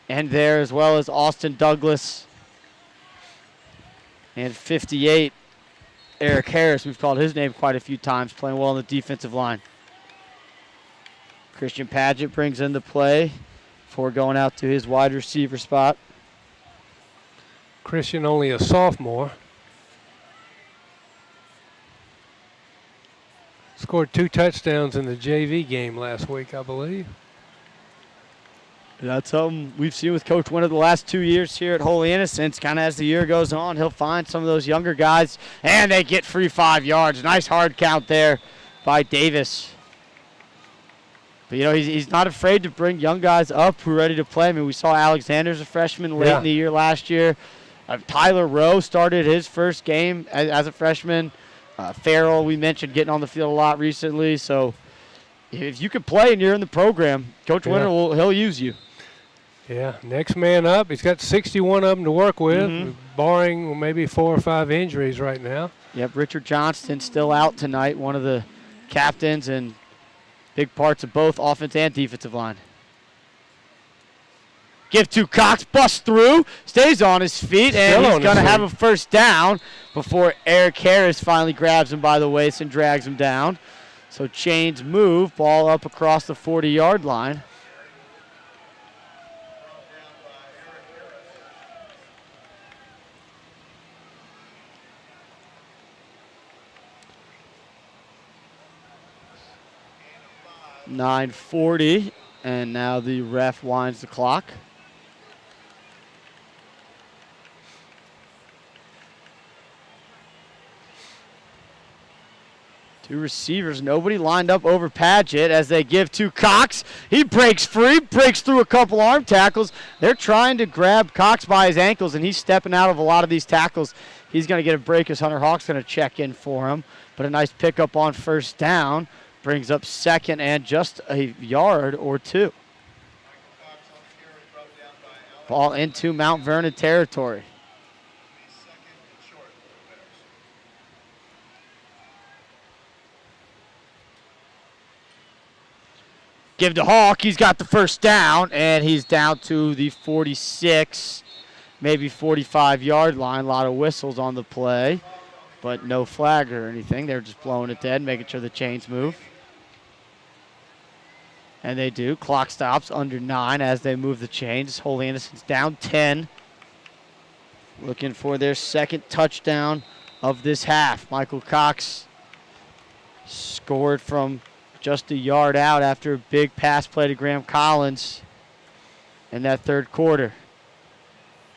and there, as well as Austin Douglas. And 58, Eric Harris. We've called his name quite a few times, playing well on the defensive line. Christian Padgett brings in the play before going out to his wide receiver spot. Christian only a sophomore. Scored 2 touchdowns in the JV game last week, I believe. That's something we've seen with Coach Winter the last 2 years here at Holy Innocents. Kind of as the year goes on, he'll find some of those younger guys, and they get free 5 yards. Nice hard count there by Davis. But, you know, he's not afraid to bring young guys up who are ready to play. I mean, we saw Alexander's a freshman late in the year last year. Tyler Rowe started his first game as a freshman. Farrell, we mentioned, getting on the field a lot recently. So if you can play and you're in the program, Coach Winter, he'll use you. Yeah, next man up. He's got 61 of them to work with, barring maybe 4 or 5 injuries right now. Yep, Richard Johnston still out tonight, one of the captains and big parts of both offense and defensive line. Give to Cox, busts through, stays on his feet, and he's going to have a first down before Eric Harris finally grabs him by the waist and drags him down. So chains move, ball up across the 40-yard line. .940, and now the ref winds the clock. Two receivers, nobody lined up over Padgett as they give to Cox. He breaks free, breaks through a couple arm tackles. They're trying to grab Cox by his ankles, and he's stepping out of a lot of these tackles. He's going to get a break as Hunter Hawk's going to check in for him. But a nice pickup on first down. Brings up second and just a yard or two. Ball into Mount Vernon territory. Give to Hawk. He's got the first down, and he's down to the 46, maybe 45-yard line. A lot of whistles on the play, but no flag or anything. They're just blowing it dead, making sure the chains move. And they do. Clock stops under 9 as they move the chains. Holy Innocents down 10. Looking for their second touchdown of this half. Michael Cox scored from just a yard out after a big pass play to Graham Collins in that third quarter.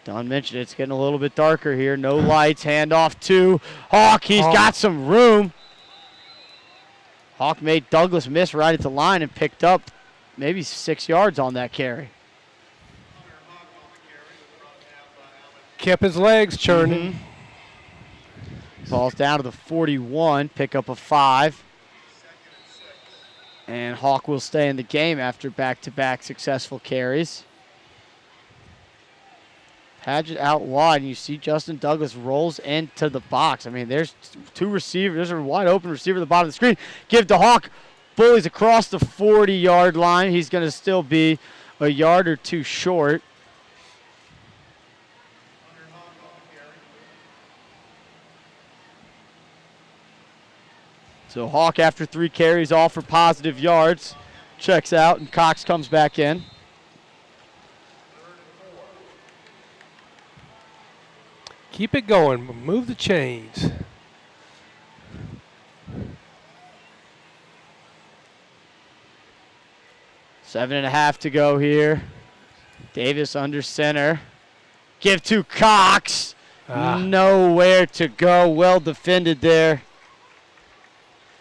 Don mentioned it's getting a little bit darker here. No lights. Handoff to Hawk. He's got some room. Hawk made Douglas miss right at the line and picked up maybe 6 yards on that carry. Kept his legs churning. Ball's down to the 41, pick up a 5. And Hawk will stay in the game after back-to-back successful carries. Padgett out wide, and you see Justin Douglas rolls into the box. I mean, there's two receivers. There's a wide open receiver at the bottom of the screen. Give to Hawk. Bullies across the 40-yard line. He's going to still be a yard or two short. So Hawk, after 3 carries, all for positive yards, checks out, and Cox comes back in. Keep it going. Move the chains. 7.5 to go here. Davis under center. Give to Cox. Nowhere to go. Well defended there.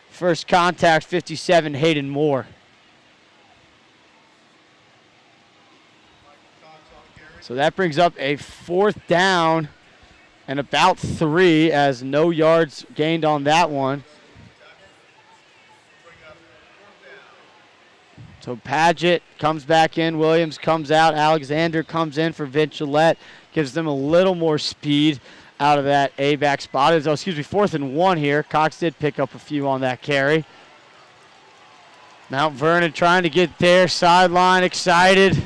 First contact, 57, Hayden Moore. So that brings up a 4th down and about 3 as no yards gained on that one. So Padgett comes back in, Williams comes out, Alexander comes in for Vince Gillette, gives them a little more speed out of that A-back spot. 4th and 1 here. Cox did pick up a few on that carry. Mount Vernon trying to get there, sideline excited.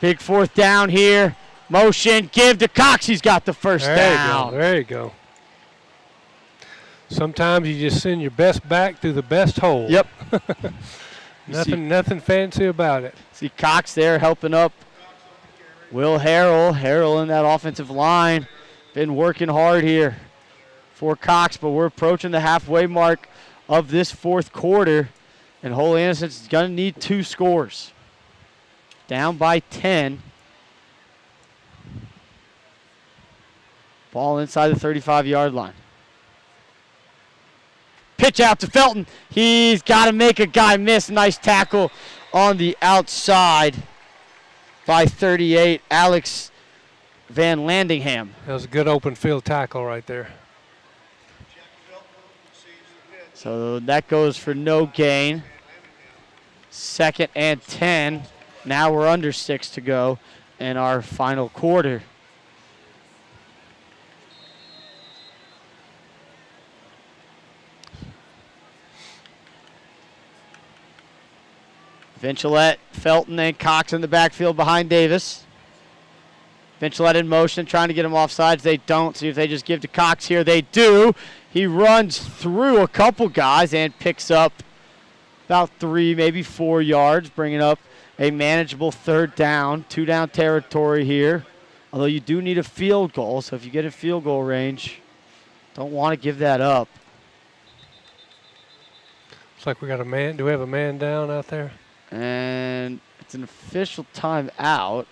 Big 4th down here. Motion, give to Cox. He's got the first down. There you go. Sometimes you just send your best back through the best hole. Yep. Nothing fancy about it. See Cox there helping up Will Harrell. Harrell in that offensive line. Been working hard here for Cox, but we're approaching the halfway mark of this 4th quarter, and Holy Innocents is going to need 2 scores. Down by 10. Ball inside the 35-yard line. Pitch out to Felton. He's got to make a guy miss. Nice tackle on the outside by 38, Alex Van Landingham. That was a good open field tackle right there. So that goes for no gain. 2nd and 10. Now we're under 6 to go in our final quarter. Vincilette, Felton, and Cox in the backfield behind Davis. Vincilette in motion, trying to get him off sides. They don't. See if they just give to Cox here. They do. He runs through a couple guys and picks up about 3, maybe 4 yards, bringing up a manageable 3rd down. 2-down territory here. Although you do need a field goal, so if you get in field goal range, don't want to give that up. Looks like we got a man. Do we have a man down out there? And it's an official timeout.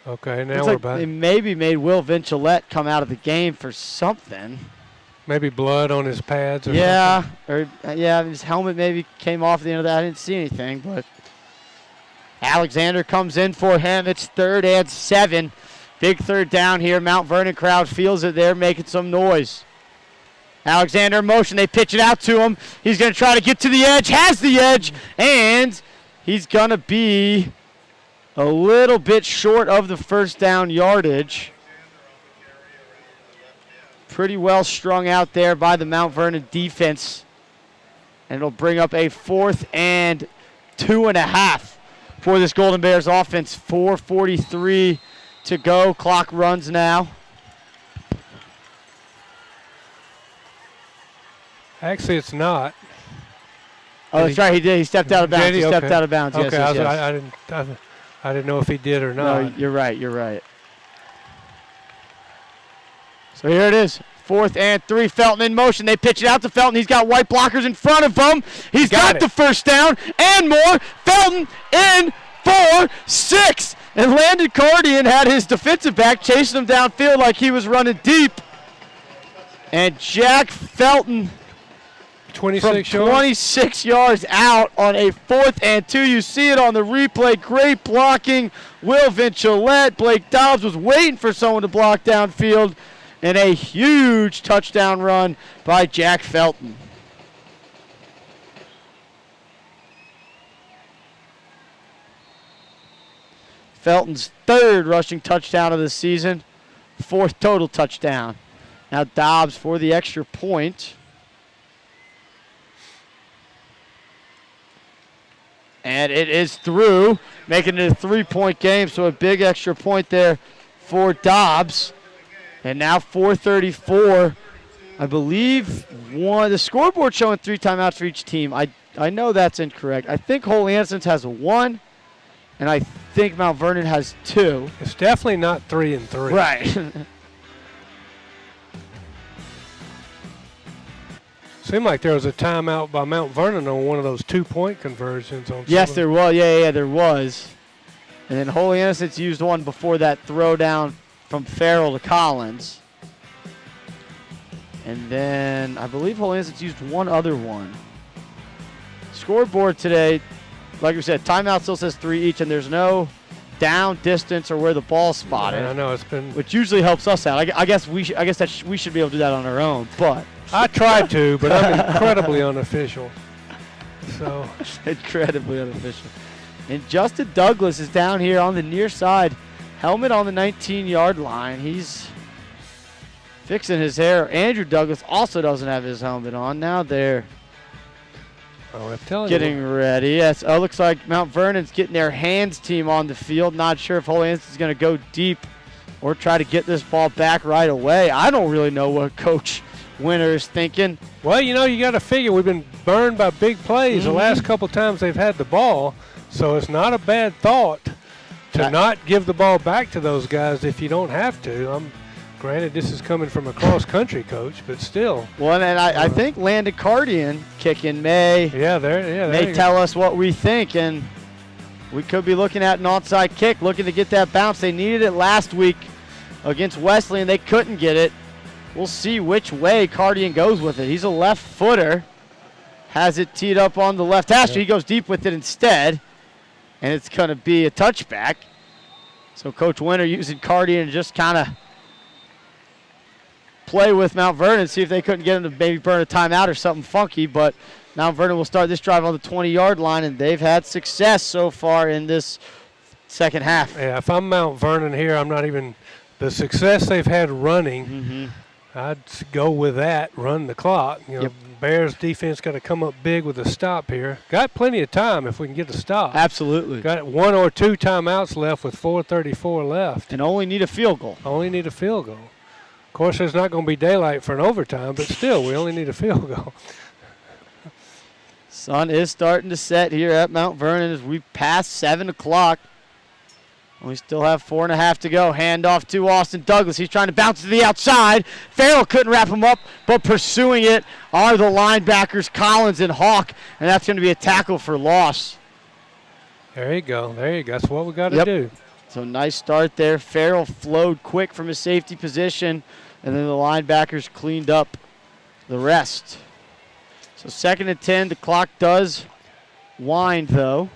Okay, now Looks we're like back. they maybe made Will Vincilette come out of the game for something. Maybe blood on his pads or something. His helmet maybe came off at the end of that. I didn't see anything, but Alexander comes in for him. It's 3rd and 7. Big 3rd down here. Mount Vernon crowd feels it. They're making some noise. Alexander in motion. They pitch it out to him. He's going to try to get to the edge. Has the edge. And he's going to be a little bit short of the 1st down yardage. Pretty well strung out there by the Mount Vernon defense. And it'll bring up a 4th and 2.5 for this Golden Bears offense. 4:43 to go. Clock runs now. Actually, it's not. Oh, that's right. He did. He stepped out of bounds. Did he? He stepped Okay. out of bounds. Okay, Yes. I didn't know if he did or No, not. you're right. You're right. So here it is. 4th and 3. Felton in motion. They pitch it out to Felton. He's got white blockers in front of him. He's got the 1st down and more. Felton in for 6. And Landon Cardian had his defensive back chasing him downfield like he was running deep. And Jack Felton 26 from yards. 26 yards out on a 4th and 2. You see it on the replay. Great blocking. Will Vincilette. Blake Dobbs was waiting for someone to block downfield. And a huge touchdown run by Jack Felton. Felton's 3rd rushing touchdown of the season. 4th total touchdown. Now Dobbs for the extra point. And it is through, making it a 3-point game, so a big extra point there for Dobbs. And now 4:34, I believe, the scoreboard showing 3 timeouts for each team. I know that's incorrect. I think Holy Innocents has 1, and I think Mount Vernon has 2. It's definitely not 3 and 3. Right. Seemed like there was a timeout by Mount Vernon on one of those 2-point conversions. Yes, there was. Yeah, there was. And then Holy Innocents used one before that throwdown from Farrell to Collins. And then I believe Holy Innocents used one other one. Scoreboard today, like we said, timeout still says 3 each, and there's no down, distance, or where the ball's spotted. Yeah, I know it's been, which usually helps us out. I guess we should be able to do that on our own, but I tried to, but I'm incredibly unofficial. So incredibly unofficial. And Justin Douglas is down here on the near side. Helmet on the 19-yard line. He's fixing his hair. Andrew Douglas also doesn't have his helmet on. Now they're getting ready. Yes, looks like Mount Vernon's getting their hands team on the field. Not sure if Holy Innocents is going to go deep or try to get this ball back right away. I don't really know what Coach Winter is thinking. Well, you got to figure we've been burned by big plays the last couple times they've had the ball, so it's not a bad thought to not give the ball back to those guys if you don't have to. Granted, this is coming from a cross-country coach, but still. Well, and I think Landon Cardian kicking may tell us what we think, and we could be looking at an onside kick, looking to get that bounce. They needed it last week against Wesley, and they couldn't get it. We'll see which way Cardian goes with it. He's a left footer. Has it teed up on the left hash. He goes deep with it instead. And it's going to be a touchback. So Coach Winter using Cardian to just kind of play with Mount Vernon, see if they couldn't get them to maybe burn a timeout or something funky. But Mount Vernon will start this drive on the 20-yard line, and they've had success so far in this second half. Yeah, if I'm Mount Vernon here, I'm not even the success they've had running. I'd go with that, run the clock. You know, Bears defense got to come up big with a stop here. Got plenty of time if we can get a stop. Absolutely. Got 1 or 2 timeouts left with 4:34 left. And only need a field goal. Only need a field goal. Of course, there's not going to be daylight for an overtime, but still, we only need a field goal. Sun is starting to set here at Mount Vernon as we pass 7 o'clock. We still have 4.5 to go. Handoff to Austin Douglas. He's trying to bounce to the outside. Farrell couldn't wrap him up, but pursuing it are the linebackers Collins and Hawk, and that's going to be a tackle for loss. There you go. There you go. That's what we got to do. So nice start there. Farrell flowed quick from his safety position, and then the linebackers cleaned up the rest. So 2nd and 10. The clock does wind, though.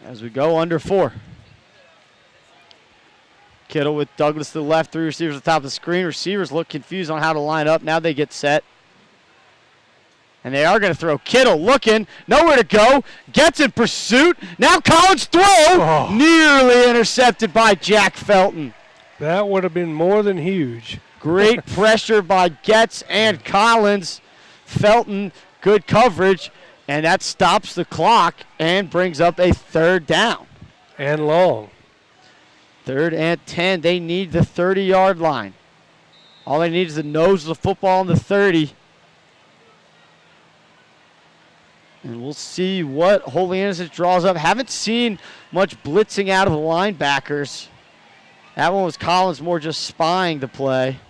As we go under 4. Kittle with Douglas to the left, 3 receivers at the top of the screen. Receivers look confused on how to line up. Now they get set. And they are going to throw. Kittle looking, nowhere to go. Gets in pursuit. Now Collins throw. Nearly intercepted by Jack Felton. That would have been more than huge. Great pressure by Getz and Collins. Felton, good coverage. And that stops the clock and brings up a 3rd down. And long. 3rd and 10. They need the 30-yard line. All they need is the nose of the football on the 30. And we'll see what Holy Innocents draws up. Haven't seen much blitzing out of the linebackers. That one was Collins more just spying the play.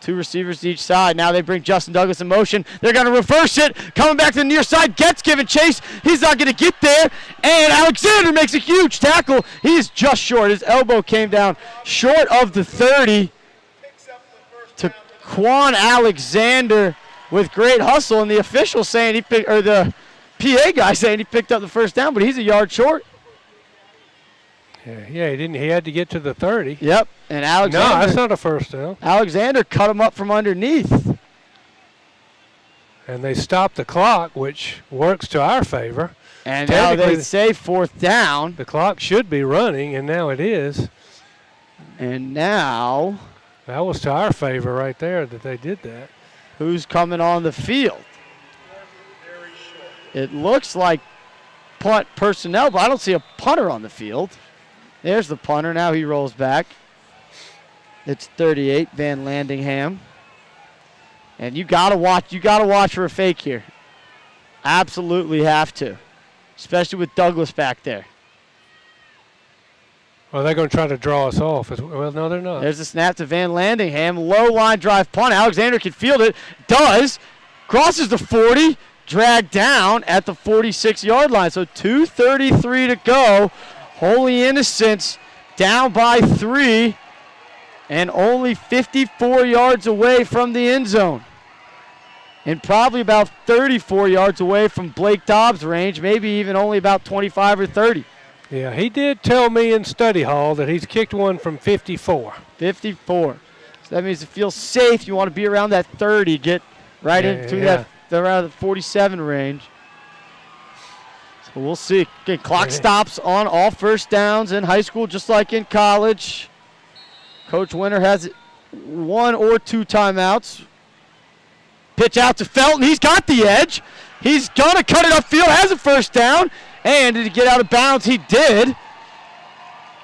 2 receivers to each side. Now they bring Justin Douglas in motion. They're going to reverse it. Coming back to the near side. Gets given chase. He's not going to get there. And Alexander makes a huge tackle. He's just short. His elbow came down short of the 30 to Quan Alexander with great hustle. And the official saying he picked, or the PA guy saying he picked up the 1st down, but he's a yard short. Yeah, he didn't. He had to get to the 30. Yep, and Alexander. No, that's not a 1st down. Alexander cut him up from underneath. And they stopped the clock, which works to our favor. And now they say 4th down. The clock should be running, and now it is. And now. That was to our favor right there that they did that. Who's coming on the field? It looks like punt personnel, but I don't see a punter on the field. There's the punter. Now he rolls back. It's 38, Van Landingham. And you gotta watch for a fake here. Absolutely have to. Especially with Douglas back there. Well, they're going to try to draw us off. Well, no, they're not. There's the snap to Van Landingham. Low line drive punt. Alexander can field it. Does. Crosses the 40. Dragged down at the 46-yard line. So 2:33 to go. Holy Innocents down by 3 and only 54 yards away from the end zone. And probably about 34 yards away from Blake Dobbs' range, maybe even only about 25 or 30. Yeah, he did tell me in study hall that he's kicked one from 54. 54. So that means to feel safe, you want to be around that 30, get right into that around the 47 range. So we'll see. Okay, clock stops on all 1st downs in high school, just like in college. Coach Winter has 1 or 2 timeouts. Pitch out to Felton. He's got the edge. He's going to cut it upfield, has a 1st down. And did he get out of bounds? He did.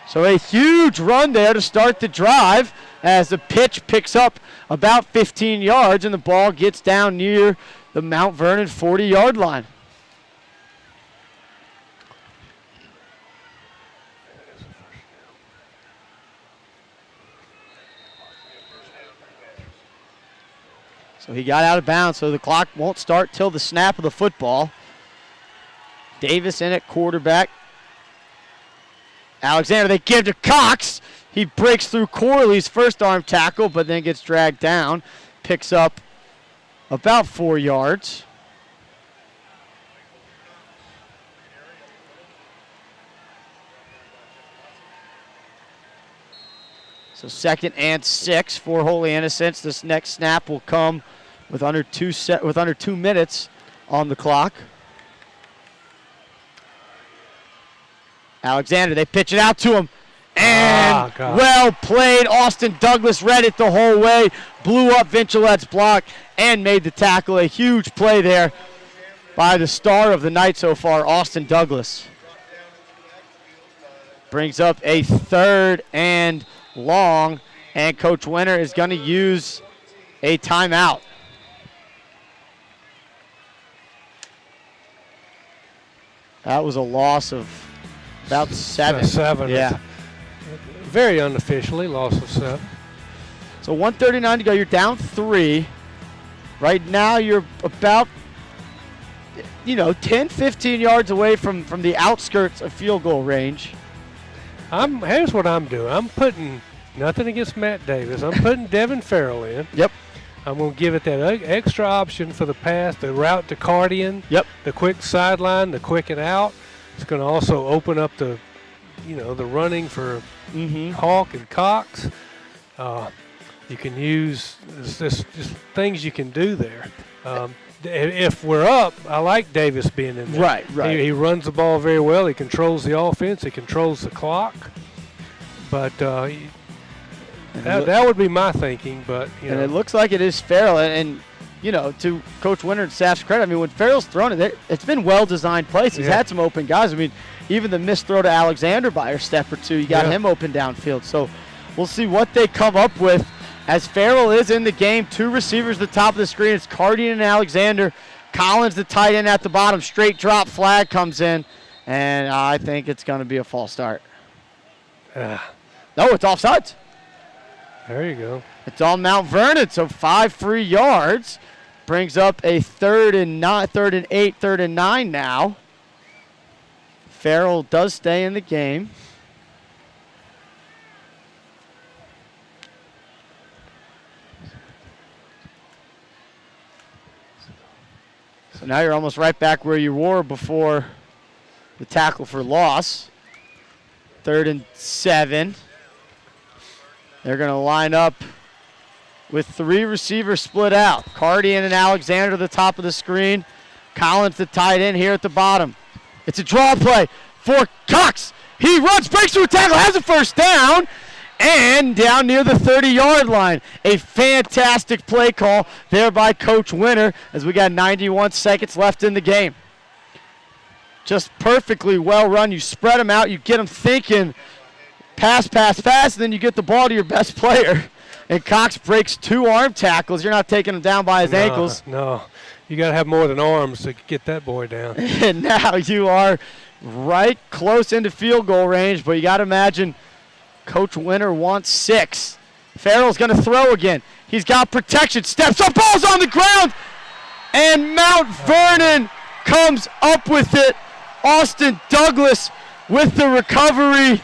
So a huge run there to start the drive as the pitch picks up about 15 yards and the ball gets down near the Mount Vernon 40-yard line. So he got out of bounds, so the clock won't start till the snap of the football. Davis in at quarterback. Alexander, they give to Cox. He breaks through Corley's first arm tackle, but then gets dragged down. Picks up about 4 yards. So 2nd and 6 for Holy Innocents. This next snap will come with under 2 minutes on the clock. Alexander, they pitch it out to him. And well played. Austin Douglas read it the whole way, blew up Vincelet's block, and made the tackle. A huge play there by the star of the night so far, Austin Douglas. Brings up a 3rd and long, and Coach Winter is going to use a timeout. That was a loss of about 7. 7. Yeah. Very unofficially, loss of 7. So 1:39 to go. You're down 3. Right now you're about 10, 15 yards away from the outskirts of field goal range. Here's what I'm doing. I'm putting nothing against Matt Davis. I'm putting Devin Farrell in. Yep. I'm going to give it that extra option for the pass, the route to Cardian. Yep. The quick sideline, the quick and out. It's going to also open up the running for Hawk and Cox. You can use just things you can do there. If we're up, I like Davis being in there. Right. He runs the ball very well. He controls the offense. He controls the clock. But that would be my thinking. But and it looks like it is Farrell. And to Coach Winter and staff's credit, I mean, when Farrell's thrown it, it's been well-designed plays. He's had some open guys. I mean, even the missed throw to Alexander by a step or two, you got him open downfield. So we'll see what they come up with as Farrell is in the game. 2 receivers at the top of the screen. It's Cardian and Alexander. Collins, the tight end, at the bottom. Straight drop flag comes in, and I think it's going to be a false start. No, it's offsides. There you go. It's on Mount Vernon, so 5 free yards. Brings up a 3rd and 8, 3rd and 9 now. Farrell does stay in the game. So now you're almost right back where you were before the tackle for loss. 3rd and 7. They're going to line up with 3 receivers split out. Cardian and Alexander at the top of the screen. Collins, the tight end, here at the bottom. It's a draw play for Cox. He runs, breaks through a tackle, has a first down, and down near the 30-yard line. A fantastic play call there by Coach Winter as we got 91 seconds left in the game. Just perfectly well run. You spread them out. You get them thinking pass, and then you get the ball to your best player. And Cox breaks 2 arm tackles. You're not taking him down by his ankles. No. You got to have more than arms to get that boy down. And now you are right close into field goal range, but you got to imagine Coach Winter wants 6. Farrell's going to throw again. He's got protection, steps up, ball's on the ground, and Mount Vernon comes up with it. Austin Douglas with the recovery,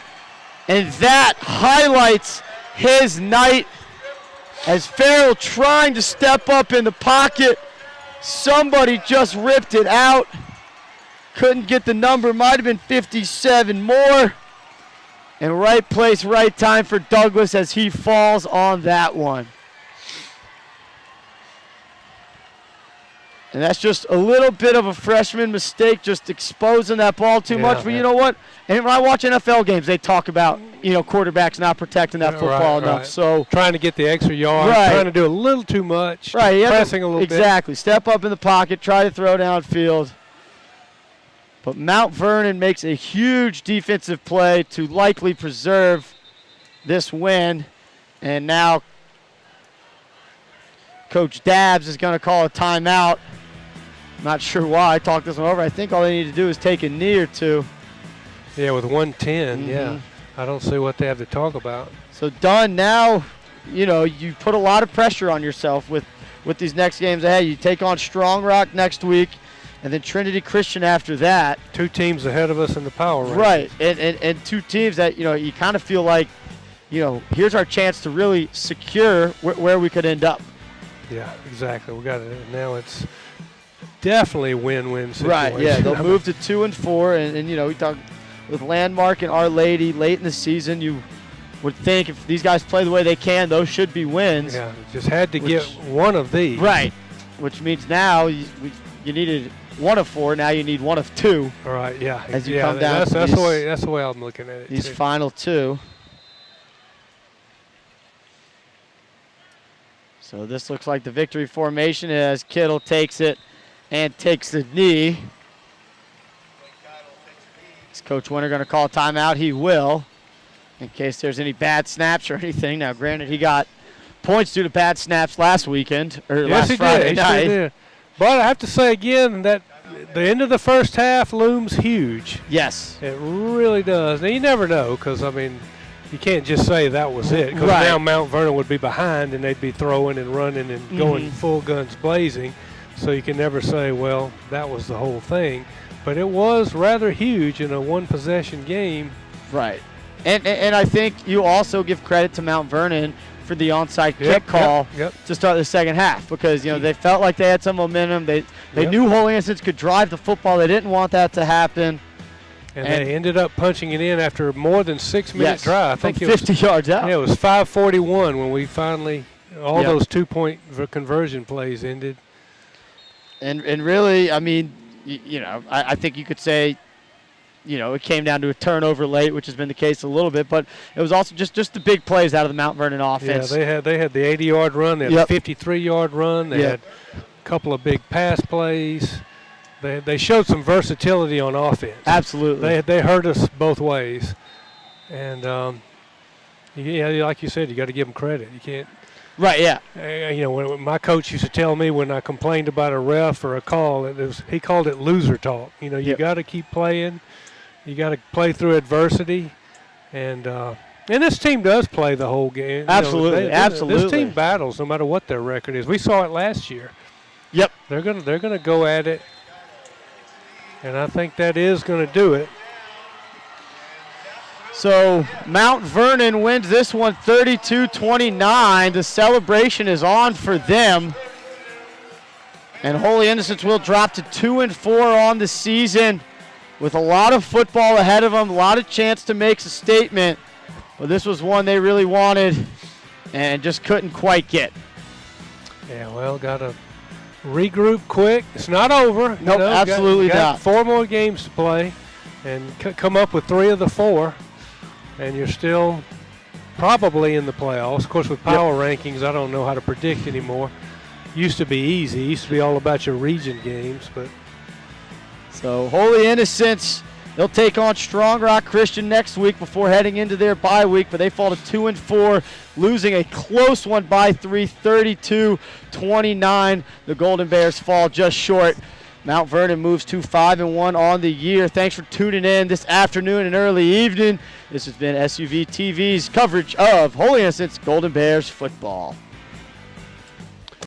and that highlights his night as Farrell trying to step up in the pocket. Somebody just ripped it out. Couldn't get the number, might have been 57 more. And right place, right time for Douglas as he falls on that one. And that's just a little bit of a freshman mistake, just exposing that ball too much. But you know what? And when I watch NFL games, they talk about, quarterbacks not protecting that football enough. Right. So trying to get the extra yard, trying to do a little too much, pressing a little bit. Exactly. Step up in the pocket, try to throw downfield. But Mount Vernon makes a huge defensive play to likely preserve this win. And now Coach Dabbs is going to call a timeout. Not sure why. I talked this one over. I think all they need to do is take a knee or two. Yeah, with 110, I don't see what they have to talk about. So Dunn, now, you put a lot of pressure on yourself with these next games ahead. You take on Strong Rock next week, and then Trinity Christian after that. 2 teams ahead of us in the power rankings. Right, and 2 teams that, you kind of feel like, here's our chance to really secure where we could end up. Yeah, exactly. We got it. Now it's definitely a win-win situation. Right, yeah. They'll move to 2 and 4, and we talk with Landmark and Our Lady late in the season. You would think if these guys play the way they can, those should be wins. Yeah, just had to get one of these. Right, which means now you needed 1 of 4. Now you need 1 of 2. All right, yeah. As you come down to that's the way I'm looking at it. These too. final 2. So this looks like the victory formation as Kittle takes it and takes the knee. Is Coach Winter going to call a timeout? He will, in case there's any bad snaps or anything. Now, granted, he got points due to bad snaps last weekend, or last Friday night. He sure did. But I have to say again that the end of the first half looms huge. Yes. It really does. Now, you never know because, I mean, you can't just say that was it because Right. now Mount Vernon would be behind and they'd be throwing and running and going full guns blazing. So you can never say, well, that was the whole thing. But it was rather huge in a one-possession game. Right. And I think you also give credit to Mount Vernon for the onside kick call to start the second half because, they felt like they had some momentum. They knew Holy Innocents could drive the football. They didn't want that to happen. And they ended up punching it in after more than 6-minute drive. I think from 50 yards out. Yeah, it was 5:41 when we finally, all those 2-point conversion plays ended. And really, I mean, I think you could say, it came down to a turnover late, which has been the case a little bit, but it was also just the big plays out of the Mount Vernon offense. Yeah, they had the 80-yard run, they had a 53-yard run, they had a couple of big pass plays. They showed some versatility on offense. Absolutely. They hurt us both ways. And, like you said, you got to give them credit. You can't. Right, yeah. When my coach used to tell me when I complained about a ref or a call, he called it loser talk. You got to keep playing. You got to play through adversity. And this team does play the whole game. Absolutely, absolutely. This team battles no matter what their record is. We saw it last year. Yep. They're gonna go at it. And I think that is going to do it. So Mount Vernon wins this one 32-29. The celebration is on for them. And Holy Innocents will drop to 2-4 on the season with a lot of football ahead of them, a lot of chance to make a statement. But this was one they really wanted and just couldn't quite get. Yeah, well, got to regroup quick. It's not over. Nope, absolutely got not. 4 more games to play and come up with 3 of the 4. And you're still probably in the playoffs. Of course, with power rankings, I don't know how to predict anymore. Used to be easy. Used to be all about your region games. But so Holy Innocents, they'll take on Strong Rock Christian next week before heading into their bye week, but they fall to 2-4, losing a close one by 3, 32-29. The Golden Bears fall just short. Mount Vernon moves to 5-1 on the year. Thanks for tuning in this afternoon and early evening. This has been SUV TV's coverage of Holy Innocents Golden Bears football.